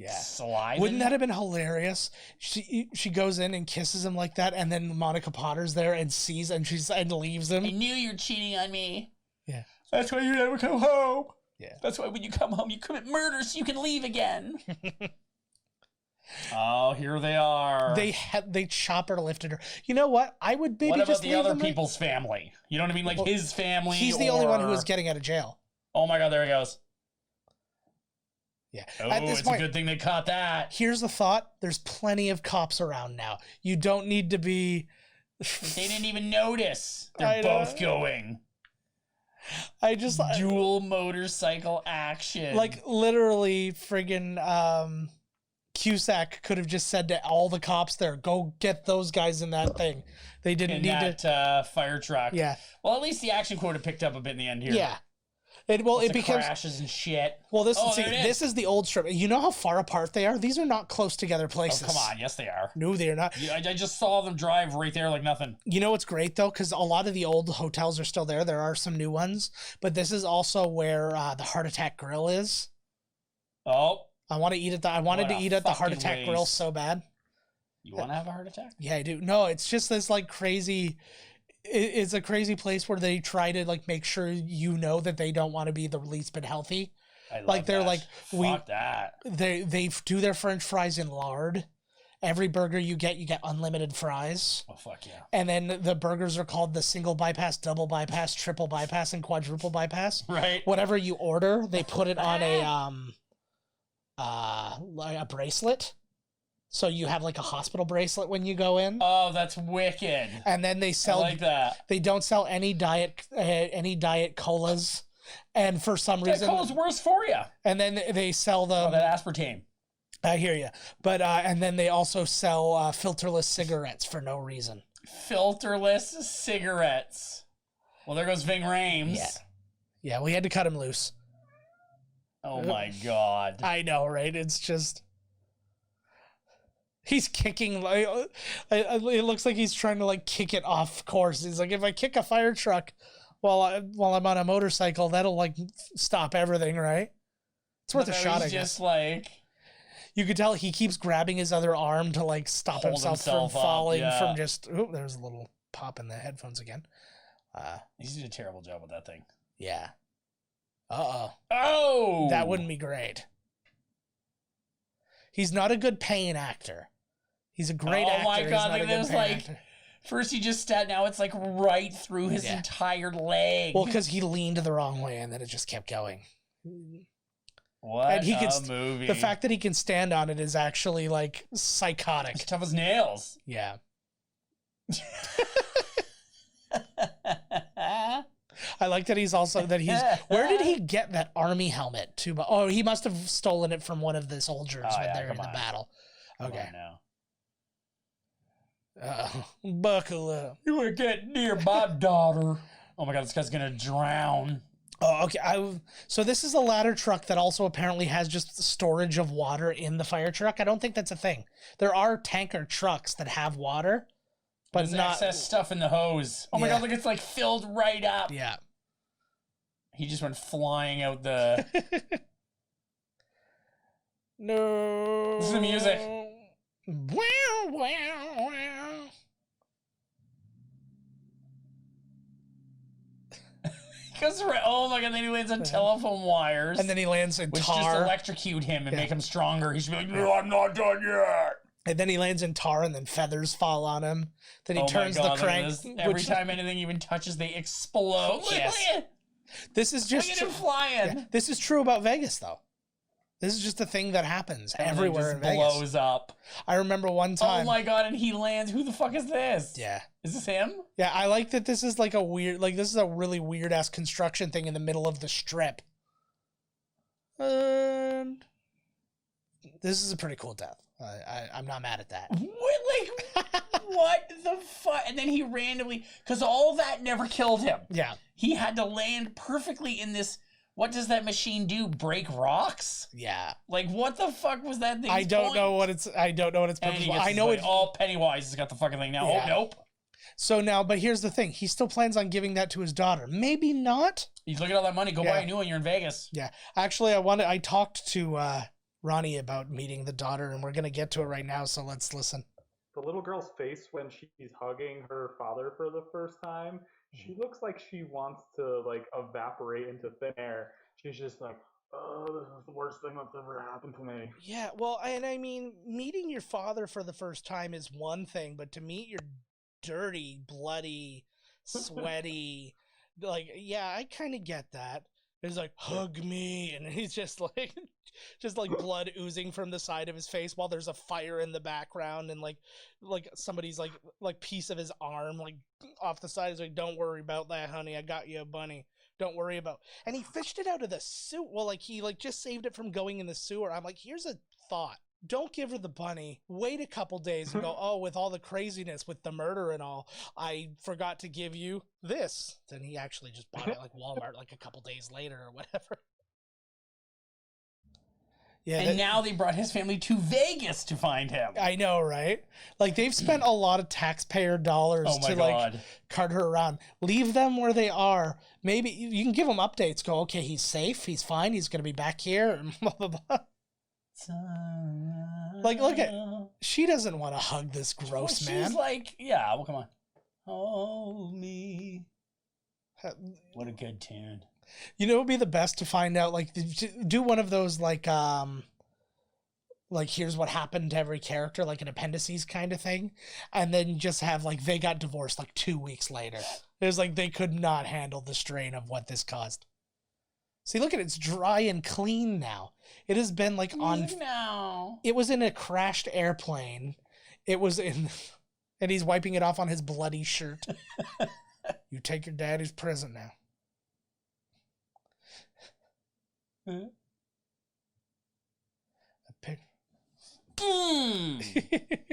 saliva? Wouldn't that have been hilarious? She goes in and kisses him like that, and then Monica Potter's there and sees and leaves him. I knew you were cheating on me. Yeah. That's why you never come home. Yeah. That's why when you come home, you commit murder so you can leave again. Oh, here they are. They chopper lifted her. You know what? I would maybe just. What about just the other people's family? You know what I mean? Like his family. He's the only one who was getting out of jail. Oh my God! There he goes. Yeah. Oh, it's a good thing they caught that. Here's the thought: there's plenty of cops around now. You don't need to be. They didn't even notice. They're both going. I just dual motorcycle action. Like literally, friggin' Cusak could have just said to all the cops there, "Go get those guys in that thing." They didn't need that fire truck. Yeah. Well, at least the action quota picked up a bit in the end here. Yeah. It becomes crashes and shit. Well, this is the old strip. You know how far apart they are? These are not close together places. Oh, come on. Yes, they are. No, they're not. Yeah, I just saw them drive right there like nothing. You know what's great, though? Because a lot of the old hotels are still there. There are some new ones. But this is also where the Heart Attack Grill is. Oh. I want to eat at I wanted to eat at the Heart Attack Grill so bad. You want to have a heart attack? Yeah, I do. No, it's just this like crazy... It's a crazy place where they try to like make sure you know that they don't want to be the least bit healthy. I love like they're that. like Fuck that. They do their French fries in lard. Every burger you get unlimited fries. Oh fuck yeah. And then the burgers are called the single bypass, double bypass, triple bypass, and quadruple bypass. Right. Whatever you order, they put it on a bracelet. So you have like a hospital bracelet when you go in. Oh, that's wicked. And then they sell. I like that. They don't sell any diet colas, and for some reason, That cola's worse for you. And then they sell them. Oh, that aspartame. I hear you, but and then they also sell filterless cigarettes for no reason. Filterless cigarettes. Well, there goes Ving Rhames. Yeah, we had to cut him loose. Oh my God. I know, right? It's just. He's kicking, like, it looks like he's trying to, like, kick it off course. He's like, if I kick a fire truck while I'm on a motorcycle, that'll, like, stop everything, right? It's worth a shot, I guess. Just, like... You could tell he keeps grabbing his other arm to, like, stop himself from falling from just... Oh, there's a little pop in the headphones again. He's doing a terrible job with that thing. Yeah. Uh-oh. Oh! That wouldn't be great. He's not a good pain actor. He's a great actor. Oh my God, like it was like, first he just stabbed, now it's like right through his entire leg. Well, because he leaned the wrong way and then it just kept going. What and he a movie. The fact that he can stand on it is actually like psychotic. It's tough as nails. Yeah. I like that he's also, that he's, where did he get that army helmet to? Oh, he must have stolen it from one of the soldiers when they're in the battle. Okay. Buckle up. You want to get near my daughter. Oh my God, this guy's going to drown. Oh, okay. So this is a ladder truck that also apparently has just storage of water in the fire truck. I don't think that's a thing. There are tanker trucks that have water. But there's not excess stuff in the hose. Oh my God, look, it's like filled right up. Yeah. He just went flying out the... No. This is the music. Wow, wow, wow. Oh my God, then he lands on telephone wires. And then he lands in which tar. Which just electrocute him and make him stronger. He should be like, no, I'm not done yet. And then he lands in tar and then feathers fall on him. Then he turns the crank. Every time anything even touches, they explode. Yes. This is just... Look at him flying. Yeah. This is true about Vegas, though. This is just a thing that happens everywhere in Vegas. Blows up. I remember one time. Oh my God, and he lands. Who the fuck is this? Yeah. Is this him? Yeah, I like that this is like a weird, like this is a really weird ass construction thing in the middle of the strip. This is a pretty cool death. I'm not mad at that. What, what the fuck? And then he randomly, because all that never killed him. Yeah. He had to land perfectly in this. What does that machine do? Break rocks? Yeah. Like, what the fuck was that thing? I don't know what it's purpose. I know it's all Pennywise has got the fucking thing now. Yeah. Oh, nope. So now, but here's the thing. He still plans on giving that to his daughter. Maybe not. He's looking at all that money. Go buy a new one. You're in Vegas. Yeah. Actually, I talked to Ronnie about meeting the daughter, and we're going to get to it right now, so let's listen. The little girl's face when she's hugging her father for the first time, she looks like she wants to, like, evaporate into thin air. She's just like, oh, this is the worst thing that's ever happened to me. Yeah, well, and I mean, meeting your father for the first time is one thing, but to meet your dirty, bloody, sweaty, like, yeah, I kind of get that. He's like, hug me, and he's just like blood oozing from the side of his face while there's a fire in the background, and like somebody's like piece of his arm like off the side is like, don't worry about that, honey, I got you a bunny. Don't worry about. And he fished it out of the sewer. Well, like he like just saved it from going in the sewer. I'm like, here's a thought. Don't give her the bunny. Wait a couple days and go, oh, with all the craziness with the murder and all, I forgot to give you this. Then he actually just bought it like Walmart like a couple days later or whatever. Yeah, and now they brought his family to Vegas to find him. I know, right? Like, they've spent a lot of taxpayer dollars like cart her around. Leave them where they are. Maybe you can give them updates. Go, okay, he's safe. He's fine. He's going to be back here. And blah, blah, blah. Like, look at, she doesn't want to hug this gross man. She's like, yeah, well, come on. Hold me. What a good tune. You know, it would be the best to find out, like, do one of those, like here's what happened to every character, like an appendices kind of thing, and then just have, like, they got divorced, like, 2 weeks later. It was like they could not handle the strain of what this caused. See, look at it. It's dry and clean now. It has been like on... No. It was in a crashed airplane. It was in... And he's wiping it off on his bloody shirt. You take your daddy's present now. Huh? A pic...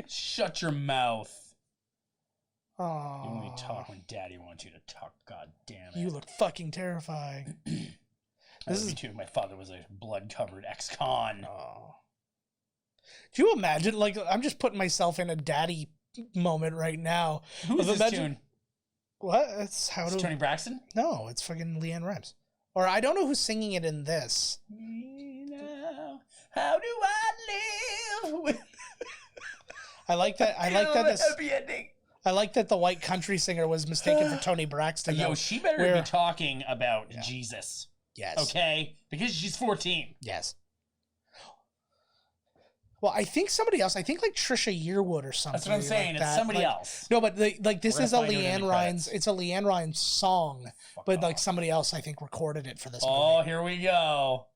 Shut your mouth. Aww. You only talk when Daddy wants you to talk. God damn it. You look fucking terrifying. This is too. My father was a blood-covered ex-con. Oh. Do you imagine? Like, I'm just putting myself in a daddy moment right now. Who is this tune? What? It's how It's to... Tony Braxton? No, it's fucking Leanne Rimes. Or I don't know who's singing it in this. How do I live with... I like that. I like that. This, happy ending. I like that the white country singer was mistaken for Tony Braxton. Yo, though, she better where- be talking about Jesus. Yes. Okay? Because she's 14. Yes. Well, I think somebody else. I think like Trisha Yearwood or something. That's what I'm saying. Like it's that. somebody Like, else. No, but this We're is a gonna find her in Leanne the Rimes. credits. It's a Leanne Rimes song, Fuck but like off. somebody else I think recorded it for this Oh, movie. here we go.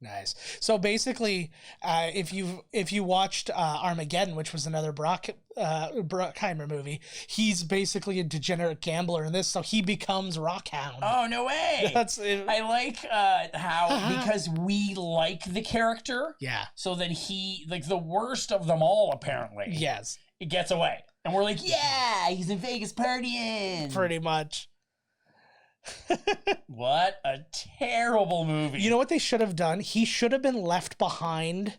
Nice. So basically, if you watched Armageddon, which was another Bruckheimer movie, he's basically a degenerate gambler in this, so he becomes Rockhound. Oh, no way. That's it. I like how, because we like the character, Yeah. so then he, like the worst of them all, apparently, Yes. it gets away. And we're like, yeah, he's in Vegas partying. Pretty much. What a terrible movie. You know what they should have done? He should have been left behind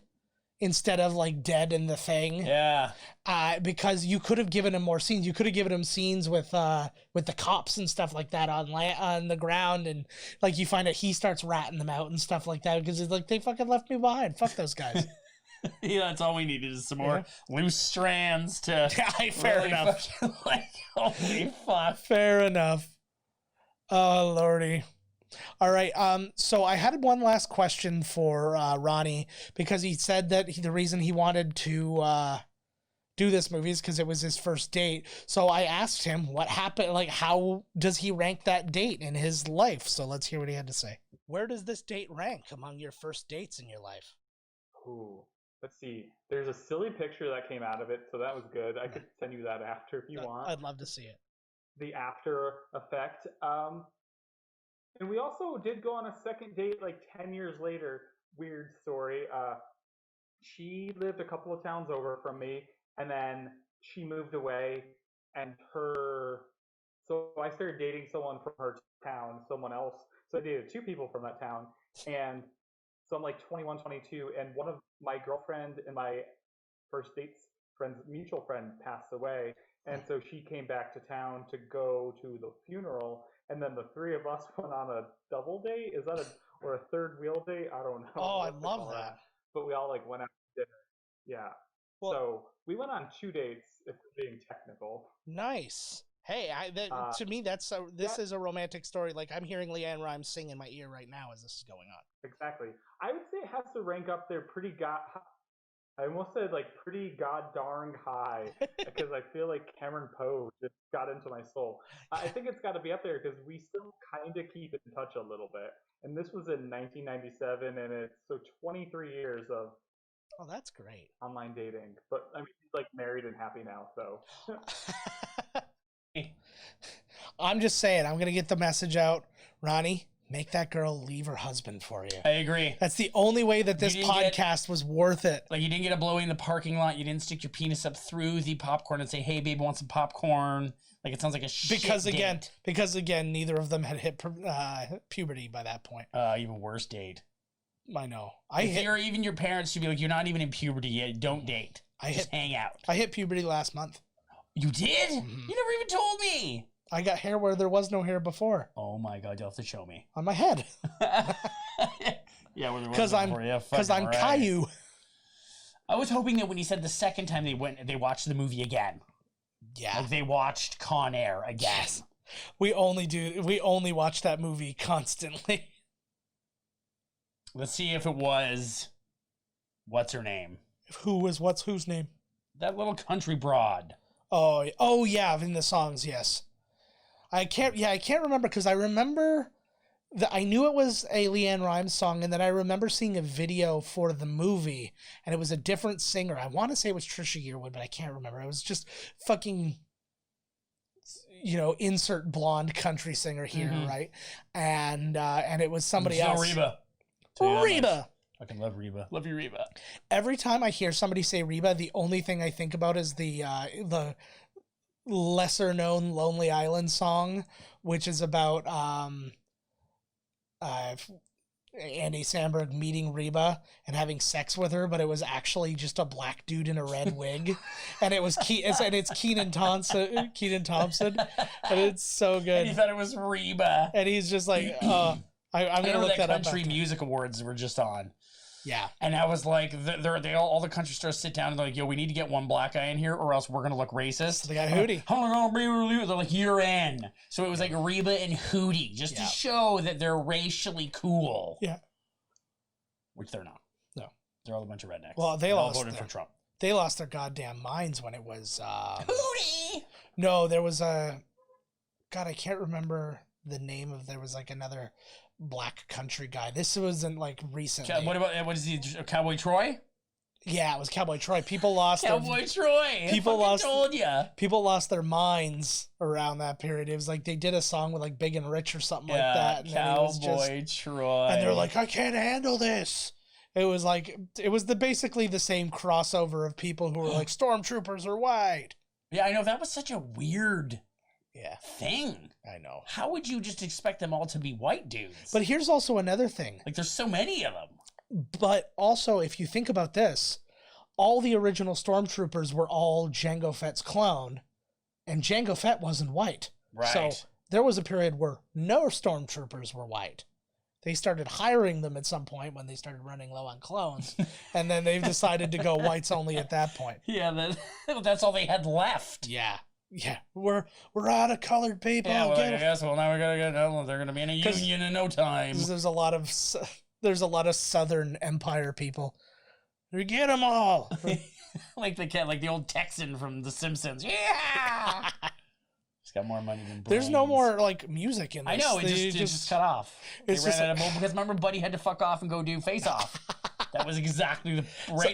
instead of like dead in the thing. Yeah. Because you could have given him more scenes. You could have given him scenes with the cops and stuff like that on the ground, and like you find out he starts ratting them out and stuff like that because it's like they fucking left me behind. Fuck those guys. Yeah, that's all we needed is some more loose strands to. Yeah, fair really enough. fucking, like, holy fuck. Fair enough. Oh, Lordy. All right. So I had one last question for Ronnie, because he said that the reason he wanted to do this movie is because it was his first date. So I asked him what happened, like how does he rank that date in his life? So let's hear what he had to say. Where does this date rank among your first dates in your life? Ooh, let's see. There's a silly picture that came out of it, so that was good. I could send you that after if you want. I'd love to see it. The after effect. And we also did go on a second date like 10 years later. Weird story. She lived a couple of towns over from me, and then she moved away, and so I started dating someone from her town, someone else. So I dated two people from that town, and so I'm like 21, 22, and one of my girlfriend and my first date's friend's mutual friend passed away. And so she came back to town to go to the funeral, and then the three of us went on a double date. Is that or a third wheel date? I don't know. Oh, I love that. But we all like went out to dinner. Yeah. Well, so we went on 2 dates, if we're being technical. nice. Hey, to me, this is a romantic story. Like I'm hearing Leanne Rimes sing in my ear right now as this is going on. Exactly. I would say it has to rank up there pretty I almost said like pretty god darn high, because I feel like Cameron Poe just got into my soul. I think it's got to be up there because we still kind of keep in touch a little bit. And this was in 1997, and it's so 23 years of Oh, that's great. online dating. But I mean, he's like married and happy now, so. I'm just saying, I'm going to get the message out. Ronnie, make that girl leave her husband for you. I agree. That's the only way that this You didn't podcast was worth it. Like, you didn't get a blowy in the parking lot. You didn't stick your penis up through the popcorn and say, hey, babe, want some popcorn? Like, it sounds like a shit Because date. again, neither of them had hit puberty by that point. Even worse date. I know. Even your parents should be like, you're not even in puberty yet. Don't date. Just hang out. I hit puberty last month. You did? Mm-hmm. You never even told me. I got hair where there was no hair before. Oh my God, you'll have to show me. On my head. Yeah, because I'm Caillou. I was hoping that when you said the second time they watched the movie again. Yeah. Like they watched Con Air again. Yes. We only watch that movie constantly. Let's see if it was what's her name? Whose name? That little country broad. Oh yeah, in the songs, yes. I can't remember because I remember that I knew it was a Leanne Rimes song, and then I remember seeing a video for the movie, and it was a different singer. I want to say it was Trisha Yearwood, but I can't remember. It was just fucking, insert blonde country singer here, right? And it was somebody else. Reba. Reba. I fucking love Reba. Love you, Reba. Every time I hear somebody say Reba, the only thing I think about is the lesser known Lonely Island song, which is about Andy Samberg meeting Reba and having sex with her, but it was actually just a black dude in a red wig, and it's Kenan Thompson, and it's so good. And he thought it was Reba, and he's just like, I'm gonna look that up. Country Music Awards were just on. Yeah. And I was like, all the country stars sit down and they're like, yo, we need to get one black guy in here or else we're going to look racist. So they got Hootie. They're like, you're in. So it was like Reba and Hootie just to show that they're racially cool. Yeah. Which they're not. No. They're all a bunch of rednecks. Well, they all voted for Trump. They lost their goddamn minds when it was... Hootie! No, there was a... God, I can't remember the name of... There was like another... black country guy. This wasn't like recently. What is he? Cowboy Troy? Yeah, it was Cowboy Troy. People lost Cowboy Troy. People lost their minds around that period. It was like they did a song with like Big and Rich or something like that. And Cowboy Troy. And they're like, I can't handle this. It was basically the same crossover of people who were like stormtroopers are white. Yeah, I know that was such a weird thing. I know. How would you just expect them all to be white dudes? But here's also another thing. Like, there's so many of them. But also, if you think about this, all the original stormtroopers were all Jango Fett's clone, and Jango Fett wasn't white. Right. So there was a period where no stormtroopers were white. They started hiring them at some point when they started running low on clones, and then they've decided to go whites only at that point. Yeah, that's all they had left. Yeah. Yeah, we're out of colored people. Yeah, well, I guess. Well, now we gotta get. They're gonna be in a union in no time. There's a lot of Southern Empire people. We get them all. like the old Texan from The Simpsons. Yeah. He's got more money than brains. There's no more like music in this. I know. It just cut off. They ran out of moment because remember, Buddy had to fuck off and go do Face Off. That was exactly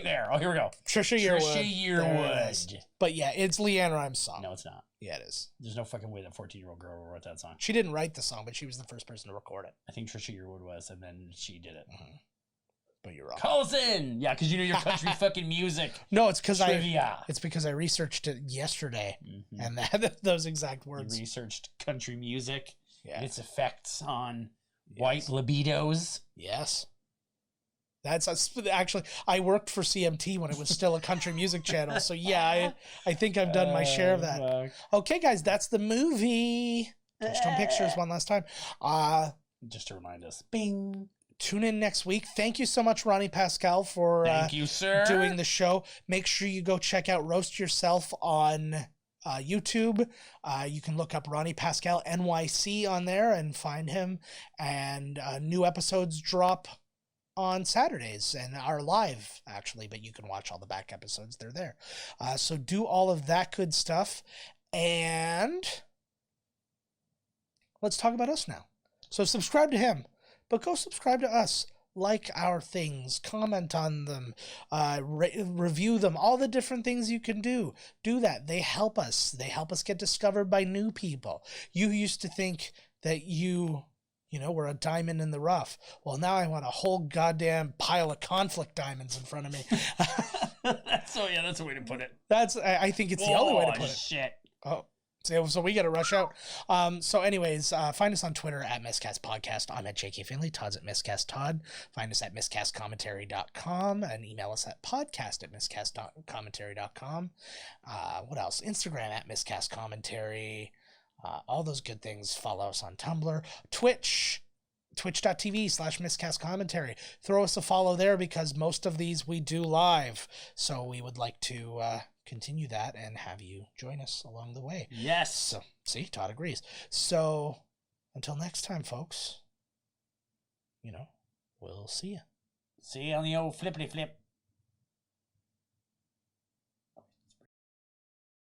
there. Oh, here we go. Trisha Yearwood. But yeah, it's Leanne Rimes' song. No, it's not. Yeah, it is. There's no fucking way that 14-year-old girl wrote that song. She didn't write the song, but she was the first person to record it. I think Trisha Yearwood was, and then she did it. Mm-hmm. But you're wrong. Call us in. Yeah, because you know your country fucking music. No, it's because Trivia. It's because I researched it yesterday, and those exact words. You researched country music. Yeah. And its effects on white libidos. Yes. That's actually, I worked for CMT when it was still a country music channel. So yeah, I think I've done my share of that. Fuck. Okay, guys, that's the movie. Touchstone Pictures one last time. Just to remind us. Bing. Tune in next week. Thank you so much, Ronny Pascale, for thank you, sir, doing the show. Make sure you go check out Roast Yourself on YouTube. You can look up Ronny Pascale NYC on there and find him. And new episodes drop on Saturdays and are live actually, but you can watch all the back episodes. They're there. So do all of that good stuff. And let's talk about us now. So subscribe to him, but go subscribe to us. Like our things, comment on them, review them, all the different things you can do. Do that. They help us. They help us get discovered by new people. You used to think that we're a diamond in the rough. Well, now I want a whole goddamn pile of conflict diamonds in front of me. That's a way to put it. I think it's the only way to put it. Shit. Oh, so we got to rush out. So anyways, find us on Twitter at Miscast Podcast. I'm at JK Finley. Todd's at Miscast Todd. Find us at miscastcommentary.com and email us at podcast@miscastcommentary.com. What else? Instagram at Miscast Commentary. All those good things. Follow us on Tumblr, twitch.tv/miscast commentary. Throw us a follow there because most of these we do live. So we would like to continue that and have you join us along the way. Yes. So, see, Todd agrees. So until next time, folks, we'll see you. See you on the old flippity flip.